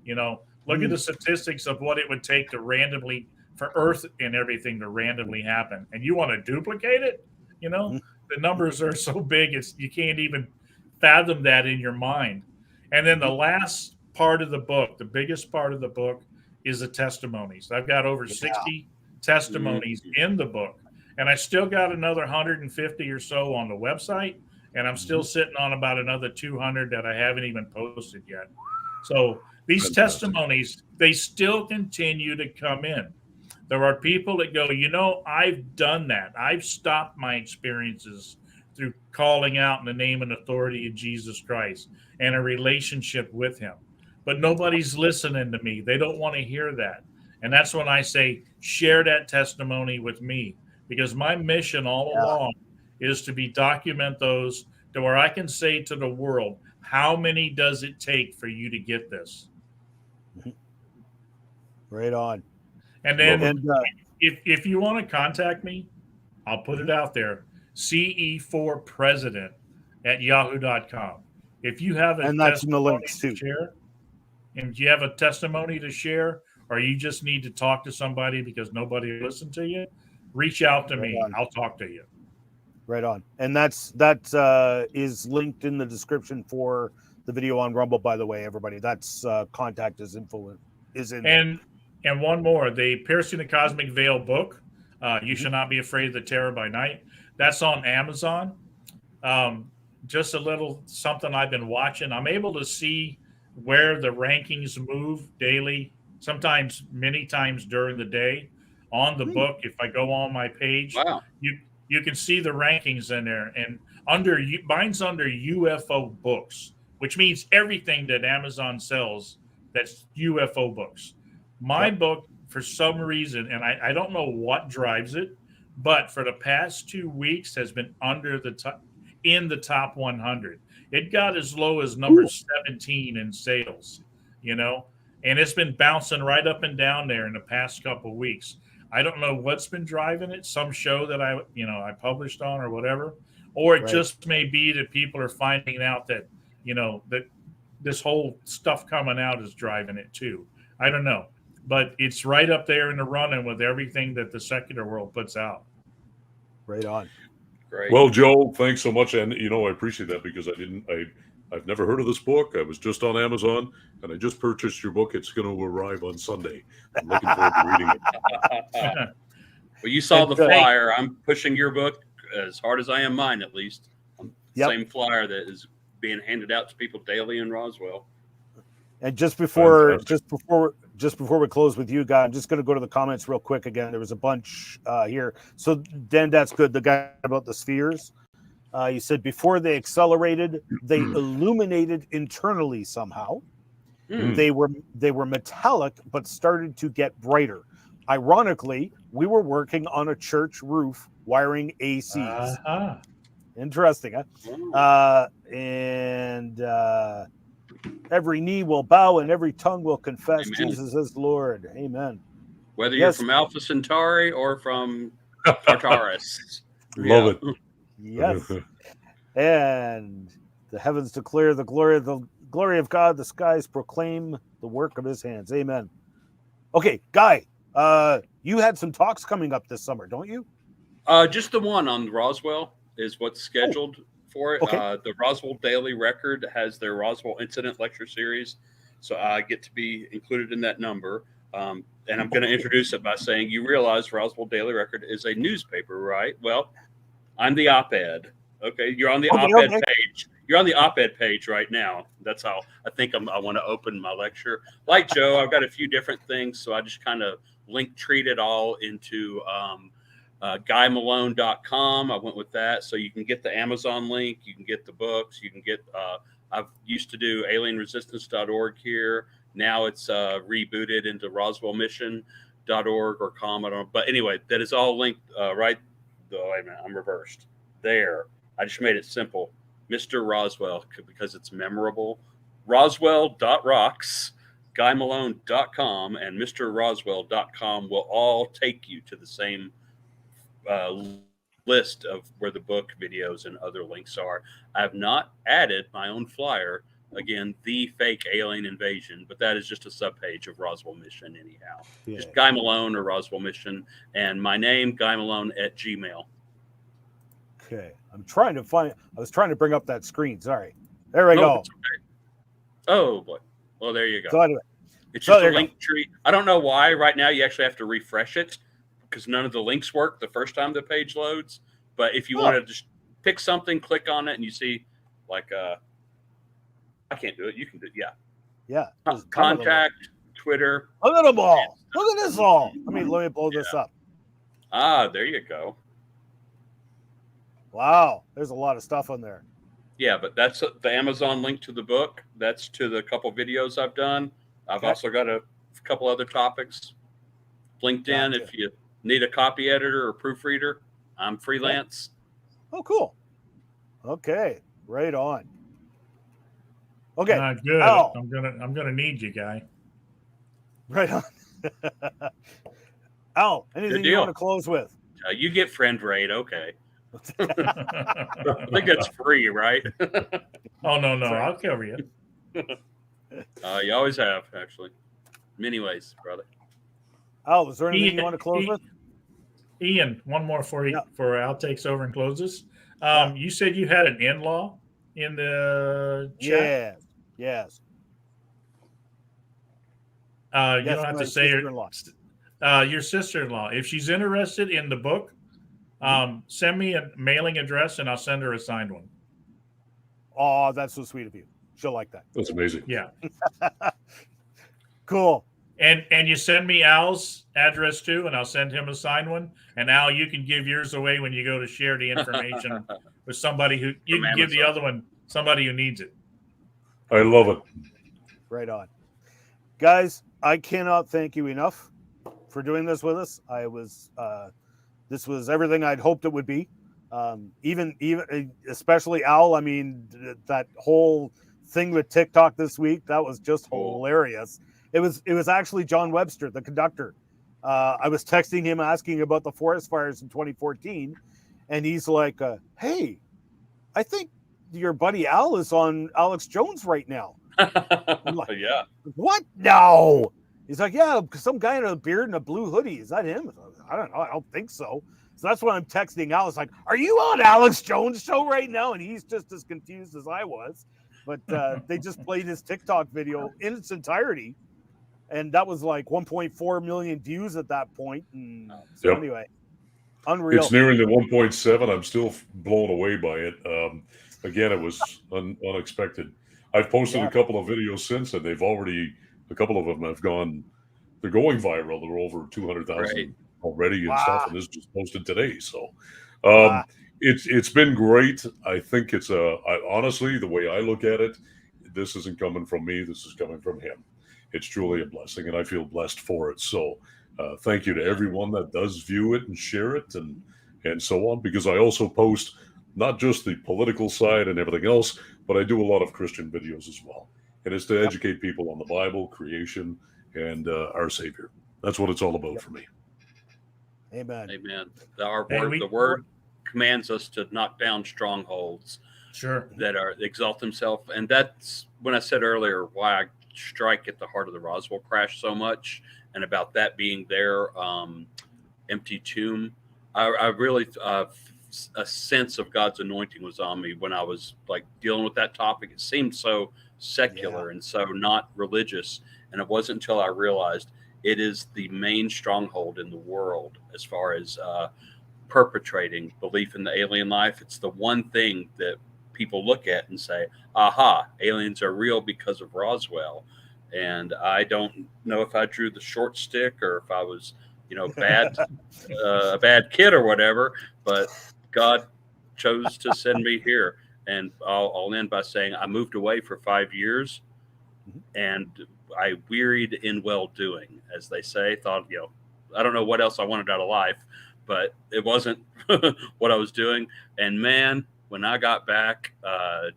Look at the statistics of what it would take to randomly, for Earth and everything to randomly happen. And you want to duplicate it? The numbers are so big, you can't even fathom that in your mind. And then the last part of the book, the biggest part of the book, is the testimonies. I've got over 60 testimonies in the book, and I still got another 150 or so on the website, and I'm still sitting on about another 200 that I haven't even posted yet. So these testimonies, they still continue to come in. There are people that go, I've done that. I've stopped my experiences through calling out in the name and authority of Jesus Christ and a relationship with him. But nobody's listening to me. They don't want to hear that. And that's when I say, share that testimony with me, because my mission all along is to document those to where I can say to the world, how many does it take for you to get this? Right on. And then if you want to contact me, I'll put it out there. CE4president@yahoo.com. If you have a testimony to share, and if you have a testimony to share, or you just need to talk to somebody because nobody listened to you, reach out to me. I'll talk to you. Right on. And that is linked in the description for the video on Rumble, by the way, everybody. That's contact is info is in there. And one more, the Piercing the Cosmic Veil book, You Shall Not Be Afraid of the Terror by Night. That's on Amazon. Just a little something I've been watching. I'm able to see where the rankings move daily, sometimes many times during the day on the book. If I go on my page, you can see the rankings in there. And mine's under UFO books, which means everything that Amazon sells that's UFO books. My book, for some reason, and I don't know what drives it, but for the past 2 weeks has been in the top 100. It got as low as number 17 in sales, and it's been bouncing right up and down there in the past couple of weeks. I don't know what's been driving it. Some show that I published on or whatever, or it just may be that people are finding out that, that this whole stuff coming out is driving it too. I don't know, but it's right up there in the running with everything that the secular world puts out. Right on. Great. Well, Joe, thanks so much. And, I appreciate that, because I've never heard of this book. I was just on Amazon, and I just purchased your book. It's going to arrive on Sunday. I'm looking forward to reading it. Well, you saw the flyer. I'm pushing your book as hard as I am mine, at least. Same flyer that is being handed out to people daily in Roswell. And just before we close with you, Guy, I'm just going to go to the comments real quick again. There was a bunch here. So, Dan, that's good. The guy about the spheres. You said before they accelerated, they illuminated internally somehow. They were metallic, but started to get brighter. Ironically, we were working on a church roof wiring ACs. Interesting, huh? And every knee will bow and every tongue will confess Jesus is Lord. Amen. Whether you're from Alpha Centauri or from Tartarus. Love it. Yes. And the heavens declare the glory of God. The skies proclaim the work of his hands. Amen. Okay, Guy, You had some talks coming up this summer, don't you? Just the one on Roswell is what's scheduled for it. Okay. The Roswell Daily Record has their Roswell Incident Lecture Series, so I get to be included in that number. And I'm going to introduce it by saying, you realize Roswell Daily Record is a newspaper, right? Well, I'm the op-ed. Okay, you're on the op-ed page. You're on the op-ed page right now. That's how I think I want to open my lecture. Like Joe, I've got a few different things, so I just kind of treat it all into GuyMalone.com. I went with that, so you can get the Amazon link, you can get the books, you can get. I've used to do AlienResistance.org here. Now it's rebooted into RoswellMission.org or com. I don't know. But anyway, that is all linked right. Oh, wait a minute, I'm reversed. There. I just made it simple. Mr. Roswell, because it's memorable. Roswell.rocks, GuyMalone.com, and MrRoswell.com will all take you to the same list of where the book, videos, and other links are. I have not added my own flyer. Again, the fake alien invasion, but that is just a subpage of Roswell Mission anyhow. Yeah. Just Guy Malone or Roswell Mission, and my name, GuyMalone@gmail. Okay, I'm trying to find. I was trying to bring up that screen. Sorry. There we go. It's okay. Oh boy. Well, there you go. So anyway, It's just a link tree. I don't know why right now you actually have to refresh it because none of the links work the first time the page loads. But if you want to just pick something, click on it, and you see like I can't do it. You can do it. Yeah. Yeah. Contact, Twitter. Look at them all. Look at this all. Let me blow this up. Ah, there you go. Wow. There's a lot of stuff on there. Yeah, but that's the Amazon link to the book. That's to the couple videos I've done. I've also got a couple other topics. LinkedIn, if you need a copy editor or proofreader, I'm freelance. Oh, cool. Okay. Right on. Okay. Good. Al. I'm gonna need you, Guy. Right on. Al, anything you want to close with? You get friend rate, okay. I think that's free, right? Oh no, I'll cover you. You always have, actually. Many ways, brother. Al, is there anything you want to close with? Ian, one more for Al takes over and closes. You said you had an in-law in the chat? Yes. You don't have to say your sister-in-law. If she's interested in the book, send me a mailing address and I'll send her a signed one. Oh, that's so sweet of you. She'll like that. That's amazing. Yeah. Cool. And you send me Al's address too, and I'll send him a signed one. And Al, you can give yours away when you go to share the information with somebody who you can give the other one somebody who needs it. I love it. Right on. Guys, I cannot thank you enough for doing this with us. This was everything I'd hoped it would be. Even especially Al. I mean, that whole thing with TikTok this week, that was just hilarious. It was actually John Webster, the conductor. I was texting him asking about the forest fires in 2014, and he's like, "Hey, I think your buddy Al is on Alex Jones right now." I'm like, yeah. What? No. He's like, yeah, some guy in a beard and a blue hoodie. Is that him? I don't know. I don't think so. So that's why I'm texting Al. It's like, are you on Alex Jones' show right now? And he's just as confused as I was. But they just played his TikTok video in its entirety. And that was like 1.4 million views at that point. And so anyway, unreal. It's nearing the 1.7. I'm still blown away by it. Again, it was unexpected. I've posted a couple of videos since, and a couple of them have gone, they're going viral. They're over 200,000 already and stuff, and this just posted today. So it's been great. I think honestly, the way I look at it, this isn't coming from me. This is coming from him. It's truly a blessing, and I feel blessed for it. So thank you to everyone that does view it and share it and so on, because I also post not just the political side and everything else, but I do a lot of Christian videos as well. And it's to educate people on the Bible, creation, and our Savior. That's what it's all about for me. Amen. Amen. The word commands us to knock down strongholds that exalt themselves. And that's when I said earlier why I strike at the heart of the Roswell crash so much. and about that being their empty tomb. I really a sense of God's anointing was on me when I was like dealing with that topic. It seemed so secular and so not religious, and it wasn't until I realized it is the main stronghold in the world as far as perpetrating belief in the alien life. It's the one thing that people look at and say, aha, aliens are real because of Roswell. And I don't know if I drew the short stick or if I was, bad, a bad kid or whatever, but God chose to send me here. And I'll end by saying I moved away for 5 years and I wearied in well-doing, as they say. Thought, I don't know what else I wanted out of life, but it wasn't what I was doing. And man, when I got back,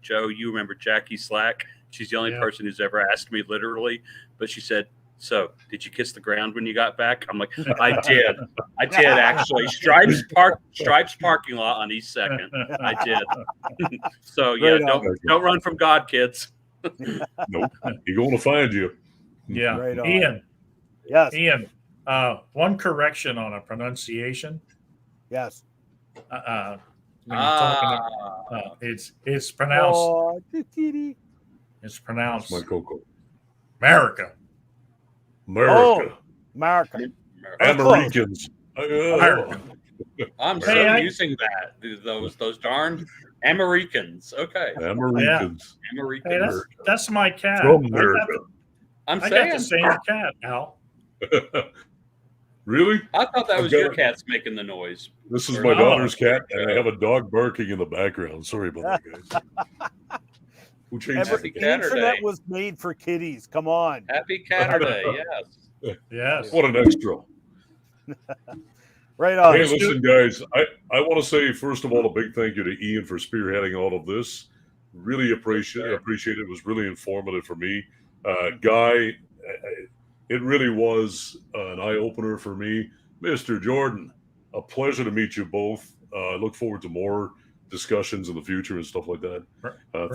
Joe, you remember Jackie Slack? She's the only person who's ever asked me literally, but she said, so did you kiss the ground when you got back? I'm like, I did actually. Stripes parking lot on East 2nd. I did. So yeah, don't run from God, kids. Nope. He's going to find you. Yeah. Right on. Ian. Yes. Ian, one correction on a pronunciation. Yes. When you're talking about, it's pronounced. Oh, It's pronounced My Coco. America. America. America. Americans. America. I'm so using that. Those darn Americans. Okay. Americans. Americans. Hey, that's my cat. From America. I got saying. the same cat, Al. Really? I thought that was your cat's making the noise. This is my daughter's cat, and I have a dog barking in the background. Sorry about that, guys. Who changed Happy the The Catterday. internet was made for kitties. Come on. Happy Catterday, yes. Yes. What an extra. Right on. Hey, listen, guys, I want to say, first of all, a big thank you to Ian for spearheading all of this. Really appreciate it. It was really informative for me. Guy, it really was an eye-opener for me. Mr. Jordan, a pleasure to meet you both. I look forward to more discussions in the future and stuff like that.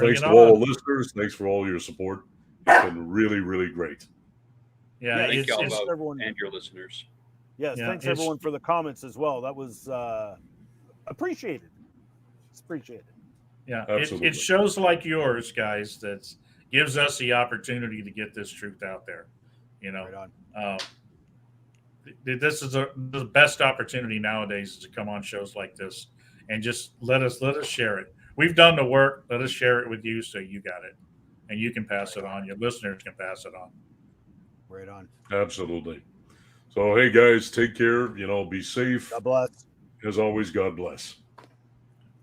Thanks to all the listeners. Thanks for all your support. It's been really, really great. Yeah, Thank y'all both everyone. and your listeners. Yes, Yeah, thanks everyone for the comments as well. That was appreciated. It's appreciated. Yeah, Absolutely. it shows like yours, guys, that gives us the opportunity to get this truth out there. Right on. This is the best opportunity nowadays is to come on shows like this and just let us share it. We've done the work. Let us share it with you so you got it, and you can pass it on. Your listeners can pass it on. Right on. Absolutely. So, hey, guys, take care. Be safe. God bless. As always, God bless.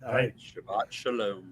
All right. Shabbat shalom.